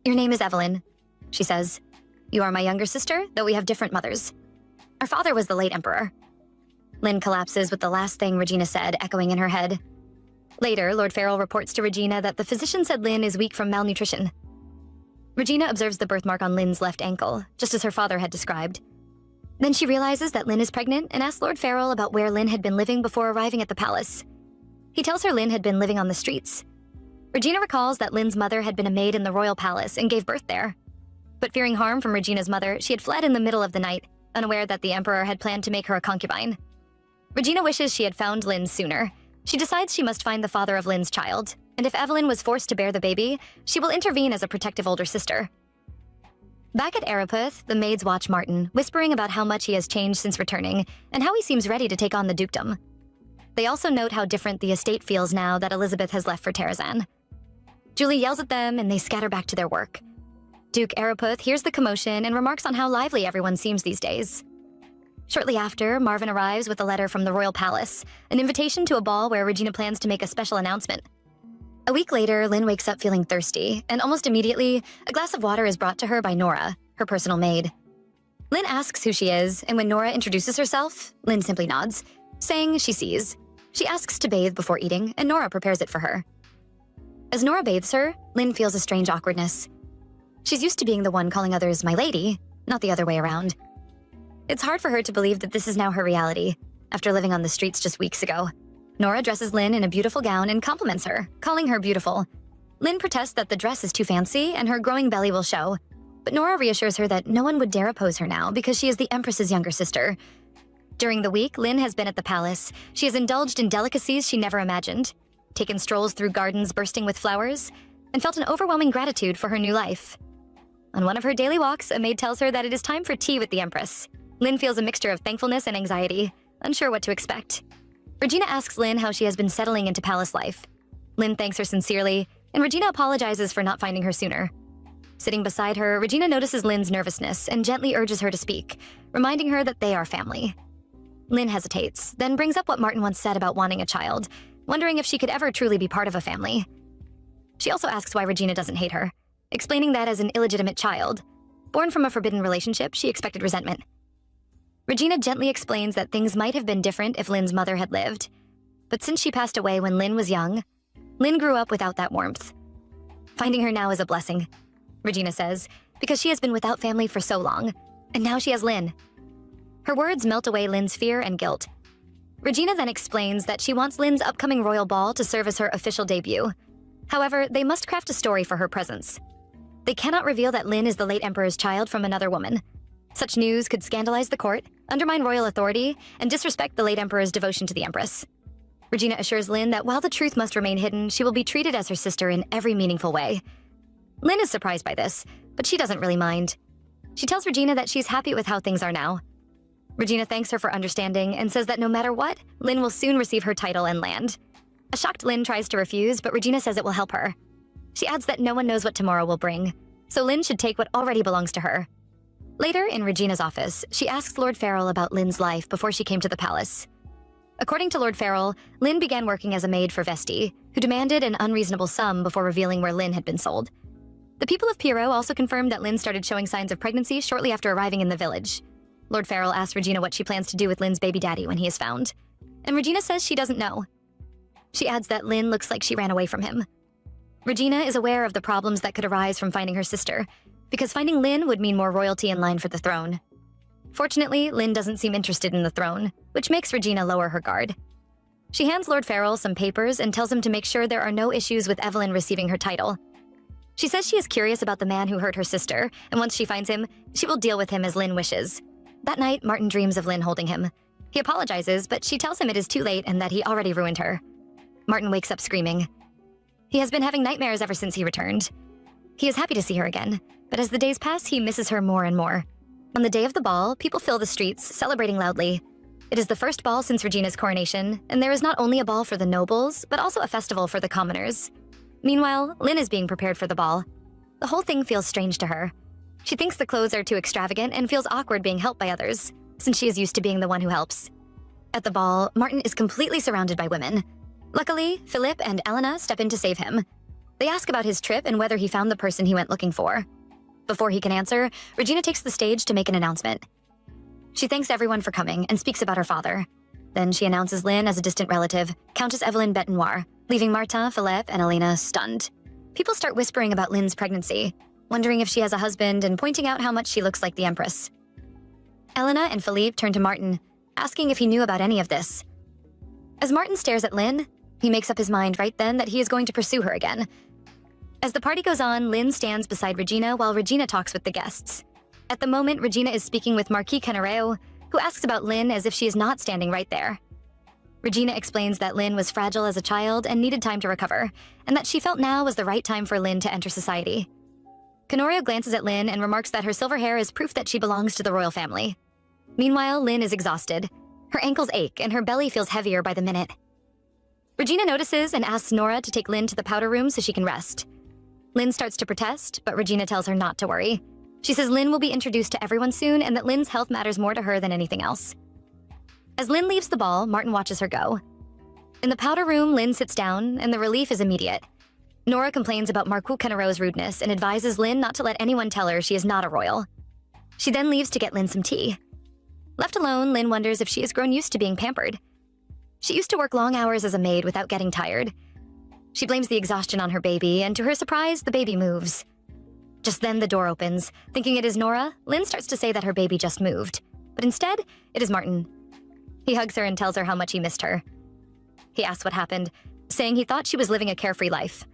"Your name is Evelyn," she says. "You are my younger sister, though we have different mothers. Our father was the late emperor." Lin collapses with the last thing Regina said echoing in her head. Later, Lord Farrell reports to Regina that the physician said Lin is weak from malnutrition. Regina observes the birthmark on Lin's left ankle, just as her father had described. Then she realizes that Lin is pregnant and asks Lord Farrell about where Lin had been living before arriving at the palace. He tells her Lin had been living on the streets. Regina recalls that Lin's mother had been a maid in the royal palace and gave birth there. But fearing harm from Regina's mother, she had fled in the middle of the night, unaware that the emperor had planned to make her a concubine. Regina wishes she had found Lin sooner. She decides she must find the father of Lin's child, and if Evelyn was forced to bear the baby, she will intervene as a protective older sister. Back at Arapeth, the maids watch Martin, whispering about how much he has changed since returning, and how he seems ready to take on the dukedom. They also note how different the estate feels now that Elizabeth has left for Terrazan. Julie yells at them, and they scatter back to their work. Duke Arapeth hears the commotion and remarks on how lively everyone seems these days. Shortly after, Marvin arrives with a letter from the royal palace, an invitation to a ball where Regina plans to make a special announcement. A week later, Lin wakes up feeling thirsty, and almost immediately, a glass of water is brought to her by Nora, her personal maid. Lin asks who she is, and when Nora introduces herself, Lin simply nods, saying she sees. She asks to bathe before eating, and Nora prepares it for her. As Nora bathes her, Lin feels a strange awkwardness. She's used to being the one calling others my lady, not the other way around. It's hard for her to believe that this is now her reality, after living on the streets just weeks ago. Nora dresses Lin in a beautiful gown and compliments her, calling her beautiful. Lin protests that the dress is too fancy and her growing belly will show, but Nora reassures her that no one would dare oppose her now because she is the Empress's younger sister. During the week, Lin has been at the palace. She has indulged in delicacies she never imagined, taken strolls through gardens bursting with flowers, and felt an overwhelming gratitude for her new life. On one of her daily walks, a maid tells her that it is time for tea with the Empress. Lin feels a mixture of thankfulness and anxiety, unsure what to expect. Regina asks Lin how she has been settling into palace life. Lin thanks her sincerely, and Regina apologizes for not finding her sooner. Sitting beside her, Regina notices Lin's nervousness and gently urges her to speak, reminding her that they are family. Lin hesitates, then brings up what Martin once said about wanting a child, wondering if she could ever truly be part of a family. She also asks why Regina doesn't hate her, explaining that as an illegitimate child, born from a forbidden relationship, she expected resentment. Regina gently explains that things might have been different if Lin's mother had lived, but since she passed away when Lin was young, Lin grew up without that warmth. Finding her now is a blessing. Regina says, because she has been without family for so long, and now she has Lin. Her words melt away Lin's fear and guilt. Regina then explains that she wants Lin's upcoming royal ball to serve as her official debut. However, they must craft a story for her presence. They cannot reveal that Lin is the late emperor's child from another woman. Such news could scandalize the court, undermine royal authority, and disrespect the late emperor's devotion to the empress. Regina assures Lin that while the truth must remain hidden, she will be treated as her sister in every meaningful way. Lin is surprised by this, but she doesn't really mind. She tells Regina that she's happy with how things are now. Regina thanks her for understanding and says that no matter what, Lin will soon receive her title and land. A shocked Lin tries to refuse, but Regina says it will help her. She adds that no one knows what tomorrow will bring, so Lin should take what already belongs to her. Later, in Regina's office, she asks Lord Farrell about Lin's life before she came to the palace. According to Lord Farrell, Lin began working as a maid for Vesti, who demanded an unreasonable sum before revealing where Lin had been sold. The people of Piro also confirmed that Lin started showing signs of pregnancy shortly after arriving in the village. Lord Farrell asks Regina what she plans to do with Lin's baby daddy when he is found, and Regina says she doesn't know. She adds that Lin looks like she ran away from him. Regina is aware of the problems that could arise from finding her sister, because finding Lin would mean more royalty in line for the throne. Fortunately, Lin doesn't seem interested in the throne, which makes Regina lower her guard. She hands Lord Farrell some papers and tells him to make sure there are no issues with Evelyn receiving her title. She says she is curious about the man who hurt her sister, and once she finds him, she will deal with him as Lin wishes. That night, Martin dreams of Lin holding him. He apologizes, but she tells him it is too late and that he already ruined her. Martin wakes up screaming. He has been having nightmares ever since he returned. He is happy to see her again, but as the days pass, he misses her more and more. On the day of the ball, people fill the streets, celebrating loudly. It is the first ball since Regina's coronation, and there is not only a ball for the nobles, but also a festival for the commoners. Meanwhile, Lin is being prepared for the ball. The whole thing feels strange to her. She thinks the clothes are too extravagant and feels awkward being helped by others, since she is used to being the one who helps. At the ball, Martin is completely surrounded by women. Luckily, Philip and Elena step in to save him. They ask about his trip and whether he found the person he went looking for. Before he can answer, Regina takes the stage to make an announcement. She thanks everyone for coming and speaks about her father. Then she announces Lin as a distant relative, Countess Evelyn Betenoir, leaving Martin, Philip, and Elena stunned. People start whispering about Lin's pregnancy, wondering if she has a husband and pointing out how much she looks like the Empress. Elena and Philippe turn to Martin, asking if he knew about any of this. As Martin stares at Lin, he makes up his mind right then that he is going to pursue her again. As the party goes on, Lin stands beside Regina while Regina talks with the guests. At the moment, Regina is speaking with Marquis Canareo, who asks about Lin as if she is not standing right there. Regina explains that Lin was fragile as a child and needed time to recover, and that she felt now was the right time for Lin to enter society. Canorio glances at Lin and remarks that her silver hair is proof that she belongs to the royal family. Meanwhile, Lin is exhausted. Her ankles ache and her belly feels heavier by the minute. Regina notices and asks Nora to take Lin to the powder room so she can rest. Lin starts to protest, but Regina tells her not to worry. She says Lin will be introduced to everyone soon and that Lin's health matters more to her than anything else. As Lin leaves the ball, Martin watches her go. In the powder room, Lin sits down, and the relief is immediate. Nora complains about Marquis Canaro's rudeness and advises Lin not to let anyone tell her she is not a royal. She then leaves to get Lin some tea. Left alone, Lin wonders if she has grown used to being pampered. She used to work long hours as a maid without getting tired. She blames the exhaustion on her baby, and to her surprise, the baby moves. Just then the door opens. Thinking it is Nora, Lin starts to say that her baby just moved. But instead, it is Martin. He hugs her and tells her how much he missed her. He asks what happened, saying he thought she was living a carefree life.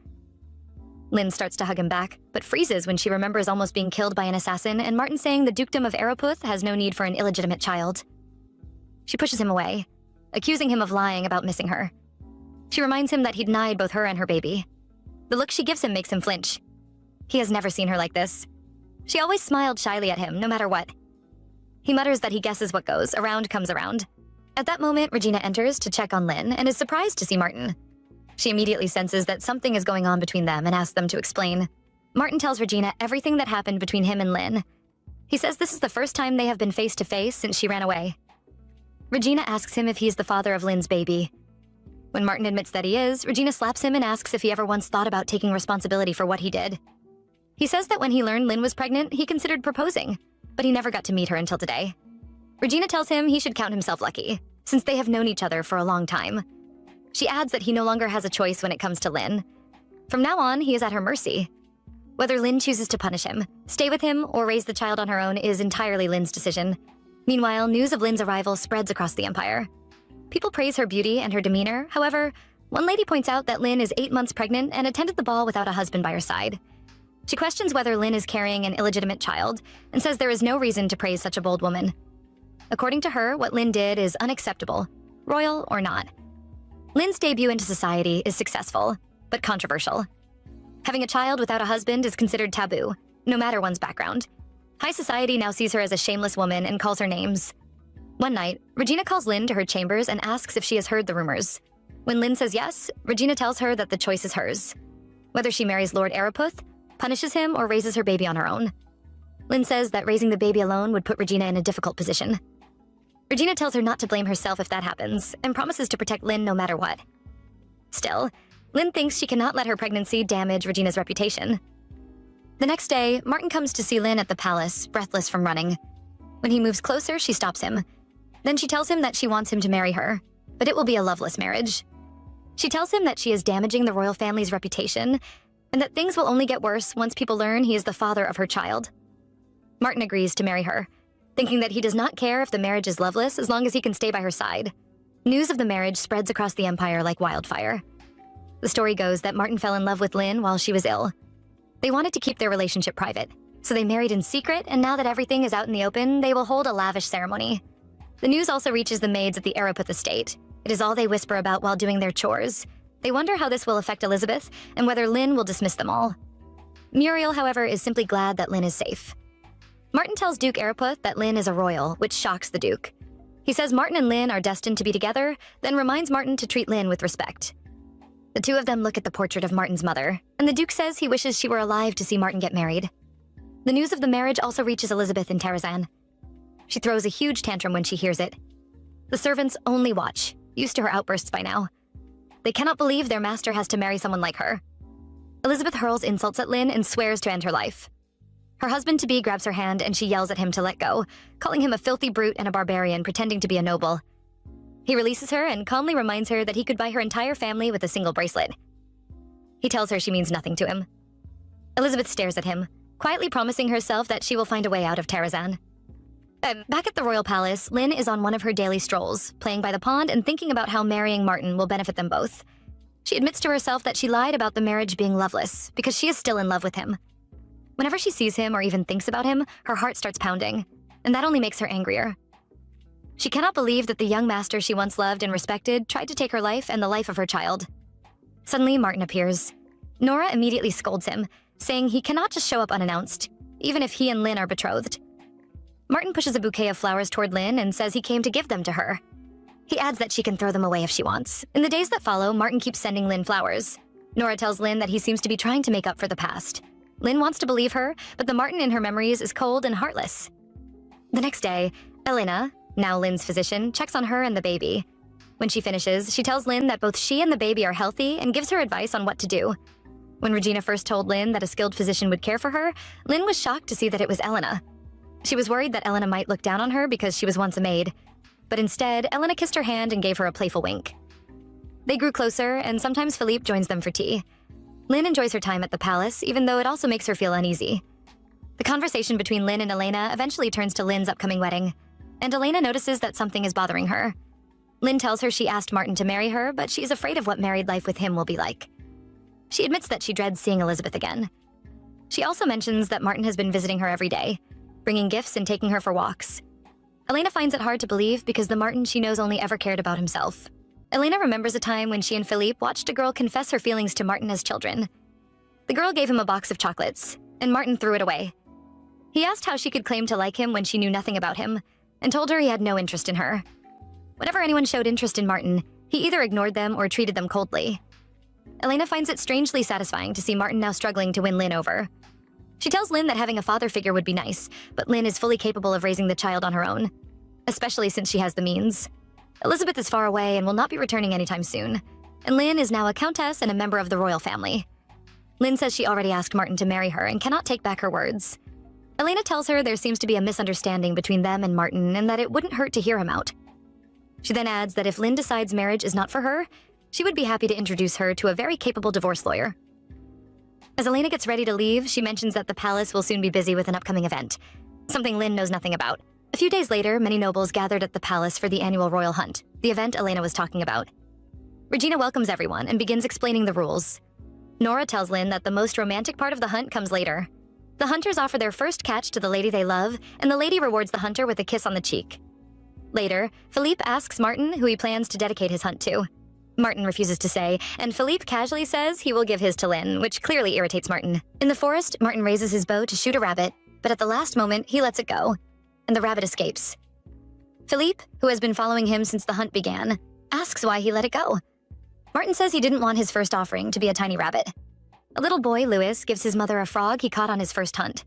Lin starts to hug him back, but freezes when she remembers almost being killed by an assassin and Martin saying the dukedom of Araputh has no need for an illegitimate child. She pushes him away, accusing him of lying about missing her. She reminds him that he denied both her and her baby. The look she gives him makes him flinch. He has never seen her like this. She always smiled shyly at him, no matter what. He mutters that he guesses what goes, around comes around. At that moment, Regina enters to check on Lin and is surprised to see Martin. She immediately senses that something is going on between them and asks them to explain. Martin tells Regina everything that happened between him and Lin. He says this is the first time they have been face to face since she ran away. Regina asks him if he is the father of Lin's baby. When Martin admits that he is, Regina slaps him and asks if he ever once thought about taking responsibility for what he did. He says that when he learned Lin was pregnant, he considered proposing, but he never got to meet her until today. Regina tells him he should count himself lucky, since they have known each other for a long time. She adds that he no longer has a choice when it comes to Lin. From now on, he is at her mercy. Whether Lynn chooses to punish him, stay with him, or raise the child on her own is entirely Lynn's decision. Meanwhile, news of Lynn's arrival spreads across the empire. People praise her beauty and her demeanor. However, one lady points out that Lynn is 8 months pregnant and attended the ball without a husband by her side. She questions whether Lynn is carrying an illegitimate child and says there is no reason to praise such a bold woman. According to her, what Lynn did is unacceptable, royal or not. Lynn's debut into society is successful, but controversial. Having a child without a husband is considered taboo, no matter one's background. High society now sees her as a shameless woman and calls her names. One night, Regina calls Lynn to her chambers and asks if she has heard the rumors. When Lynn says yes, Regina tells her that the choice is hers. Whether she marries Lord Araputh, punishes him, or raises her baby on her own. Lynn says that raising the baby alone would put Regina in a difficult position. Regina tells her not to blame herself if that happens, and promises to protect Lynn no matter what. Still, Lynn thinks she cannot let her pregnancy damage Regina's reputation. The next day, Martin comes to see Lynn at the palace, breathless from running. When he moves closer, she stops him. Then she tells him that she wants him to marry her, but it will be a loveless marriage. She tells him that she is damaging the royal family's reputation, and that things will only get worse once people learn he is the father of her child. Martin agrees to marry her, thinking that he does not care if the marriage is loveless as long as he can stay by her side. News of the marriage spreads across the empire like wildfire. The story goes that Martin fell in love with Lynn while she was ill. They wanted to keep their relationship private, so they married in secret, and now that everything is out in the open, they will hold a lavish ceremony. The news also reaches the maids at the Araputh estate. It is all they whisper about while doing their chores. They wonder how this will affect Elizabeth, and whether Lynn will dismiss them all. Muriel, however, is simply glad that Lynn is safe. Martin tells Duke Araputh that Lynn is a royal, which shocks the Duke. He says Martin and Lynn are destined to be together, then reminds Martin to treat Lynn with respect. The two of them look at the portrait of Martin's mother, and the Duke says he wishes she were alive to see Martin get married. The news of the marriage also reaches Elizabeth in Tarazan. She throws a huge tantrum when she hears it. The servants only watch, used to her outbursts by now. They cannot believe their master has to marry someone like her. Elizabeth hurls insults at Lynn and swears to end her life. Her husband-to-be grabs her hand and she yells at him to let go, calling him a filthy brute and a barbarian pretending to be a noble. He releases her and calmly reminds her that he could buy her entire family with a single bracelet. He tells her she means nothing to him. Elizabeth stares at him, quietly promising herself that she will find a way out of Tarazan. Back at the royal palace, Lynn is on one of her daily strolls, playing by the pond and thinking about how marrying Martin will benefit them both. She admits to herself that she lied about the marriage being loveless, because she is still in love with him. Whenever she sees him or even thinks about him, her heart starts pounding, and that only makes her angrier. She cannot believe that the young master she once loved and respected tried to take her life and the life of her child. Suddenly, Martin appears. Nora immediately scolds him, saying he cannot just show up unannounced, even if he and Lynn are betrothed. Martin pushes a bouquet of flowers toward Lynn and says he came to give them to her. He adds that she can throw them away if she wants. In the days that follow, Martin keeps sending Lynn flowers. Nora tells Lynn that he seems to be trying to make up for the past. Lynn wants to believe her, but the Martin in her memories is cold and heartless. The next day, Elena, now Lynn's physician, checks on her and the baby. When she finishes, she tells Lynn that both she and the baby are healthy and gives her advice on what to do. When Regina first told Lynn that a skilled physician would care for her, Lynn was shocked to see that it was Elena. She was worried that Elena might look down on her because she was once a maid. But instead, Elena kissed her hand and gave her a playful wink. They grew closer, and sometimes Philippe joins them for tea. Lynn enjoys her time at the palace, even though it also makes her feel uneasy. The conversation between Lynn and Elena eventually turns to Lynn's upcoming wedding, and Elena notices that something is bothering her. Lynn tells her she asked Martin to marry her, but she is afraid of what married life with him will be like. She admits that she dreads seeing Elizabeth again. She also mentions that Martin has been visiting her every day, bringing gifts and taking her for walks. Elena finds it hard to believe because the Martin she knows only ever cared about himself. Elena remembers a time when she and Philippe watched a girl confess her feelings to Martin as children. The girl gave him a box of chocolates, and Martin threw it away. He asked how she could claim to like him when she knew nothing about him, and told her he had no interest in her. Whenever anyone showed interest in Martin, he either ignored them or treated them coldly. Elena finds it strangely satisfying to see Martin now struggling to win Lynn over. She tells Lynn that having a father figure would be nice, but Lynn is fully capable of raising the child on her own, especially since she has the means. Elizabeth is far away and will not be returning anytime soon, and Lynn is now a countess and a member of the royal family. Lynn says she already asked Martin to marry her and cannot take back her words. Elena tells her there seems to be a misunderstanding between them and Martin and that it wouldn't hurt to hear him out. She then adds that if Lynn decides marriage is not for her, she would be happy to introduce her to a very capable divorce lawyer. As Elena gets ready to leave, she mentions that the palace will soon be busy with an upcoming event, something Lynn knows nothing about. A few days later, many nobles gathered at the palace for the annual royal hunt, the event Elena was talking about. Regina welcomes everyone and begins explaining the rules. Nora tells Lynn that the most romantic part of the hunt comes later. The hunters offer their first catch to the lady they love, and the lady rewards the hunter with a kiss on the cheek. Later, Philippe asks Martin who he plans to dedicate his hunt to. Martin refuses to say, and Philippe casually says he will give his to Lynn, which clearly irritates Martin. In the forest, Martin raises his bow to shoot a rabbit, but at the last moment, he lets it go, and the rabbit escapes. Philippe, who has been following him since the hunt began, asks why he let it go. Martin says he didn't want his first offering to be a tiny rabbit. A little boy, Louis, gives his mother a frog he caught on his first hunt.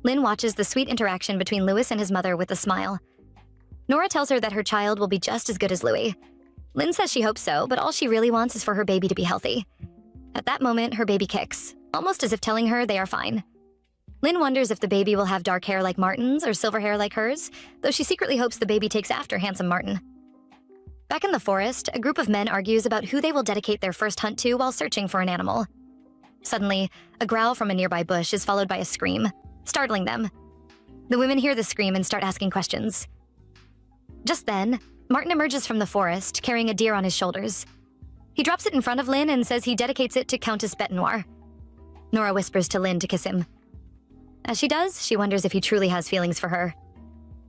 Lynn watches the sweet interaction between Louis and his mother with a smile. Nora tells her that her child will be just as good as Louis. Lynn says she hopes so, but all she really wants is for her baby to be healthy. At that moment, her baby kicks, almost as if telling her they are fine. Lynn wonders if the baby will have dark hair like Martin's or silver hair like hers, though she secretly hopes the baby takes after handsome Martin. Back in the forest, a group of men argues about who they will dedicate their first hunt to while searching for an animal. Suddenly, a growl from a nearby bush is followed by a scream, startling them. The women hear the scream and start asking questions. Just then, Martin emerges from the forest, carrying a deer on his shoulders. He drops it in front of Lynn and says he dedicates it to Countess Bête Noire. Nora whispers to Lynn to kiss him. As she does, she wonders if he truly has feelings for her.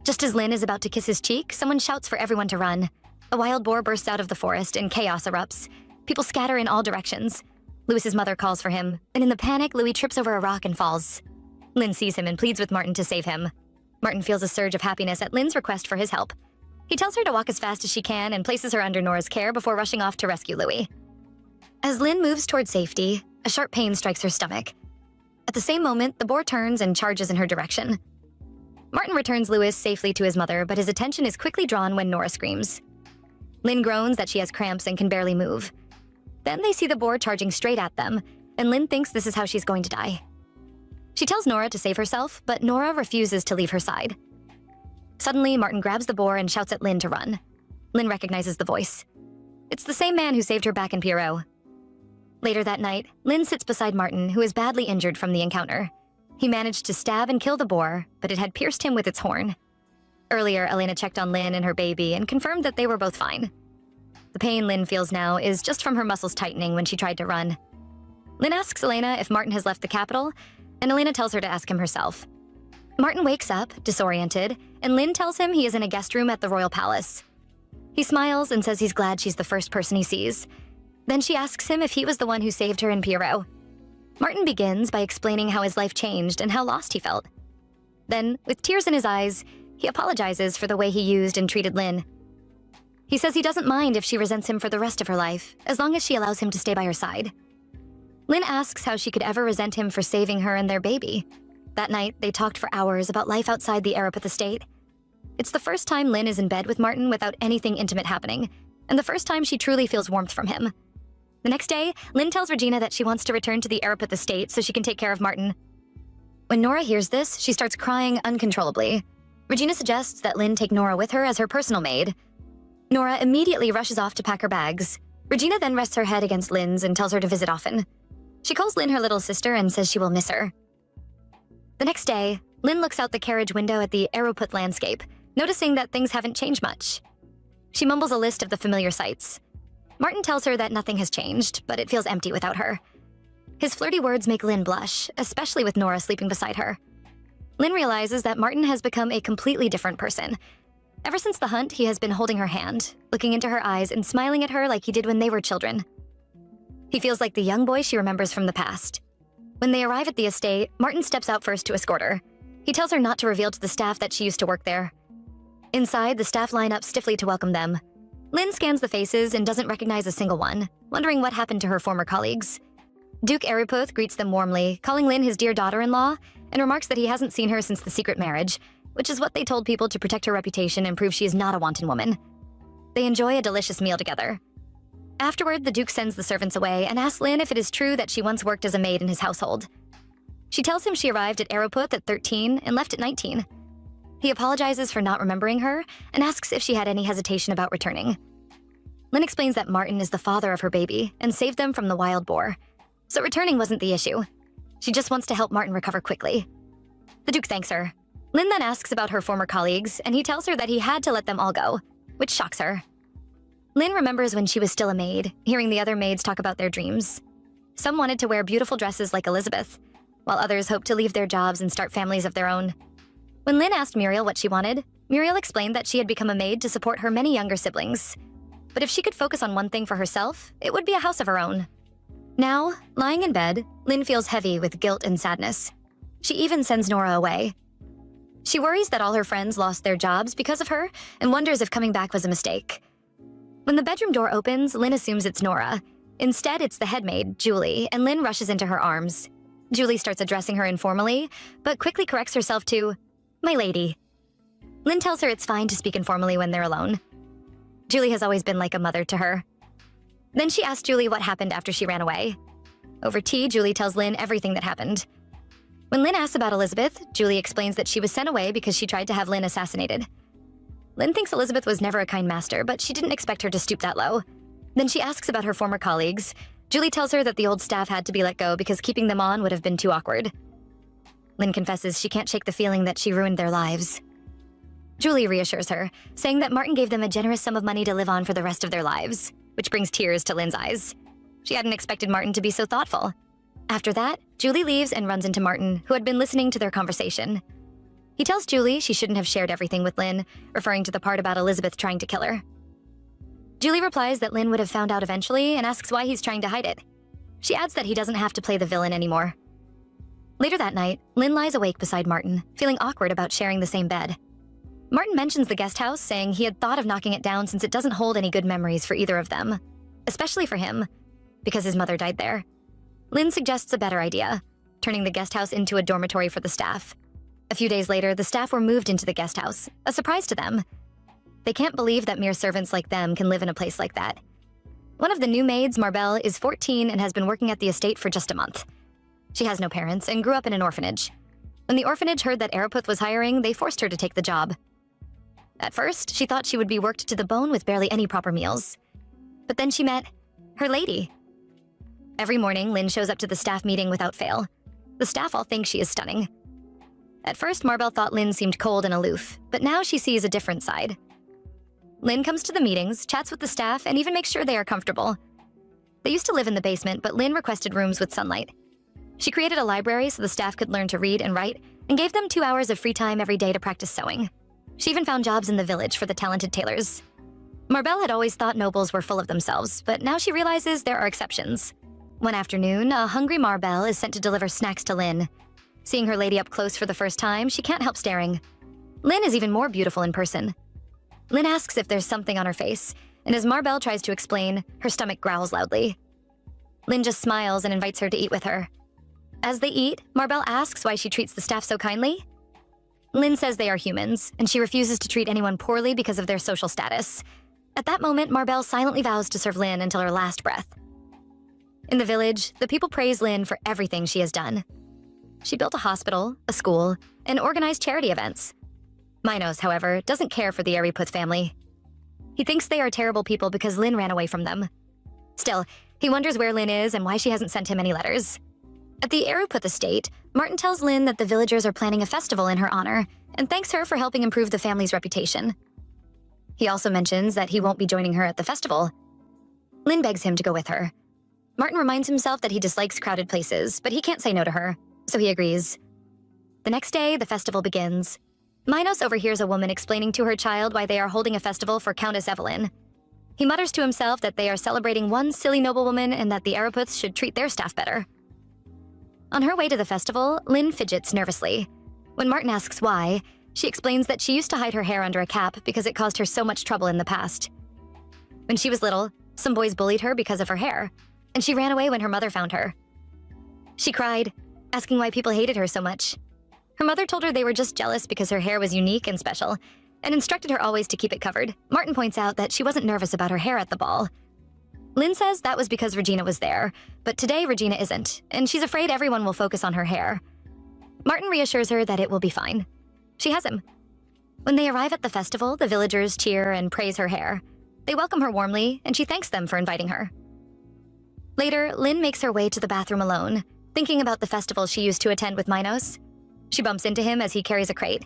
Just as Lynn is about to kiss his cheek, someone shouts for everyone to run. A wild boar bursts out of the forest and chaos erupts. People scatter in all directions. Louis's mother calls for him, and in the panic, Louis trips over a rock and falls. Lynn sees him and pleads with Martin to save him. Martin feels a surge of happiness at Lynn's request for his help. He tells her to walk as fast as she can and places her under Nora's care before rushing off to rescue Louis. As Lynn moves toward safety, a sharp pain strikes her stomach. At the same moment, the boar turns and charges in her direction. Martin returns Louis safely to his mother, but his attention is quickly drawn when Nora screams. Lynn groans that she has cramps and can barely move. Then they see the boar charging straight at them, and Lynn thinks this is how she's going to die. She tells Nora to save herself, but Nora refuses to leave her side. Suddenly, Martin grabs the boar and shouts at Lynn to run. Lynn recognizes the voice. It's the same man who saved her back in Pierrot. Later that night, Lynn sits beside Martin, who is badly injured from the encounter. He managed to stab and kill the boar, but it had pierced him with its horn. Earlier, Elena checked on Lynn and her baby and confirmed that they were both fine. The pain Lynn feels now is just from her muscles tightening when she tried to run. Lynn asks Elena if Martin has left the capital, and Elena tells her to ask him herself. Martin wakes up, disoriented, and Lynn tells him he is in a guest room at the royal palace. He smiles and says he's glad she's the first person he sees. Then she asks him if he was the one who saved her in Pierrot. Martin begins by explaining how his life changed and how lost he felt. Then, with tears in his eyes, he apologizes for the way he used and treated Lynn. He says he doesn't mind if she resents him for the rest of her life, as long as she allows him to stay by her side. Lynn asks how she could ever resent him for saving her and their baby. That night, they talked for hours about life outside the Arapath estate. It's the first time Lynn is in bed with Martin without anything intimate happening, and the first time she truly feels warmth from him. The next day, Lynn tells Regina that she wants to return to the Arapath estate so she can take care of Martin. When Nora hears this, she starts crying uncontrollably. Regina suggests that Lynn take Nora with her as her personal maid. Nora immediately rushes off to pack her bags. Regina then rests her head against Lynn's and tells her to visit often. She calls Lynn her little sister and says she will miss her. The next day, Lynn looks out the carriage window at the Arapath landscape, noticing that things haven't changed much. She mumbles a list of the familiar sights. Martin tells her that nothing has changed, but it feels empty without her. His flirty words make Lynn blush, especially with Nora sleeping beside her. Lynn realizes that Martin has become a completely different person. Ever since the hunt, he has been holding her hand, looking into her eyes and smiling at her like he did when they were children. He feels like the young boy she remembers from the past. When they arrive at the estate, Martin steps out first to escort her. He tells her not to reveal to the staff that she used to work there. Inside, the staff line up stiffly to welcome them. Lynn scans the faces and doesn't recognize a single one, wondering what happened to her former colleagues. Duke Arapath greets them warmly, calling Lynn his dear daughter-in-law, and remarks that he hasn't seen her since the secret marriage, which is what they told people to protect her reputation and prove she is not a wanton woman. They enjoy a delicious meal together. Afterward, the Duke sends the servants away and asks Lynn if it is true that she once worked as a maid in his household. She tells him she arrived at Arapath at 13 and left at 19. He apologizes for not remembering her and asks if she had any hesitation about returning. Lynn explains that Martin is the father of her baby and saved them from the wild boar, so returning wasn't the issue. She just wants to help Martin recover quickly. The Duke thanks her. Lynn then asks about her former colleagues, and he tells her that he had to let them all go, which shocks her. Lynn remembers when she was still a maid, hearing the other maids talk about their dreams. Some wanted to wear beautiful dresses like Elizabeth, while others hoped to leave their jobs and start families of their own. When Lynn asked Muriel what she wanted, Muriel explained that she had become a maid to support her many younger siblings. But if she could focus on one thing for herself, it would be a house of her own. Now, lying in bed, Lynn feels heavy with guilt and sadness. She even sends Nora away. She worries that all her friends lost their jobs because of her and wonders if coming back was a mistake. When the bedroom door opens, Lynn assumes it's Nora. Instead, it's the head maid, Julie, and Lynn rushes into her arms. Julie starts addressing her informally, but quickly corrects herself to, "My lady." Lynn tells her it's fine to speak informally when they're alone. Julie has always been like a mother to her. Then she asks Julie what happened after she ran away. Over tea, Julie tells Lynn everything that happened. When Lynn asks about Elizabeth, Julie explains that she was sent away because she tried to have Lynn assassinated. Lynn thinks Elizabeth was never a kind master, but she didn't expect her to stoop that low. Then she asks about her former colleagues. Julie tells her that the old staff had to be let go because keeping them on would have been too awkward. Lynn confesses she can't shake the feeling that she ruined their lives. Julie reassures her, saying that Martin gave them a generous sum of money to live on for the rest of their lives, which brings tears to Lynn's eyes. She hadn't expected Martin to be so thoughtful. After that, Julie leaves and runs into Martin, who had been listening to their conversation. He tells Julie she shouldn't have shared everything with Lynn, referring to the part about Elizabeth trying to kill her. Julie replies that Lynn would have found out eventually and asks why he's trying to hide it. She adds that he doesn't have to play the villain anymore. Later that night, Lynn lies awake beside Martin, feeling awkward about sharing the same bed. Martin mentions the guest house, saying he had thought of knocking it down since it doesn't hold any good memories for either of them, especially for him, because his mother died there. Lynn suggests a better idea, turning the guest house into a dormitory for the staff. A few days later, the staff were moved into the guest house, a surprise to them. They can't believe that mere servants like them can live in a place like that. One of the new maids, Marbelle, is 14 and has been working at the estate for just a month. She has no parents and grew up in an orphanage. When the orphanage heard that Araputh was hiring, they forced her to take the job. At first, she thought she would be worked to the bone with barely any proper meals. But then she met her lady. Every morning, Lynn shows up to the staff meeting without fail. The staff all think she is stunning. At first, Marbelle thought Lynn seemed cold and aloof, but now she sees a different side. Lynn comes to the meetings, chats with the staff, and even makes sure they are comfortable. They used to live in the basement, but Lynn requested rooms with sunlight. She created a library so the staff could learn to read and write, and gave them 2 hours of free time every day to practice sewing. She even found jobs in the village for the talented tailors. Marbelle had always thought nobles were full of themselves, but now she realizes there are exceptions. One afternoon, a hungry Marbelle is sent to deliver snacks to Lynn. Seeing her lady up close for the first time, she can't help staring. Lynn is even more beautiful in person. Lynn asks if there's something on her face, and as Marbelle tries to explain, her stomach growls loudly. Lynn just smiles and invites her to eat with her. As they eat, Marbelle asks why she treats the staff so kindly. Lynn says they are humans, and she refuses to treat anyone poorly because of their social status. At that moment, Marbelle silently vows to serve Lynn until her last breath. In the village, the people praise Lynn for everything she has done. She built a hospital, a school, and organized charity events. Minos, however, doesn't care for the Araputh family. He thinks they are terrible people because Lynn ran away from them. Still, he wonders where Lynn is and why she hasn't sent him any letters. At the Araputh estate, Martin tells Lynn that the villagers are planning a festival in her honor and thanks her for helping improve the family's reputation. He also mentions that he won't be joining her at the festival. Lynn begs him to go with her. Martin reminds himself that he dislikes crowded places, but he can't say no to her, so he agrees. The next day, the festival begins. Minos overhears a woman explaining to her child why they are holding a festival for Countess Evelyn. He mutters to himself that they are celebrating one silly noblewoman and that the Arapuths should treat their staff better. On her way to the festival, Lynn fidgets nervously. When Martin asks why, she explains that she used to hide her hair under a cap because it caused her so much trouble in the past. When she was little, some boys bullied her because of her hair, and she ran away when her mother found her. She cried, asking why people hated her so much. Her mother told her they were just jealous because her hair was unique and special, and instructed her always to keep it covered. Martin points out that she wasn't nervous about her hair at the ball. Lynn says that was because Regina was there, but today Regina isn't, and she's afraid everyone will focus on her hair. Martin reassures her that it will be fine. She has him. When they arrive at the festival, the villagers cheer and praise her hair. They welcome her warmly, and she thanks them for inviting her. Later, Lynn makes her way to the bathroom alone. thinking about the festival she used to attend with Minos. She bumps into him as he carries a crate.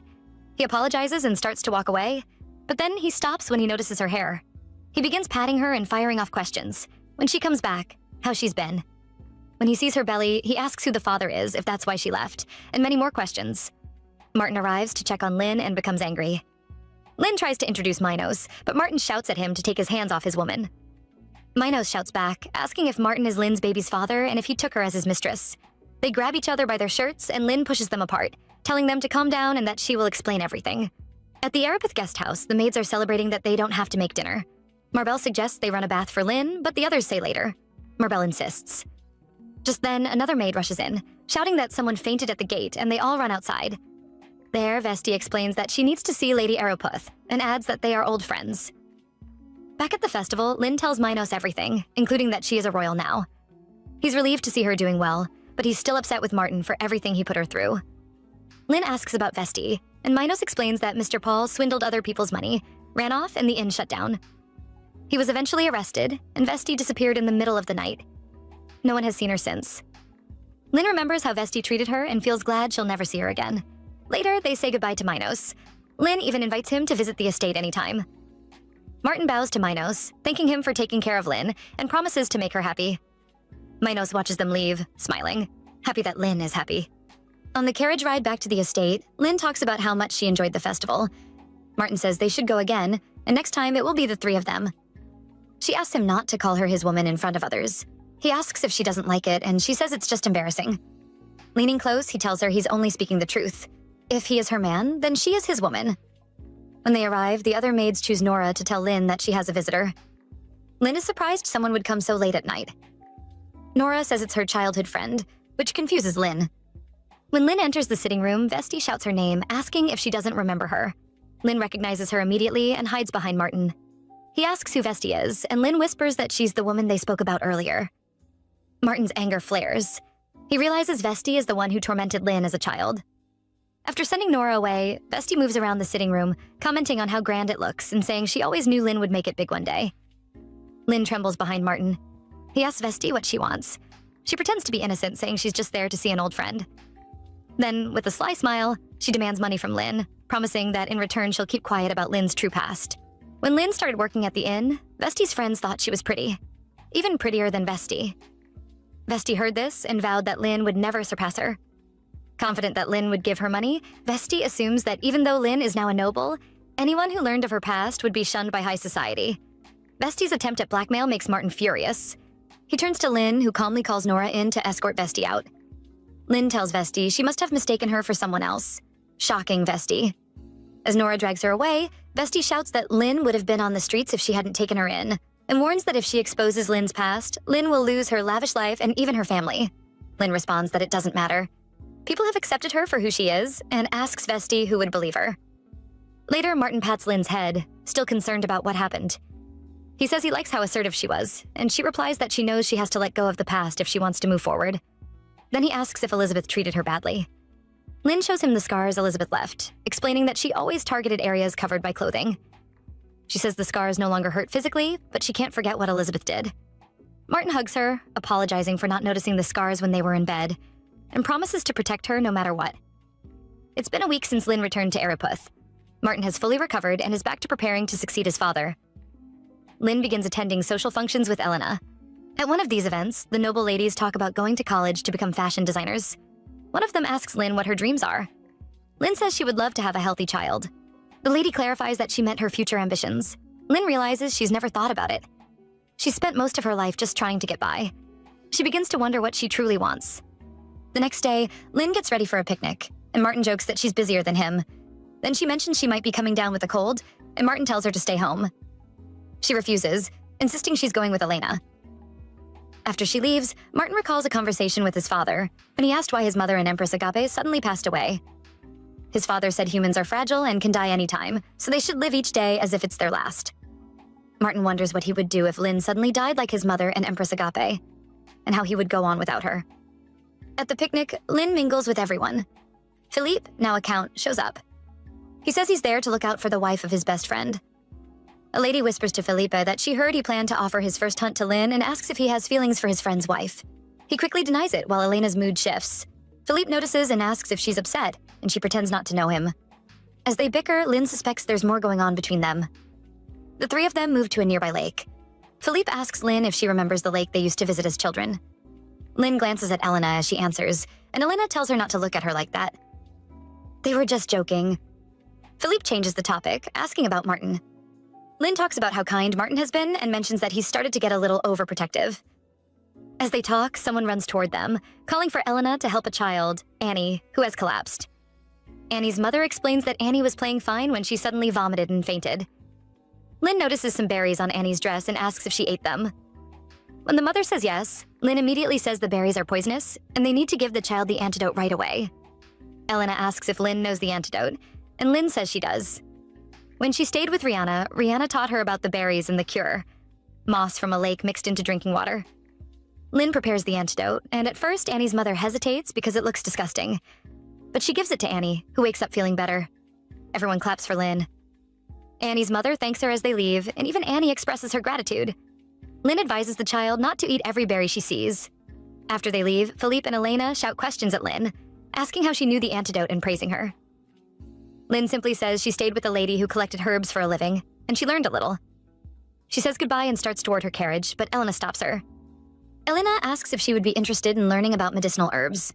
He apologizes and starts to walk away, but then he stops when he notices her hair. He begins patting her and firing off questions. When she comes back, how she's been. When he sees her belly, he asks who the father is, if that's why she left, and many more questions. Martin arrives to check on Lin and becomes angry. Lin tries to introduce Minos, but Martin shouts at him to take his hands off his woman. Minos shouts back, asking if Martin is Lin's baby's father and if he took her as his mistress. They grab each other by their shirts and Lin pushes them apart, telling them to calm down and that she will explain everything. At the Arapith guest house, the maids are celebrating that they don't have to make dinner. Marbell suggests they run a bath for Lin, but the others say later. Marbell insists. Just then, another maid rushes in, shouting that someone fainted at the gate and they all run outside. There, Vesti explains that she needs to see Lady Araputh and adds that they are old friends. Back at the festival, Lin tells Minos everything, including that she is a royal now. He's relieved to see her doing well, but he's still upset with Martin for everything he put her through. Lin asks about Vesti, and Minos explains that Mr. Paul swindled other people's money, ran off, and the inn shut down. He was eventually arrested, and Vesti disappeared in the middle of the night. No one has seen her since. Lin remembers how Vesti treated her and feels glad she'll never see her again. Later, they say goodbye to Minos. Lin even invites him to visit the estate anytime. Martin bows to Minos, thanking him for taking care of Lin, and promises to make her happy. Minos watches them leave, smiling, happy that Lin is happy. On the carriage ride back to the estate, Lin talks about how much she enjoyed the festival. Martin says they should go again, and next time it will be the three of them. She asks him not to call her his woman in front of others. He asks if she doesn't like it, and she says it's just embarrassing. Leaning close, he tells her he's only speaking the truth. If he is her man, then she is his woman. When they arrive, the other maids choose Nora to tell Lin that she has a visitor. Lin is surprised someone would come so late at night. Nora says it's her childhood friend, which confuses Lin. When Lin enters the sitting room, Vesti shouts her name, asking if she doesn't remember her. Lin recognizes her immediately and hides behind Martin. He asks who Vesti is, and Lin whispers that she's the woman they spoke about earlier. Martin's anger flares. He realizes Vesti is the one who tormented Lin as a child. After sending Nora away, Vesti moves around the sitting room, commenting on how grand it looks and saying she always knew Lin would make it big one day. Lin trembles behind Martin. He asks Vesti what she wants. She pretends to be innocent, saying she's just there to see an old friend. Then, with a sly smile, she demands money from Lin, promising that in return she'll keep quiet about Lin's true past. When Lin started working at the inn, Vesti's friends thought she was pretty. Even prettier than Vesti. Vesti heard this and vowed that Lin would never surpass her. Confident that Lin would give her money, Vesti assumes that even though Lin is now a noble, anyone who learned of her past would be shunned by high society. Vesti's attempt at blackmail makes Martin furious. He turns to Lin, who calmly calls Nora in to escort Vesti out. Lin tells Vesti she must have mistaken her for someone else. Shocking Vesti. As Nora drags her away, Vesti shouts that Lin would have been on the streets if she hadn't taken her in, and warns that if she exposes Lin's past, Lin will lose her lavish life and even her family. Lin responds that it doesn't matter. People have accepted her for who she is, and asks Vesti who would believe her. Later, Martin pats Lin's head, still concerned about what happened. He says he likes how assertive she was, and she replies that she knows she has to let go of the past if she wants to move forward. Then he asks if Elizabeth treated her badly. Lin shows him the scars Elizabeth left, explaining that she always targeted areas covered by clothing. She says the scars no longer hurt physically, but she can't forget what Elizabeth did. Martin hugs her, apologizing for not noticing the scars when they were in bed, and promises to protect her no matter what. It's been a week since Lin returned to Araputh. Martin has fully recovered and is back to preparing to succeed his father. Lin begins attending social functions with Elena. At one of these events, the noble ladies talk about going to college to become fashion designers. One of them asks Lin what her dreams are. Lin says she would love to have a healthy child. The lady clarifies that she meant her future ambitions. Lin realizes she's never thought about it. She spent most of her life just trying to get by. She begins to wonder what she truly wants. The next day, Lin gets ready for a picnic, and Martin jokes that she's busier than him. Then she mentions she might be coming down with a cold, and Martin tells her to stay home. She refuses, insisting she's going with Elena. After she leaves, Martin recalls a conversation with his father when he asked why his mother and Empress Agape suddenly passed away. His father said humans are fragile and can die anytime, so they should live each day as if it's their last. Martin wonders what he would do if Lin suddenly died like his mother and Empress Agape, and how he would go on without her. At the picnic, Lin mingles with everyone. Philippe, now a count, shows up. He says he's there to look out for the wife of his best friend. A lady whispers to Philippe that she heard he planned to offer his first hunt to Lin and asks if he has feelings for his friend's wife. He quickly denies it while Elena's mood shifts. Philippe notices and asks if she's upset, and she pretends not to know him. As they bicker, Lynn suspects there's more going on between them. The three of them move to a nearby lake. Philippe asks Lynn if she remembers the lake they used to visit as children. Lynn glances at Elena as she answers, and Elena tells her not to look at her like that. They were just joking. Philippe changes the topic, asking about Martin. Lynn talks about how kind Martin has been and mentions that he's started to get a little overprotective. As they talk, someone runs toward them, calling for Elena to help a child, Annie, who has collapsed. Annie's mother explains that Annie was playing fine when she suddenly vomited and fainted. Lynn notices some berries on Annie's dress and asks if she ate them. When the mother says yes, Lynn immediately says the berries are poisonous and they need to give the child the antidote right away. Elena asks if Lynn knows the antidote, and Lynn says she does. When she stayed with Rihanna, Rihanna taught her about the berries and the cure. Moss from a lake mixed into drinking water. Lynn prepares the antidote, and at first Annie's mother hesitates because it looks disgusting. But she gives it to Annie, who wakes up feeling better. Everyone claps for Lynn. Annie's mother thanks her as they leave, and even Annie expresses her gratitude. Lynn advises the child not to eat every berry she sees. After they leave, Philippe and Elena shout questions at Lynn, asking how she knew the antidote and praising her. Lynn simply says she stayed with a lady who collected herbs for a living, and she learned a little. She says goodbye and starts toward her carriage, but Elena stops her. Elena asks if she would be interested in learning about medicinal herbs.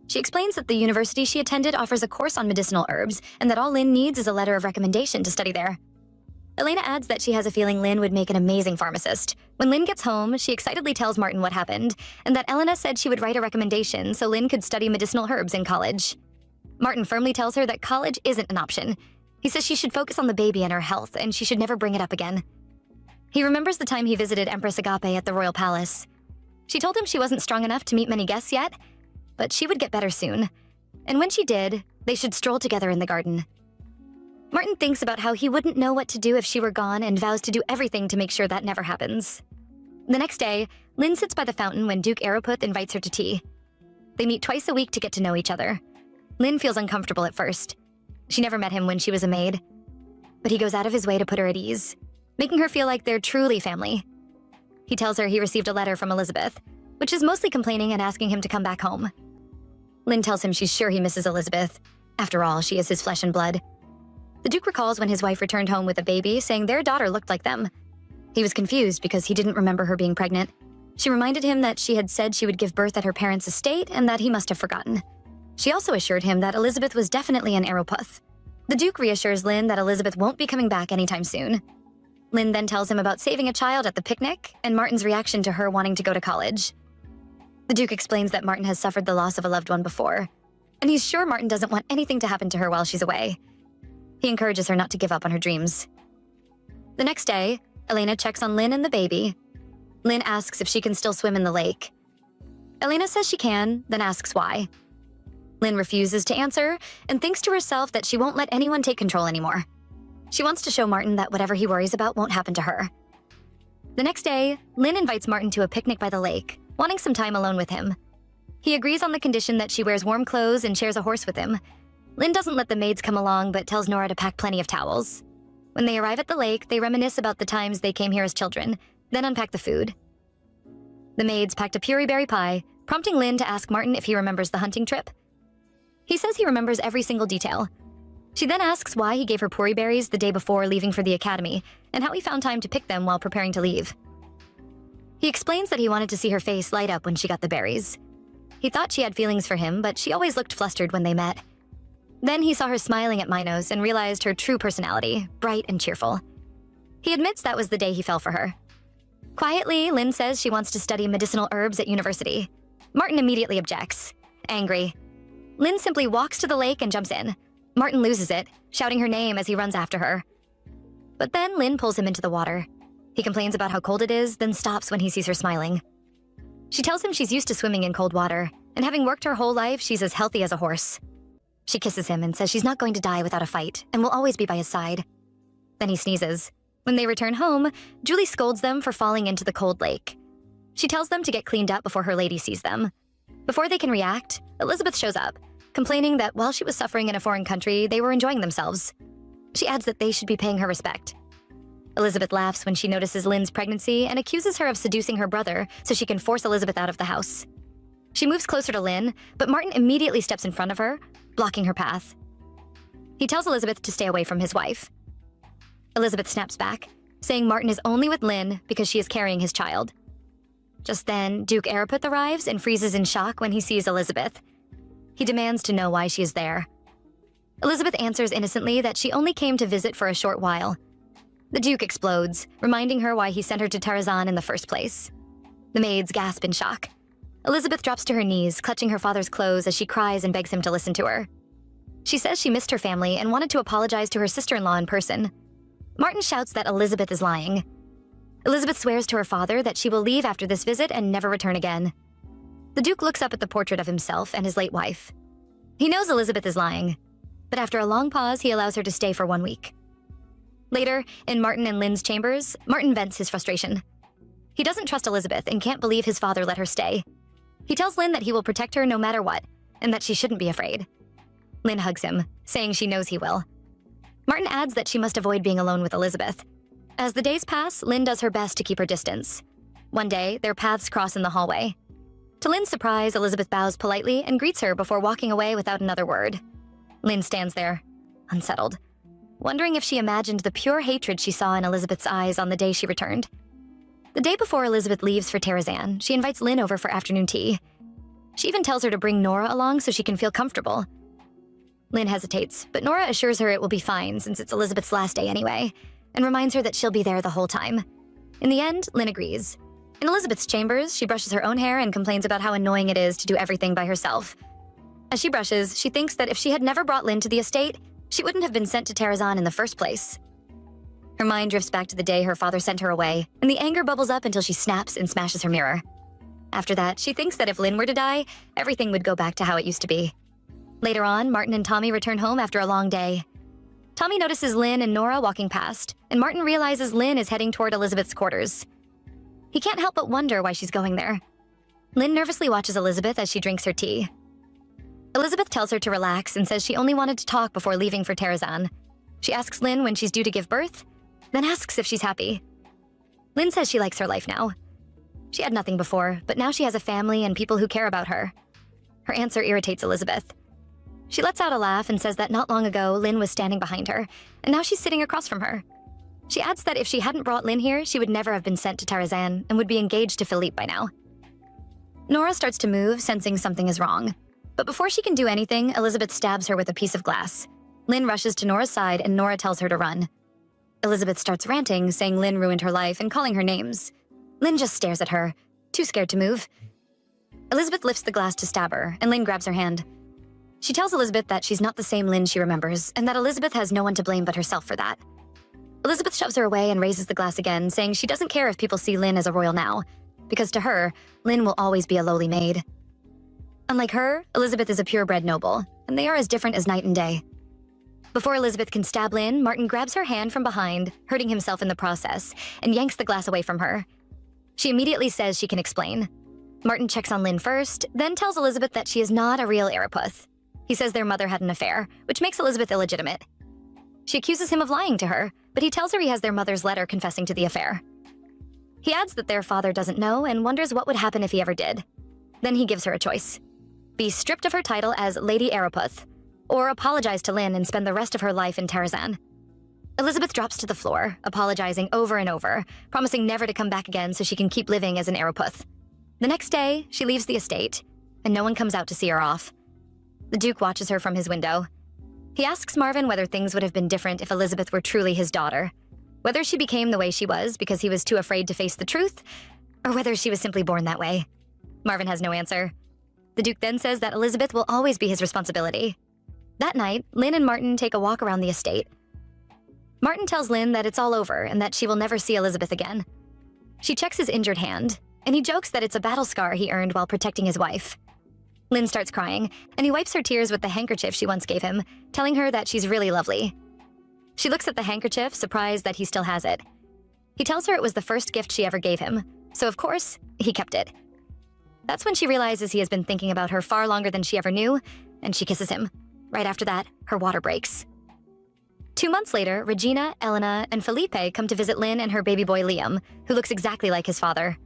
She explains that the university she attended offers a course on medicinal herbs, and that all Lynn needs is a letter of recommendation to study there. Elena adds that she has a feeling Lynn would make an amazing pharmacist. When Lynn gets home, she excitedly tells Martin what happened, and that Elena said she would write a recommendation so Lynn could study medicinal herbs in college. Martin firmly tells her that college isn't an option. He says she should focus on the baby and her health, and she should never bring it up again. He remembers the time he visited Empress Agape at the royal palace. She told him she wasn't strong enough to meet many guests yet, but she would get better soon. And when she did, they should stroll together in the garden. Martin thinks about how he wouldn't know what to do if she were gone and vows to do everything to make sure that never happens. The next day, Lynn sits by the fountain when Duke Araputh invites her to tea. They meet twice a week to get to know each other. Lynn feels uncomfortable at first. She never met him when she was a maid. But he goes out of his way to put her at ease, making her feel like they're truly family. He tells her he received a letter from Elizabeth, which is mostly complaining and asking him to come back home. Lynn tells him she's sure he misses Elizabeth. After all, she is his flesh and blood. The Duke recalls when his wife returned home with a baby, saying their daughter looked like them. He was confused because he didn't remember her being pregnant. She reminded him that she had said she would give birth at her parents' estate and that he must have forgotten. She also assured him that Elizabeth was definitely an Araputh. The Duke reassures Lynn that Elizabeth won't be coming back anytime soon. Lynn then tells him about saving a child at the picnic and Martin's reaction to her wanting to go to college. The Duke explains that Martin has suffered the loss of a loved one before, and he's sure Martin doesn't want anything to happen to her while she's away. He encourages her not to give up on her dreams. The next day, Elena checks on Lynn and the baby. Lynn asks if she can still swim in the lake. Elena says she can, then asks why. Lynn refuses to answer and thinks to herself that she won't let anyone take control anymore. She wants to show Martin that whatever he worries about won't happen to her. The next day, Lynn invites Martin to a picnic by the lake, wanting some time alone with him. He agrees on the condition that she wears warm clothes and shares a horse with him. Lynn doesn't let the maids come along but tells Nora to pack plenty of towels. When they arrive at the lake, they reminisce about the times they came here as children, then unpack the food. The maids packed a puri berry pie, prompting Lynn to ask Martin if he remembers the hunting trip. He says he remembers every single detail. She then asks why he gave her puri berries the day before leaving for the academy, and how he found time to pick them while preparing to leave. He explains that he wanted to see her face light up when she got the berries. He thought she had feelings for him, but she always looked flustered when they met. Then he saw her smiling at Minos and realized her true personality, bright and cheerful. He admits that was the day he fell for her. Quietly, Lynn says she wants to study medicinal herbs at university. Martin immediately objects, angry. Lynn simply walks to the lake and jumps in. Martin loses it, shouting her name as he runs after her. But then Lynn pulls him into the water. He complains about how cold it is, then stops when he sees her smiling. She tells him she's used to swimming in cold water, and having worked her whole life, she's as healthy as a horse. She kisses him and says she's not going to die without a fight, and will always be by his side. Then he sneezes. When they return home, Julie scolds them for falling into the cold lake. She tells them to get cleaned up before her lady sees them. Before they can react, Elizabeth shows up, complaining that while she was suffering in a foreign country, they were enjoying themselves. She adds that they should be paying her respect. Elizabeth laughs when she notices Lynn's pregnancy and accuses her of seducing her brother so she can force Elizabeth out of the house. She moves closer to Lynn, but Martin immediately steps in front of her, blocking her path. He tells Elizabeth to stay away from his wife. Elizabeth snaps back, saying Martin is only with Lynn because she is carrying his child. Just then, Duke Araputh arrives and freezes in shock when he sees Elizabeth. He demands to know why she is there. Elizabeth answers innocently that she only came to visit for a short while. The Duke explodes, reminding her why he sent her to Tarazan in the first place. The maids gasp in shock. Elizabeth drops to her knees, clutching her father's clothes as she cries and begs him to listen to her. She says she missed her family and wanted to apologize to her sister-in-law in person. Martin shouts that Elizabeth is lying. Elizabeth swears to her father that she will leave after this visit and never return again. The Duke looks up at the portrait of himself and his late wife. He knows Elizabeth is lying, but after a long pause, he allows her to stay for 1 week. Later, in Martin and Lynn's chambers, Martin vents his frustration. He doesn't trust Elizabeth and can't believe his father let her stay. He tells Lynn that he will protect her no matter what, and that she shouldn't be afraid. Lynn hugs him, saying she knows he will. Martin adds that she must avoid being alone with Elizabeth. As the days pass, Lynn does her best to keep her distance. One day, their paths cross in the hallway. To Lynn's surprise, Elizabeth bows politely and greets her before walking away without another word. Lynn stands there, unsettled, wondering if she imagined the pure hatred she saw in Elizabeth's eyes on the day she returned. The day before Elizabeth leaves for Tarazan, she invites Lynn over for afternoon tea. She even tells her to bring Nora along so she can feel comfortable. Lynn hesitates, but Nora assures her it will be fine since it's Elizabeth's last day anyway, and reminds her that she'll be there the whole time. In the end, Lynn agrees. In Elizabeth's chambers, she brushes her own hair and complains about how annoying it is to do everything by herself. As she brushes, she thinks that if she had never brought Lynn to the estate, she wouldn't have been sent to Tarazan in the first place. Her mind drifts back to the day her father sent her away, and the anger bubbles up until she snaps and smashes her mirror. After that, she thinks that if Lynn were to die, everything would go back to how it used to be. Later on, Martin and Tommy return home after a long day. Tommy notices Lynn and Nora walking past, and Martin realizes Lynn is heading toward Elizabeth's quarters. He can't help but wonder why she's going there. Lynn nervously watches Elizabeth as she drinks her tea. Elizabeth tells her to relax and says she only wanted to talk before leaving for Tarazan. She asks Lynn when she's due to give birth, then asks if she's happy. Lynn says she likes her life now. She had nothing before, but now she has a family and people who care about her. Her answer irritates Elizabeth. She lets out a laugh and says that not long ago, Lynn was standing behind her, and now she's sitting across from her. She adds that if she hadn't brought Lynn here, she would never have been sent to Tarazan and would be engaged to Philippe by now. Nora starts to move, sensing something is wrong. But before she can do anything, Elizabeth stabs her with a piece of glass. Lynn rushes to Nora's side and Nora tells her to run. Elizabeth starts ranting, saying Lynn ruined her life and calling her names. Lynn just stares at her, too scared to move. Elizabeth lifts the glass to stab her, and Lynn grabs her hand. She tells Elizabeth that she's not the same Lynn she remembers, and that Elizabeth has no one to blame but herself for that. Elizabeth shoves her away and raises the glass again, saying she doesn't care if people see Lynn as a royal now, because to her, Lynn will always be a lowly maid. Unlike her, Elizabeth is a purebred noble, and they are as different as night and day. Before Elizabeth can stab Lynn, Martin grabs her hand from behind, hurting himself in the process, and yanks the glass away from her. She immediately says she can explain. Martin checks on Lynn first, then tells Elizabeth that she is not a real Araputh. He says their mother had an affair, which makes Elizabeth illegitimate. She accuses him of lying to her, but he tells her he has their mother's letter confessing to the affair. He adds that their father doesn't know and wonders what would happen if he ever did. Then he gives her a choice. Be stripped of her title as Lady Araputh, or apologize to Lynn and spend the rest of her life in Tarazan. Elizabeth drops to the floor, apologizing over and over, promising never to come back again so she can keep living as an Araputh. The next day, she leaves the estate, and no one comes out to see her off. The Duke watches her from his window. He asks Marvin whether things would have been different if Elizabeth were truly his daughter, whether she became the way she was because he was too afraid to face the truth, or whether she was simply born that way. Marvin has no answer. The Duke then says that Elizabeth will always be his responsibility. That night, Lynn and Martin take a walk around the estate. Martin tells Lynn that it's all over and that she will never see Elizabeth again. She checks his injured hand, and he jokes that it's a battle scar he earned while protecting his wife. Lynn starts crying, and he wipes her tears with the handkerchief she once gave him, telling her that she's really lovely. She looks at the handkerchief, surprised that he still has it. He tells her it was the first gift she ever gave him, so of course, he kept it. That's when she realizes he has been thinking about her far longer than she ever knew, and she kisses him. Right after that, her water breaks. 2 months later, Regina, Elena, and Felipe come to visit Lynn and her baby boy Liam, who looks exactly like his father.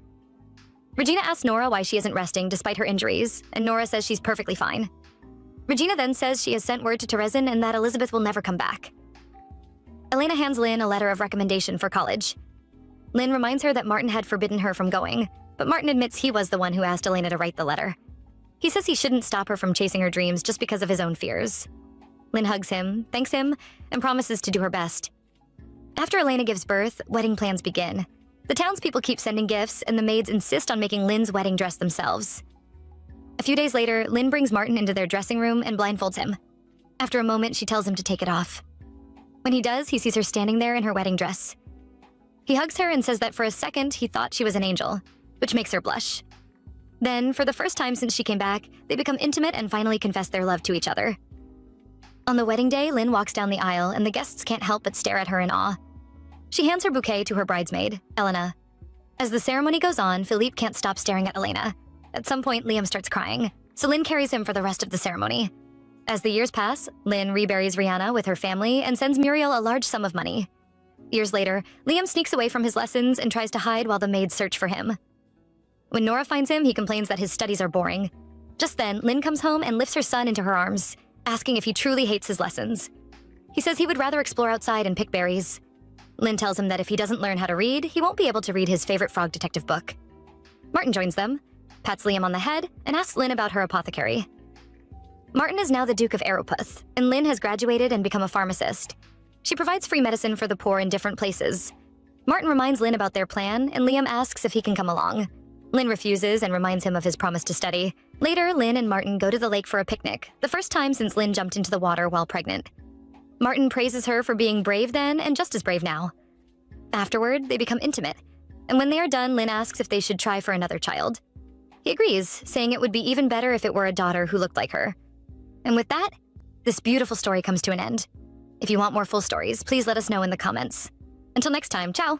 Regina asks Nora why she isn't resting despite her injuries, and Nora says she's perfectly fine. Regina then says she has sent word to Terezin and that Elizabeth will never come back. Elena hands Lynn a letter of recommendation for college. Lynn reminds her that Martin had forbidden her from going, but Martin admits he was the one who asked Elena to write the letter. He says he shouldn't stop her from chasing her dreams just because of his own fears. Lynn hugs him, thanks him, and promises to do her best. After Elena gives birth, wedding plans begin. The townspeople keep sending gifts, and the maids insist on making Lynn's wedding dress themselves. A few days later, Lynn brings Martin into their dressing room and blindfolds him. After a moment, she tells him to take it off. When he does, he sees her standing there in her wedding dress. He hugs her and says that for a second he thought she was an angel, which makes her blush. Then, for the first time since she came back, they become intimate and finally confess their love to each other. On the wedding day, Lynn walks down the aisle and the guests can't help but stare at her in awe. She hands her bouquet to her bridesmaid, Elena. As the ceremony goes on, Philippe can't stop staring at Elena. At some point, Liam starts crying, so Lynn carries him for the rest of the ceremony. As the years pass, Lynn reburies Rihanna with her family and sends Muriel a large sum of money. Years later, Liam sneaks away from his lessons and tries to hide while the maids search for him. When Nora finds him, he complains that his studies are boring. Just then, Lynn comes home and lifts her son into her arms, asking if he truly hates his lessons. He says he would rather explore outside and pick berries. Lynn tells him that if he doesn't learn how to read, he won't be able to read his favorite frog detective book. Martin joins them, pats Liam on the head, and asks Lynn about her apothecary. Martin is now the Duke of Aeroputh, and Lynn has graduated and become a pharmacist. She provides free medicine for the poor in different places. Martin reminds Lynn about their plan, and Liam asks if he can come along. Lynn refuses and reminds him of his promise to study. Later, Lynn and Martin go to the lake for a picnic, the first time since Lynn jumped into the water while pregnant. Martin praises her for being brave then and just as brave now. Afterward, they become intimate, and when they are done, Lynn asks if they should try for another child. He agrees, saying it would be even better if it were a daughter who looked like her. And with that, this beautiful story comes to an end. If you want more full stories, please let us know in the comments. Until next time, ciao!